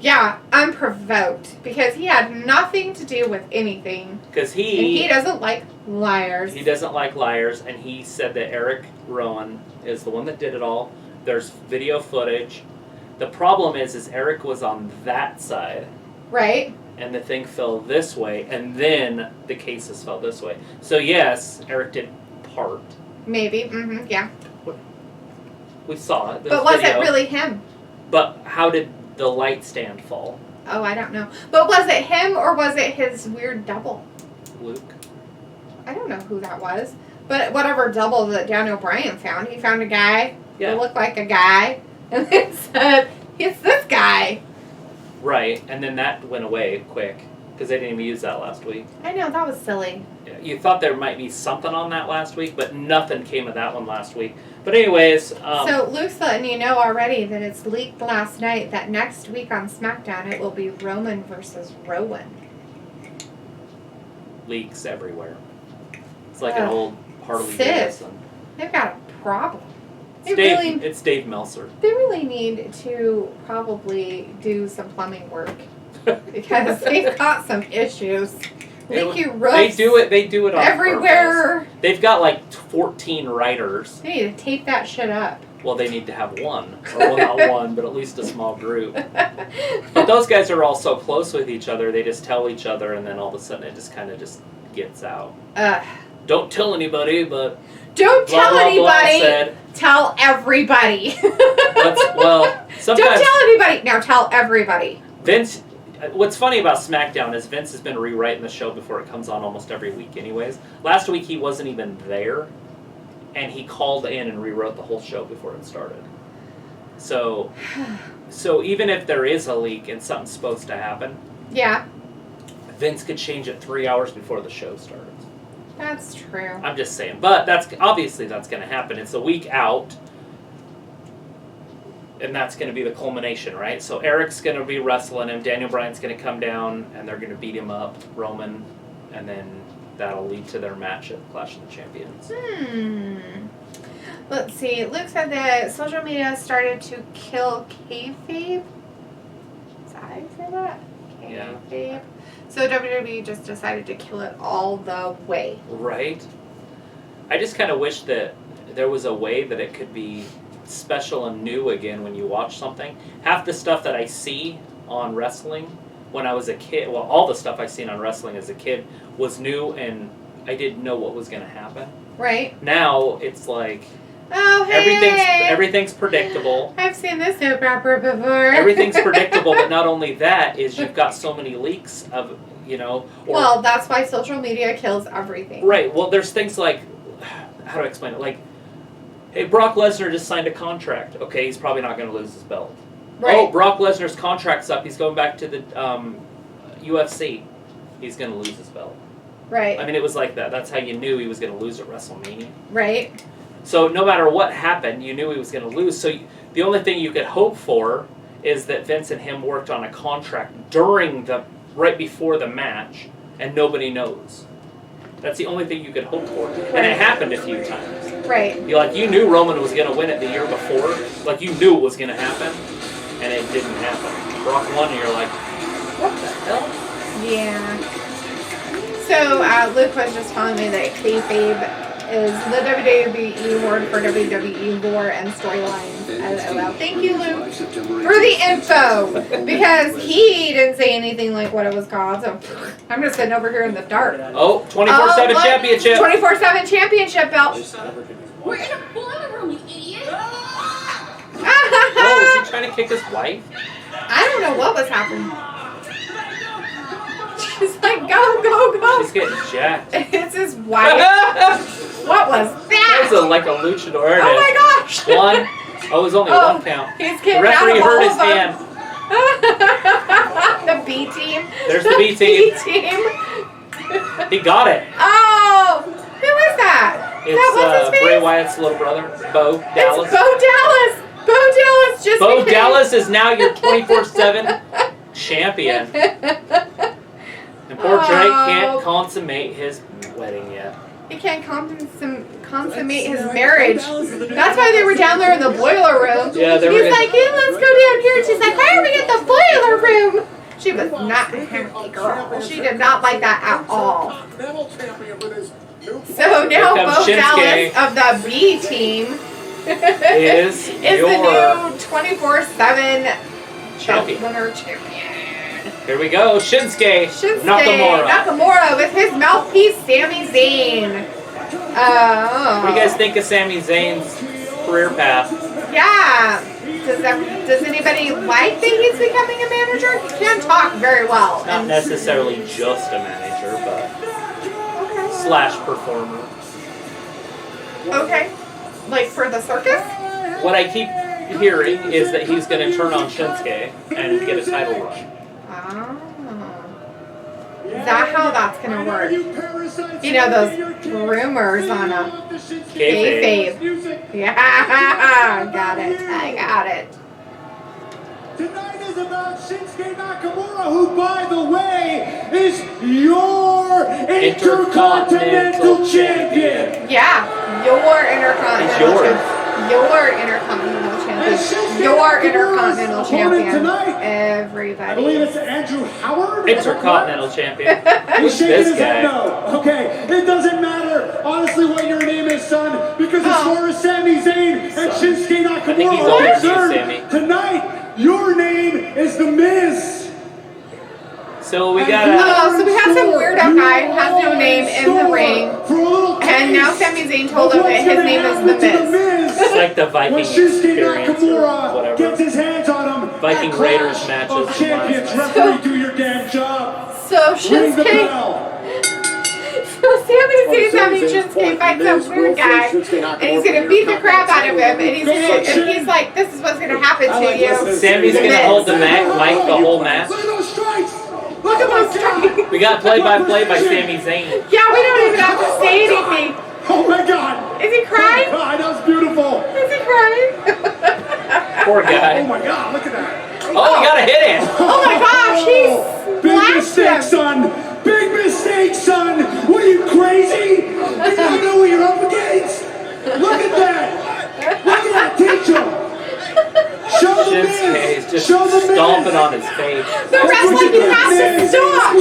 Yeah, unprovoked. Because he had nothing to do with anything. Because he doesn't like liars. He doesn't like liars, and he said that Eric Rowan is the one that did it all. There's video footage. The problem is Eric was on that side. Right. And the thing fell this way, and then the cases fell this way. So yes, Eric did part. Maybe, yeah. We saw it. But was it really him? But how did the light stand fall? Oh, I don't know. But was it him or was it his weird double? Luke. I don't know who that was. But whatever double that Daniel Bryan found, he found a guy who looked like a guy. And then said, it's this guy. Right, and then that went away quick. Because they didn't even use that last week. I know, that was silly. You thought there might be something on that last week, but nothing came of that one last week. But anyways... so Luke's letting you know already that it's leaked last night that next week on SmackDown it will be Roman versus Rowan. Leaks everywhere. It's like an old Harley Sid. Davidson. They've got a problem. It's Dave Meltzer. They really need to probably do some plumbing work. Because they've got some issues. Leaky roofs. They do it on everywhere. Purpose. They've got like 14 writers. They need to tape that shit up. Well, they need to have one. Or, well, not one, but at least a small group. But those guys are all so close with each other, they just tell each other, and then all of a sudden it just kind of just gets out. Don't tell anybody, but... Don't tell anybody. Said, tell everybody. Sometimes... Don't tell anybody. Now tell everybody. Vince... What's funny about SmackDown is Vince has been rewriting the show before it comes on almost every week anyways. Last week he wasn't even there, and he called in and rewrote the whole show before it started. So even if there is a leak and something's supposed to happen, Vince could change it 3 hours before the show starts. That's true. I'm just saying. But that's going to happen. It's a week out. And that's going to be the culmination, right? So Eric's going to be wrestling him. Daniel Bryan's going to come down, and they're going to beat him up, Roman, and then that'll lead to their match at Clash of the Champions. Let's see. Luke said that social media started to kill kayfabe. Is that how you say that? Kayfabe. Yeah. So WWE just decided to kill it all the way. Right. I just kind of wish that there was a way that it could be special and new again when you watch something. Half the stuff that I see on wrestling when I was a kid, well, all the stuff I seen on wrestling as a kid was new and I didn't know what was going to happen. Right. Now it's like oh, hey. everything's predictable. I've seen this soap opera before. Everything's predictable, but not only that is you've got so many leaks of, well, that's why social media kills everything. Right. Well, there's things like, how do I explain it? Like, hey, Brock Lesnar just signed a contract. Okay, he's probably not going to lose his belt. Right. Oh, Brock Lesnar's contract's up. He's going back to the UFC. He's going to lose his belt. Right. I mean, it was like that. That's how you knew he was going to lose at WrestleMania. Right. So no matter what happened, you knew he was going to lose. So the only thing you could hope for is that Vince and him worked on a contract right before the match, and nobody knows. That's the only thing you could hope for. Right. And it happened a few times. Right. You knew Roman was going to win it the year before. Like, you knew it was going to happen, and it didn't happen. Brock won, and you're like, what the hell? Yeah. So, Luke was just telling me that kayfabe is the WWE word for WWE lore and storylines. LOL. Thank you, Luke, for the info. Because he didn't say anything like what it was called. So, I'm just sitting over here in the dark. Oh, 24/7 championship. 24/7 championship belt. We're in a boiler room, you idiot. Oh, is he trying to kick his wife? I don't know what was happening. She's like, go, go, go. She's getting jacked. It's his wife. What was that? That was like a luchador. Oh my gosh. One. Oh, it was only one count. He's The getting referee out of hurt his all of hand. The B team. There's the B team. B team. He got it. Oh, who is that? It's Bray Wyatt's little brother, Bo Dallas. It's Bo Dallas. Bo Dallas just Bo became... Dallas is now your 24/7 champion. And poor Drake can't consummate his wedding yet. He can't consummate his marriage. That's why they were down there in the boiler room. Yeah, He's like, hey, let's go down here. And she's like, why are we in the boiler room? She was not a happy girl. She did not like that at all. So now Bo Dallas of the B team is the new 24/7 champion. Winner champion. Here we go, Shinsuke Nakamura with his mouthpiece, Sami Zayn. What do you guys think of Sami Zayn's career path? Yeah. Does anybody like that he's becoming a manager? He can talk very well. Not necessarily just a manager, but slash performer. Okay. Like for the circus? What I keep hearing is that he's going to turn on Shinsuke and get a title run. Oh. Is that how that's going to work? You know, those rumors on a kayfabe. Yeah, got it. I got it. Tonight is about Shinsuke Nakamura, who, by the way, is your Intercontinental Champion. Yeah, your Intercontinental Champion. Your Intercontinental Champion. Your Intercontinental Champion. Everybody. I believe it's Andrew Howard. Intercontinental Champion. He's shaking this his guy? head no. Okay, it doesn't matter, honestly, what your name is, son, because as far as Sami Zayn and Shinsuke Nakamura are concerned, tonight, your name is The Miz. So we got so we have some weirdo guy who has no name in the ring, and now Sami Zayn told him that his name is The Miz. It's like the Viking experience or whatever. Gets his hands on him. Viking Raiders matches. Champions, referee, do your damn job. So Shinsuke. So Sami Zayn's having Shinsuke fight some weird guy, and he's gonna beat the crap out of him, and he's like, "This is what's gonna happen to you." Sammy's gonna hold the mic the whole match. Look at those strikes. Look at those strikes. We got play-by-play by Sami Zayn. Yeah, we don't even have to say anything. Oh my God! Is he crying? Oh my God, that was beautiful. Is he crying? Poor guy. Oh my God, look at that. Oh, he got a hit in. Oh my gosh, he's big mistake, son. Big mistake, son. What are you, crazy? You don't know what you're up against. Look at that. on his face. The wrestling has to stop.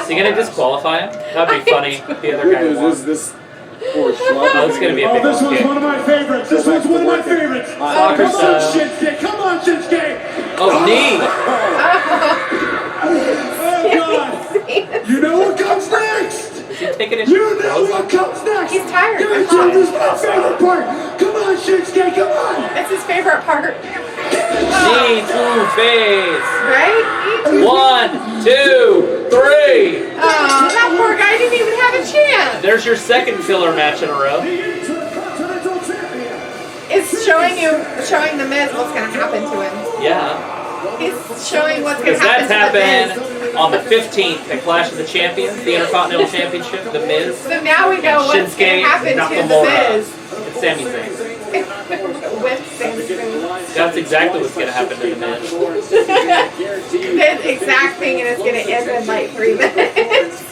Is he gonna disqualify him? That'd be funny. if The other guy won. This Oh, it's gonna be a big this one's kick. one of my favorites. This one's one of my favorites. Soccer Come on, style. Shinsuke. Come on, Shinsuke. Oh, knee. Oh, God. You know what comes next? Is he taking his You know shoes what off? comes next. He's tired. Give it to him. This is my favorite part. Come on, Shinsuke. Come on. It's his favorite part. Knee to face. Right? 1, 2, 3. Oh, that poor guy didn't even have a chance. There's your second filler match in a row. It's showing the Miz what's going to happen to him. Yeah. He's showing what's going Because to happen that's to the Miz. happened on the 15th at Clash of the Champions, the Intercontinental Championship, The Miz. So now we know what's going to Shinsuke happen to Nakamura. the Miz. And Sami Zayn. With Sami Zayn. That's exactly what's going to happen to The Miz. This exact thing, and it's going to end in like 3 minutes.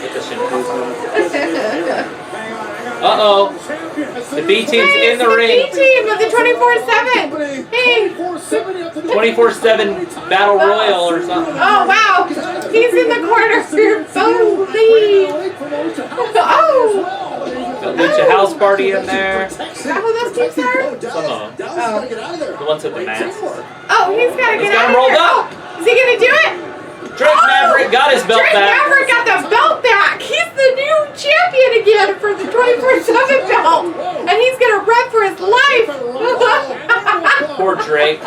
Get the Shinsuke. Uh-oh. The B team's in the ring. B team of the 24/7. Hey. 24/7 Battle Royal or something. Oh wow. He's in the corner. Oh, please. Oh. Got Lucha House Party in there. Is that who those teams are? Some of them. Oh. The ones with the masks. Oh, he's got to He's get got out him of rolled here. up. Oh, is he going to do it? Drake Maverick got his belt Drake back. Maverick got the belt back. He's the new champion again for the 24/7 belt. And he's going to run for his life. Poor Drake.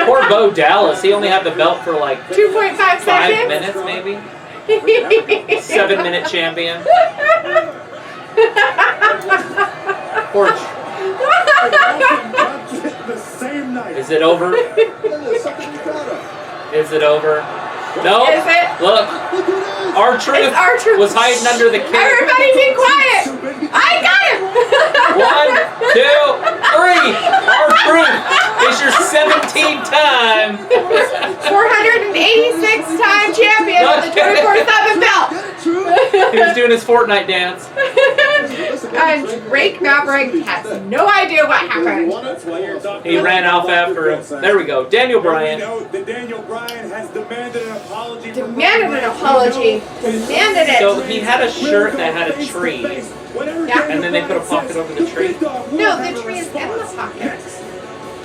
Poor Bo Dallas. He only had the belt for like 2.5 5 seconds. minutes maybe. 7-minute champion. Poor Is it over? Is it over? No. Is it? Look. R-Truth R-Truth. was hiding under the cape. Everybody be quiet. I got him. 1, 2, 3. R-Truth is your 17th time. 486-time champion of the 24/7 belt. He was doing his Fortnite dance. And Drake Maverick has no idea what happened. He ran off after him. There we go. Daniel Bryan. Daniel Bryan has demanded an apology. Demanded an apology. Demanded it. So he had a shirt that had a tree. Yeah. And then they put a pocket over the tree. No, the tree is in the pocket.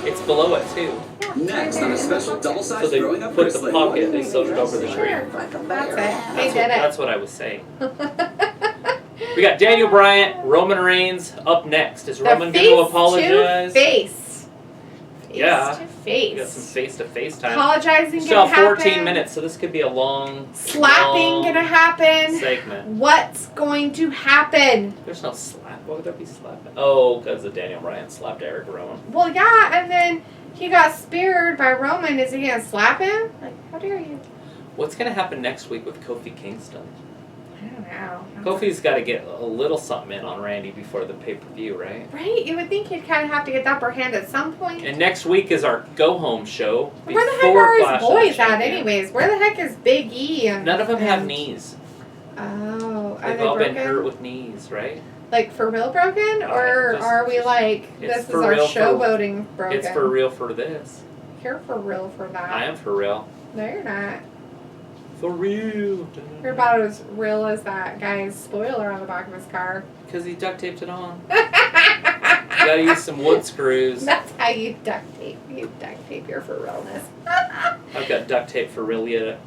It's below it too. Next on a special double-sized So they growing up put the wrestling. pocket, they sewed it over the tree. That's it. They did it. That's what I was saying. We got Daniel Bryan, Roman Reigns up next. Is Roman going to apologize? Face Yeah. to face. We got some face-to-face time. Apologizing Still gonna have 14 happen. minutes, so this could be a long, Slapping long gonna happen. segment. What's going to happen? There's no slap. Why would there be slapping? Oh, because the Daniel Bryan slapped Eric Rowan. Well, yeah, and then he got speared by Roman. Is he gonna slap him? Like, how dare you? What's going to happen next week with Kofi Kingston? I don't know. Kofi's got to get a little something in on Randy before the pay-per-view, right? Right? You would think he'd kind of have to get the upper hand at some point. And next week is our go-home show. Where the heck before are Clash his of the boys at, Champions. anyways? Where the heck is Big E? And, None of them have and- knees. Oh, are They've they all broken? been hurt with knees, right? Like for real broken, or Just- are we like it's this is for our real for- showboating broken? It's for real for this. You're for real for that. I am for real. No, you're not. For real. You're about as real as that guy's spoiler on the back of his car. Because he duct taped it on. You gotta use some wood screws. That's how you duct tape. You duct tape your for realness. I've got duct tape for real yet.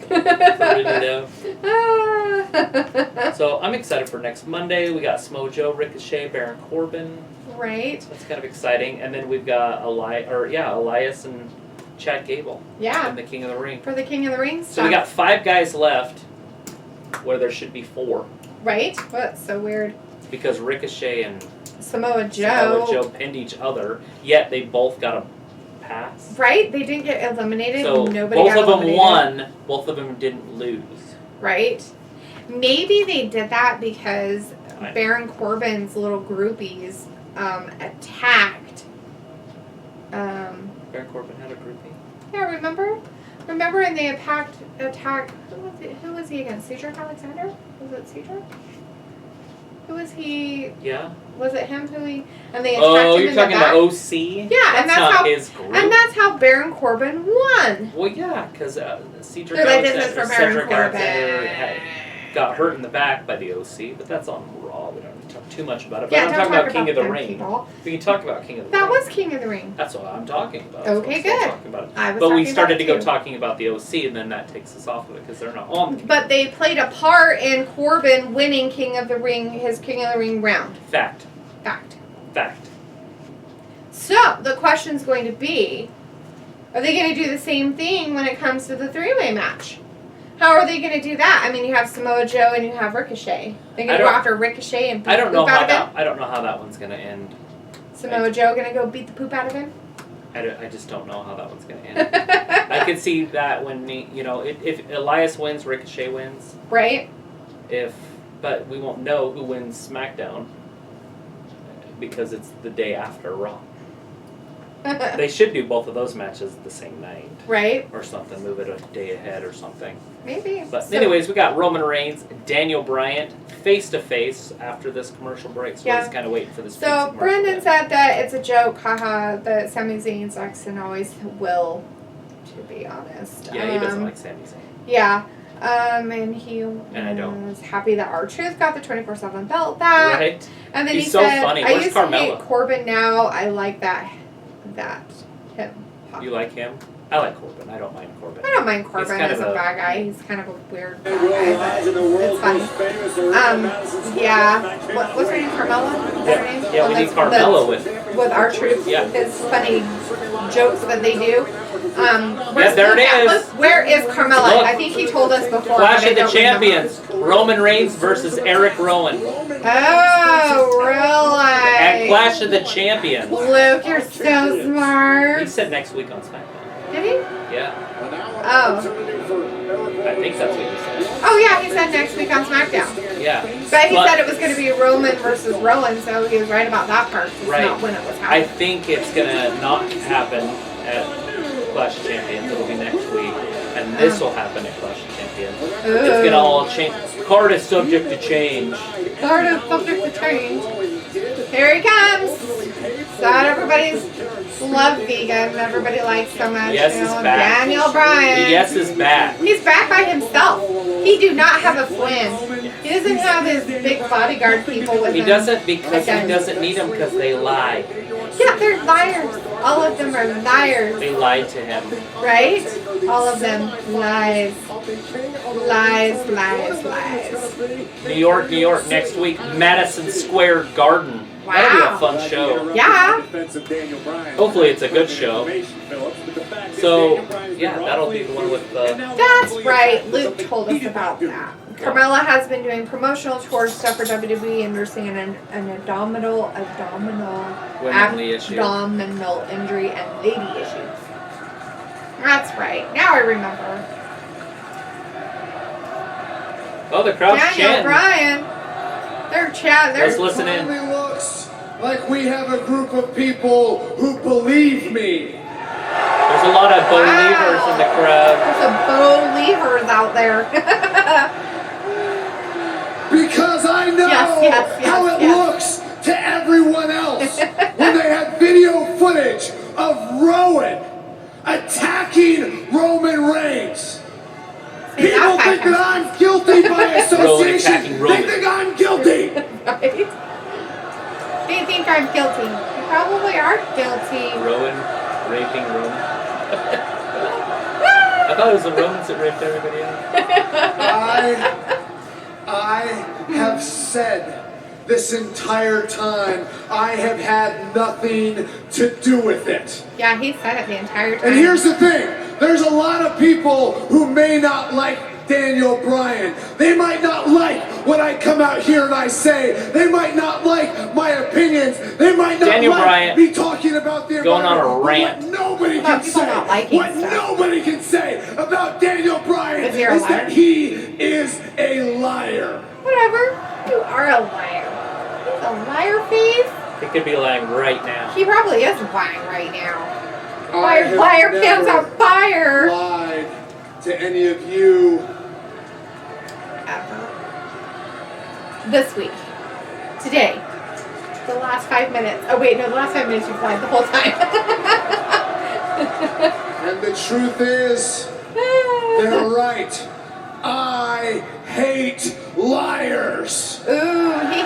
So I'm excited for next Monday. We got Smojo, Ricochet, Baron Corbin. Right. That's kind of exciting. And then we've got Elias and Chad Gable. Yeah. And the King of the Ring. For the King of the Ring stuff. So we got 5 guys left where there should be 4. Right? What's so weird? Because Ricochet and Samoa Joe. pinned each other, yet they both got a pass. Right? They didn't get eliminated. So Nobody both got of them eliminated. won, both of them didn't lose. Right? Maybe they did that because Right. Baron Corbin's little groupies attacked. Baron Corbin had a groupie. Yeah, remember? Remember, and they attacked. Who was he against? Cedric Alexander? Was it Cedric? Who Who was he? Yeah. Was it him who he? And they attacked him Oh, in you're the talking back? about OC? Yeah, and that's not how his group. And that's how Baron Corbin won. Well, yeah, because Cedric They're like, this is for Baron Alexander Corbin. got hurt in the back by the OC, but that's on Raw. We don't need to talk too much about it. But Yeah, I'm don't talking talk about King of the them, Ring. people. We can talk about King of the That Ring. was King of the Ring. That's what I'm talking about. Okay, That's what I'm good. talking about. I was But we talking started about to it go too. talking about the OC, and then that takes us off of it because they're not on the King. But they played a part in Corbin winning King of the Ring, his King of the Ring round. Fact. Fact. Fact. So, the question's going to be, are they going to do the same thing when it comes to the three-way match? How are they going to do that? I mean, you have Samoa Joe and you have Ricochet. They're going to go after Ricochet and beat I the don't know poop how out of him? that. I don't know how that one's gonna end. Samoa Joe going to go beat the poop out of him? I just don't know how that one's gonna end. I could see that when if Elias wins, Ricochet wins. Right? But we won't know who wins SmackDown because it's the day after Raw. They should do both of those matches the same night. Right. Or something, move it a day ahead or something. Maybe. But anyways, we got Roman Reigns, Daniel Bryan, face-to-face after this commercial break. So we're just kind of waiting for this. So Brendan said that it's a joke, haha, that Sami Zayn's ex and always will, to be honest. Yeah, he doesn't like Sami Zayn. Yeah. And he was happy that R-Truth got the 24/7 belt back. Right. And then He's he so said, funny. I Where's used Carmella? to hate Corbin, now I like him. You like him? I like Corbin. I don't mind Corbin. I don't mind Corbin He's kind as of a bad guy. He's kind of a weird guy, but it's funny. Yeah. What's her name? Carmella? Is that her name? Yeah, we need Carmella with R-Truth. Yeah. His funny jokes that they do. Yeah, there it is. Look, where is Carmella? Look. I think he told us before. Clash but I of the don't Champions. Roman Reigns versus Eric Rowan. Oh, really? At Clash of the Champions. Luke, you're so smart. He said next week on SmackDown. Did he? Yeah. Oh. I think that's what he said. Oh, yeah, he said next week on SmackDown. Yeah. But he said it was going to be Roman versus Rowan, so he was right about that part. It's Right. not when it was I happening. think it's going to not happen at Clash of Champions. It'll be next week. And this will happen at Clash of Champions. It's going to all change. Card is subject to change. Card is subject to change. Here he comes. That everybody's love vegan. Everybody likes so much. Yes is back. Daniel Bryan. Yes is back. He's back by himself. He do not have a twin. He doesn't have his big bodyguard people with He him. doesn't because he doesn't need them because they lie. Yeah, they're liars. All of them are liars. They lied to him. Right? All of them lies. Lies, lies, lies. New York, next week, Madison Square Garden. Wow. That'll be a fun show. Yeah. Hopefully it's a good show. So, yeah, that'll be the one with the... That's right. Luke told us about that. Carmella has been doing promotional tour stuff for WWE and nursing an abdominal injury and lady issues. That's right. Now I remember. Oh, the crowd's Daniel chanting. Bryan. They're chatting. Let's listen in. Finally looks like we have a group of people who believe me. There's a lot of believers in the crowd. There's some believers out there. Because I know how it looks to everyone else when they have video footage of Rowan attacking Roman Reigns. People think that I'm guilty by association. They think I'm guilty. Right? They think I'm guilty. You probably are guilty. Rowan raping Roman. I thought it was the Romans that raped everybody else. I have said this entire time I have had nothing to do with it. Yeah, he said it the entire time. And here's the thing. There's a lot of people who may not like Daniel Bryan. They might not like what I come out here and I say. They might not like my opinions. They might not Daniel like Bryan me talking about the going on a environment. rant. What nobody can say, nobody can say about Daniel Bryan Is he a is liar? that he is a liar. Whatever. You are a liar. He's a liar face. He could be lying right now. He probably is lying right now. I have Liar never pants on fire. lied to any of you. Ever. This week. today. The last 5 minutes. Oh wait, no, the last 5 minutes you flied the whole time. And the truth is, they're right. I hate liars. Ooh, he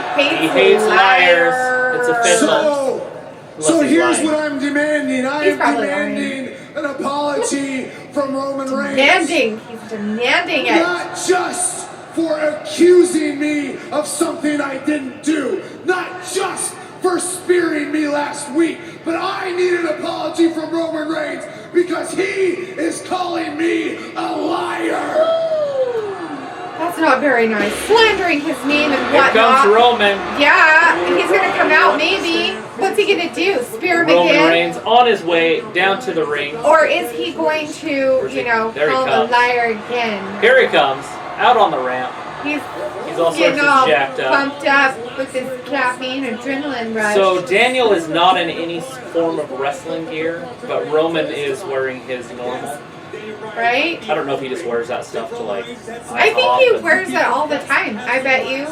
hates, liars. It's official. So here's what I'm demanding. I am demanding an apology from Roman Reigns. He's demanding it. Not just for accusing me of something I didn't do. Not just for spearing me last week. But I need an apology from Roman Reigns because he is calling me a liar. That's not very nice. Slandering his name and whatnot. Here comes Roman. Yeah, he's going to come out maybe. What's he going to do? Spear him Roman again? Reigns on his way down to the ring. Or is he going to, you know, call him a liar again? Here he comes, out on the ramp. He's all getting sorts all of jacked up. pumped up with his caffeine adrenaline rush. So Daniel is not in any form of wrestling gear, but Roman is wearing his normal. Right? I don't know if he just wears that stuff to like. I think he wears it all the time. I bet you.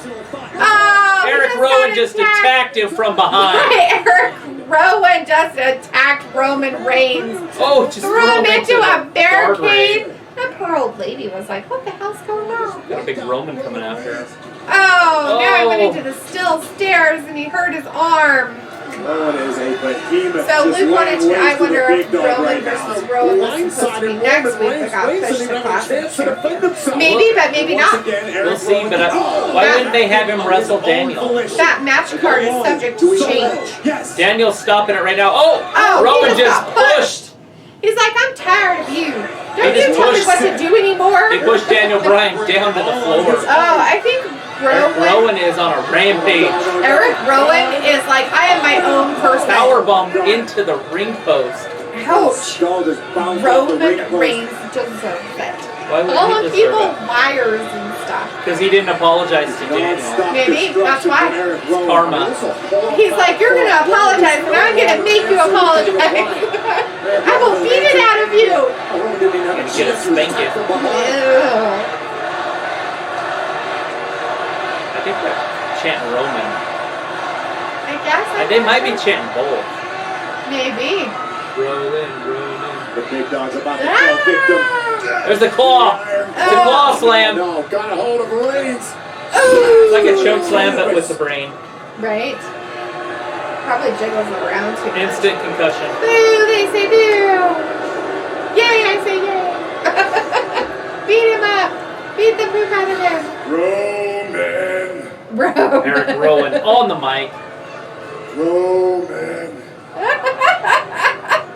Oh, Eric Rowan just attacked him from behind. Eric Rowan just attacked Roman Reigns. Oh, just threw him into a barricade. guardrail. That poor old lady was like, "What the hell's going on?" Got a big Roman coming after us. Oh, now he went into the steel stairs and he hurt his arm. Rowan is a behemoth. So Luke wanted to. I wonder if Rowan Roman versus Rowan was supposed to be next week, but got pushed to Classic. Maybe, but maybe not. We'll see, but why wouldn't they have him wrestle Daniel? That match card is subject to change. Yes. Daniel's stopping it right now. Oh, Roman he just got pushed. He's like, I'm tired of you. Don't He you just tell me pushed- what to do anymore. They pushed Daniel Bryan down to the floor. Oh, I think Rowan is on a rampage. Eric Rowan is like, I am my own person. Powerbomb into the ring post. Ouch. Roman Reigns deserves it. Why would All he of deserve people it? liars and stuff. Because he didn't apologize to Daniel. Maybe, that's why. It's karma. He's like, you're going to apologize, and I'm going to make you apologize. I will beat it out of you. You're going to get a spanking. Ew. I think they're chanting Roman. I guess. They might be chanting both. Maybe. Roman. The big dog's about to kill victim. There's the claw. It's a claw slam. No, got a hold of Reigns. It's like a choke slam, but with the brain. Right? Probably jiggles around too much. Instant concussion. Boo, they say boo. Yay, I say yay. Beat him up. Beat the poop out of him. Roman. Eric Rowan on the mic. Roman.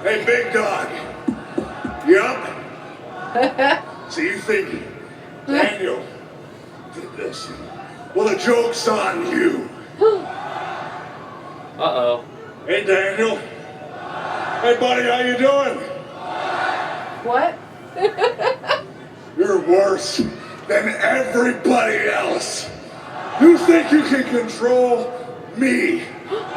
Hey, big dog. Yup. So you think Daniel did this? Well, the joke's on you. Uh-oh. Hey, Daniel. Hey, buddy, how you doing? What? You're worse than everybody else. You think you can control me?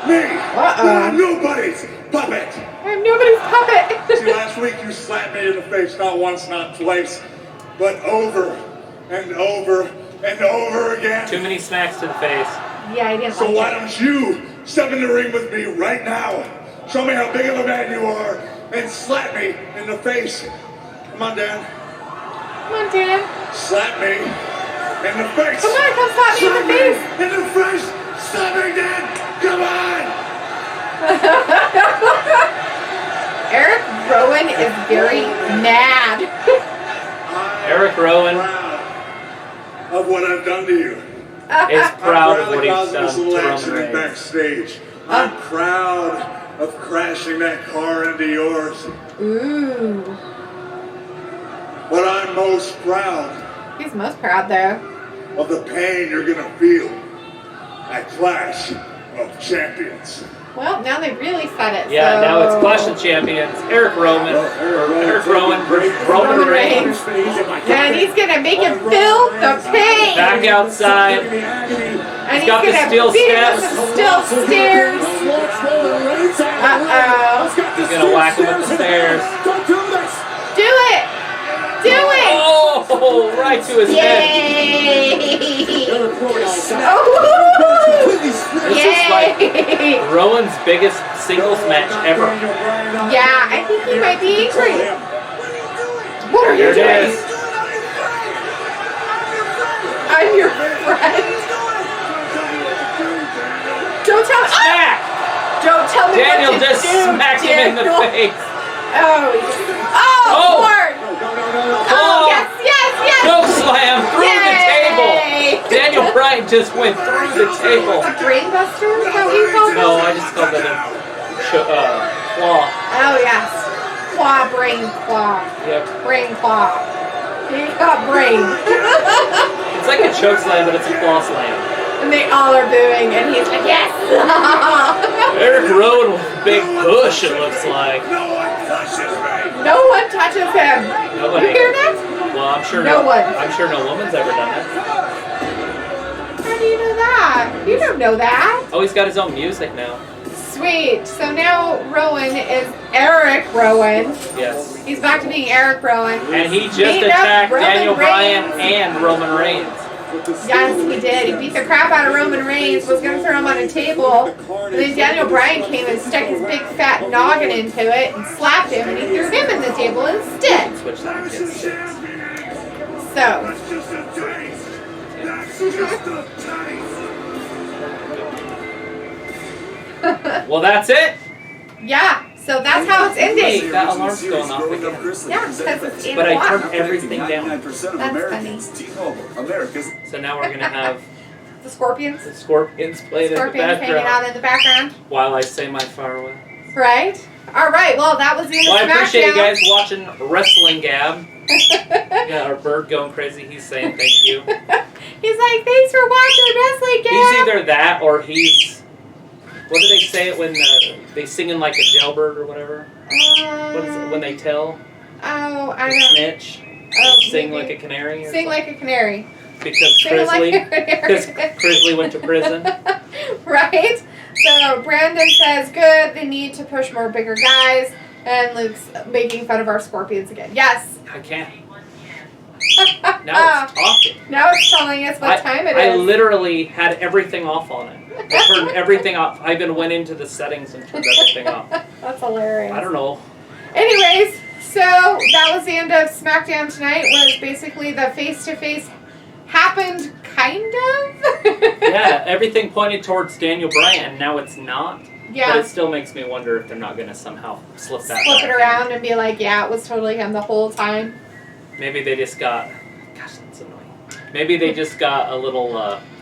Me? I'm nobody's puppet. I'm nobody's puppet. See, last week you slapped me in the face, not once, not twice, but over and over and over again. Too many smacks to the face. Yeah, I didn't So like why it. don't you step in the ring with me right now? Show me how big of a man you are and slap me in the face. Come on, Dan. Come on, Dan. Slap me in the face. Come on, come slap me in the face. In the face. Slap me, Dan. Come on. Eric Rowan is very mad. Eric Rowan of what I've done to you. is proud of what he's causing done this to little Roman accident Reigns. backstage. I'm proud of crashing that car into yours. Ooh. But I'm most proud He's most proud, though. of the pain you're gonna feel at Clash of Champions. Well, now they really said it. Yeah, so... now it's Clash of Champions. Eric Rowan versus Roman Reigns. And he's gonna make him feel the pain. Back outside. And He's got the gonna steel beat him steps. with the steel stairs. Uh-oh. He's gonna whack him with the stairs. Do it! Do it! Oh, right to his head. Yay! Completely Oh! This is like Rowan's biggest singles match ever. Yeah, I think he might be angry. What are you doing? There it is. I'm your friend. Don't tell me. Smack! Don't tell me Daniel what to just do, smacked him in the Daniel. face. Oh, Lord. Oh, yes. Choke slam through the table. Daniel Bryan just went through the table. Brainbuster? Is that what you call it? No, I just called it a claw. Oh, yes. Brain claw. Yep. Brain claw. You got brain. It's like a choke slam, but it's a claw slam. And they all are booing, and he's like, yes! Eric Rowan with a big push, it looks like. No one touches him. Nobody. You hear that? Well, I'm sure No one. I'm sure no woman's ever done that. How do you know that? You don't know that. Oh, he's got his own music now. Sweet. So now Rowan is Eric Rowan. Yes. He's back to being Eric Rowan. And he just Beating up attacked Roman Daniel Bryan Reigns. and Roman Reigns. Yes, he did. He beat the crap out of Roman Reigns, was going to throw him on a table. And then Daniel Bryan came and stuck his big fat noggin into it and slapped him, and he threw him in the table instead. Switch that against six. So. Well, that's it. Yeah, so that's how it's ending. Wait, that alarm's going off again. Yeah, because it's 8 But I o'clock. turned everything down. That's funny. So now we're gonna have The Scorpions? the Scorpions played in the Scorpions hanging out background in the background. while I say my farewell. Right? Alright, well, that was the end Well, I of appreciate you SmackDown. guys watching Wrestling Gab. Yeah, our bird going crazy. He's saying thank you. He's like, thanks for watching Wrestling Gab. He's either that or he's. What do they say it when they singing like a jailbird or whatever? What is it when they tell? Oh, I The don't snitch. Oh, Sing maybe. like a canary. Or Sing like a canary. because Sing like Crisley. a canary. Because Crisley went to prison. Right? So Brandon says, good, they need to push more bigger guys. And Luke's making fun of our Scorpions again. Yes. I can't. Now it's talking. Now it's telling us what time it is. I literally had everything off on it. I turned everything off. I even went into the settings and turned everything off. That's hilarious. I don't know. Anyways, so that was the end of SmackDown tonight. Was basically the face-to-face happened, kind of. Yeah, everything pointed towards Daniel Bryan. Now it's not. Yeah. But it still makes me wonder if they're not going to somehow slip that Flip back it around and be like, yeah, it was totally him the whole time. Maybe they just got... Gosh, that's annoying. Maybe they just got a little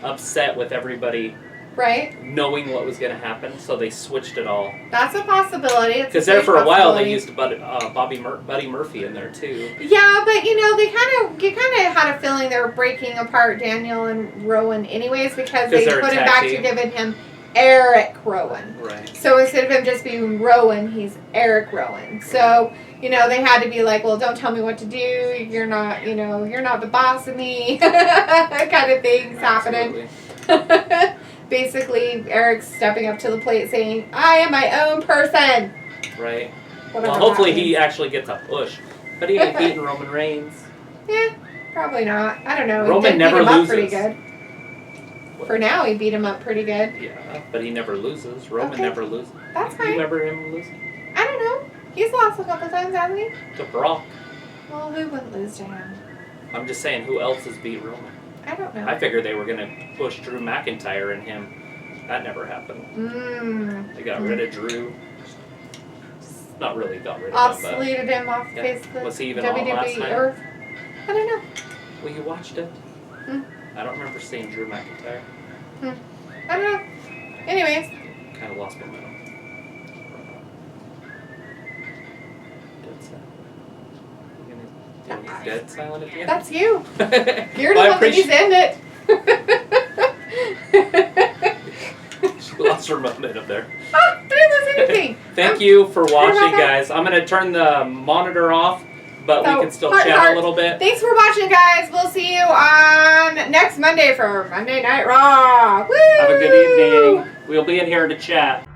upset with everybody Right? knowing what was going to happen, so they switched it all. That's a possibility. Because there for a while they used Buddy Murphy in there too. Yeah, but you know, you kind of had a feeling they were breaking apart Daniel and Rowan anyways because they they're a put him tag back team. to giving him Eric Rowan. Right. So instead of him just being Rowan, he's Eric Rowan. So, you know, they had to be like, well, don't tell me what to do. You're not, you know, you're not the boss of me. Kind of things happening. Basically, Eric's stepping up to the plate saying, I am my own person. Right. Whatever Well, hopefully that he means. actually gets a push. But he ain't beating Roman Reigns. Yeah, probably not. I don't know. Roman he did never beat him loses. up pretty good. For now, he beat him up pretty good. Yeah, but he never loses. Roman Okay. never loses. That's You fine. remember him losing? I don't know. He's lost a couple times, hasn't he? To Brock. Well, who wouldn't lose to him? I'm just saying, who else has beat Roman? I don't know. I figured they were going to push Drew McIntyre and him. That never happened. They got rid of Drew. Not really got rid of him, Obsoleted him off the Yeah. face of the Was he even on last WWE night? Earth. I don't know. but... Well, you watched it? I don't remember seeing Drew McIntyre. I don't know. Anyways. Kind of lost momentum. Dead silent. You gonna do dead silent at the end? That's you. You're the Well, I one that needs to end it. She lost her momentum there. Oh, I didn't lose anything. Thank you for watching, about that? guys. I'm going to turn the monitor off, but we can still chat a little bit. Thanks for watching, guys. We'll see you on next Monday for Monday Night Raw. Woo! Have a good evening. We'll be in here to chat.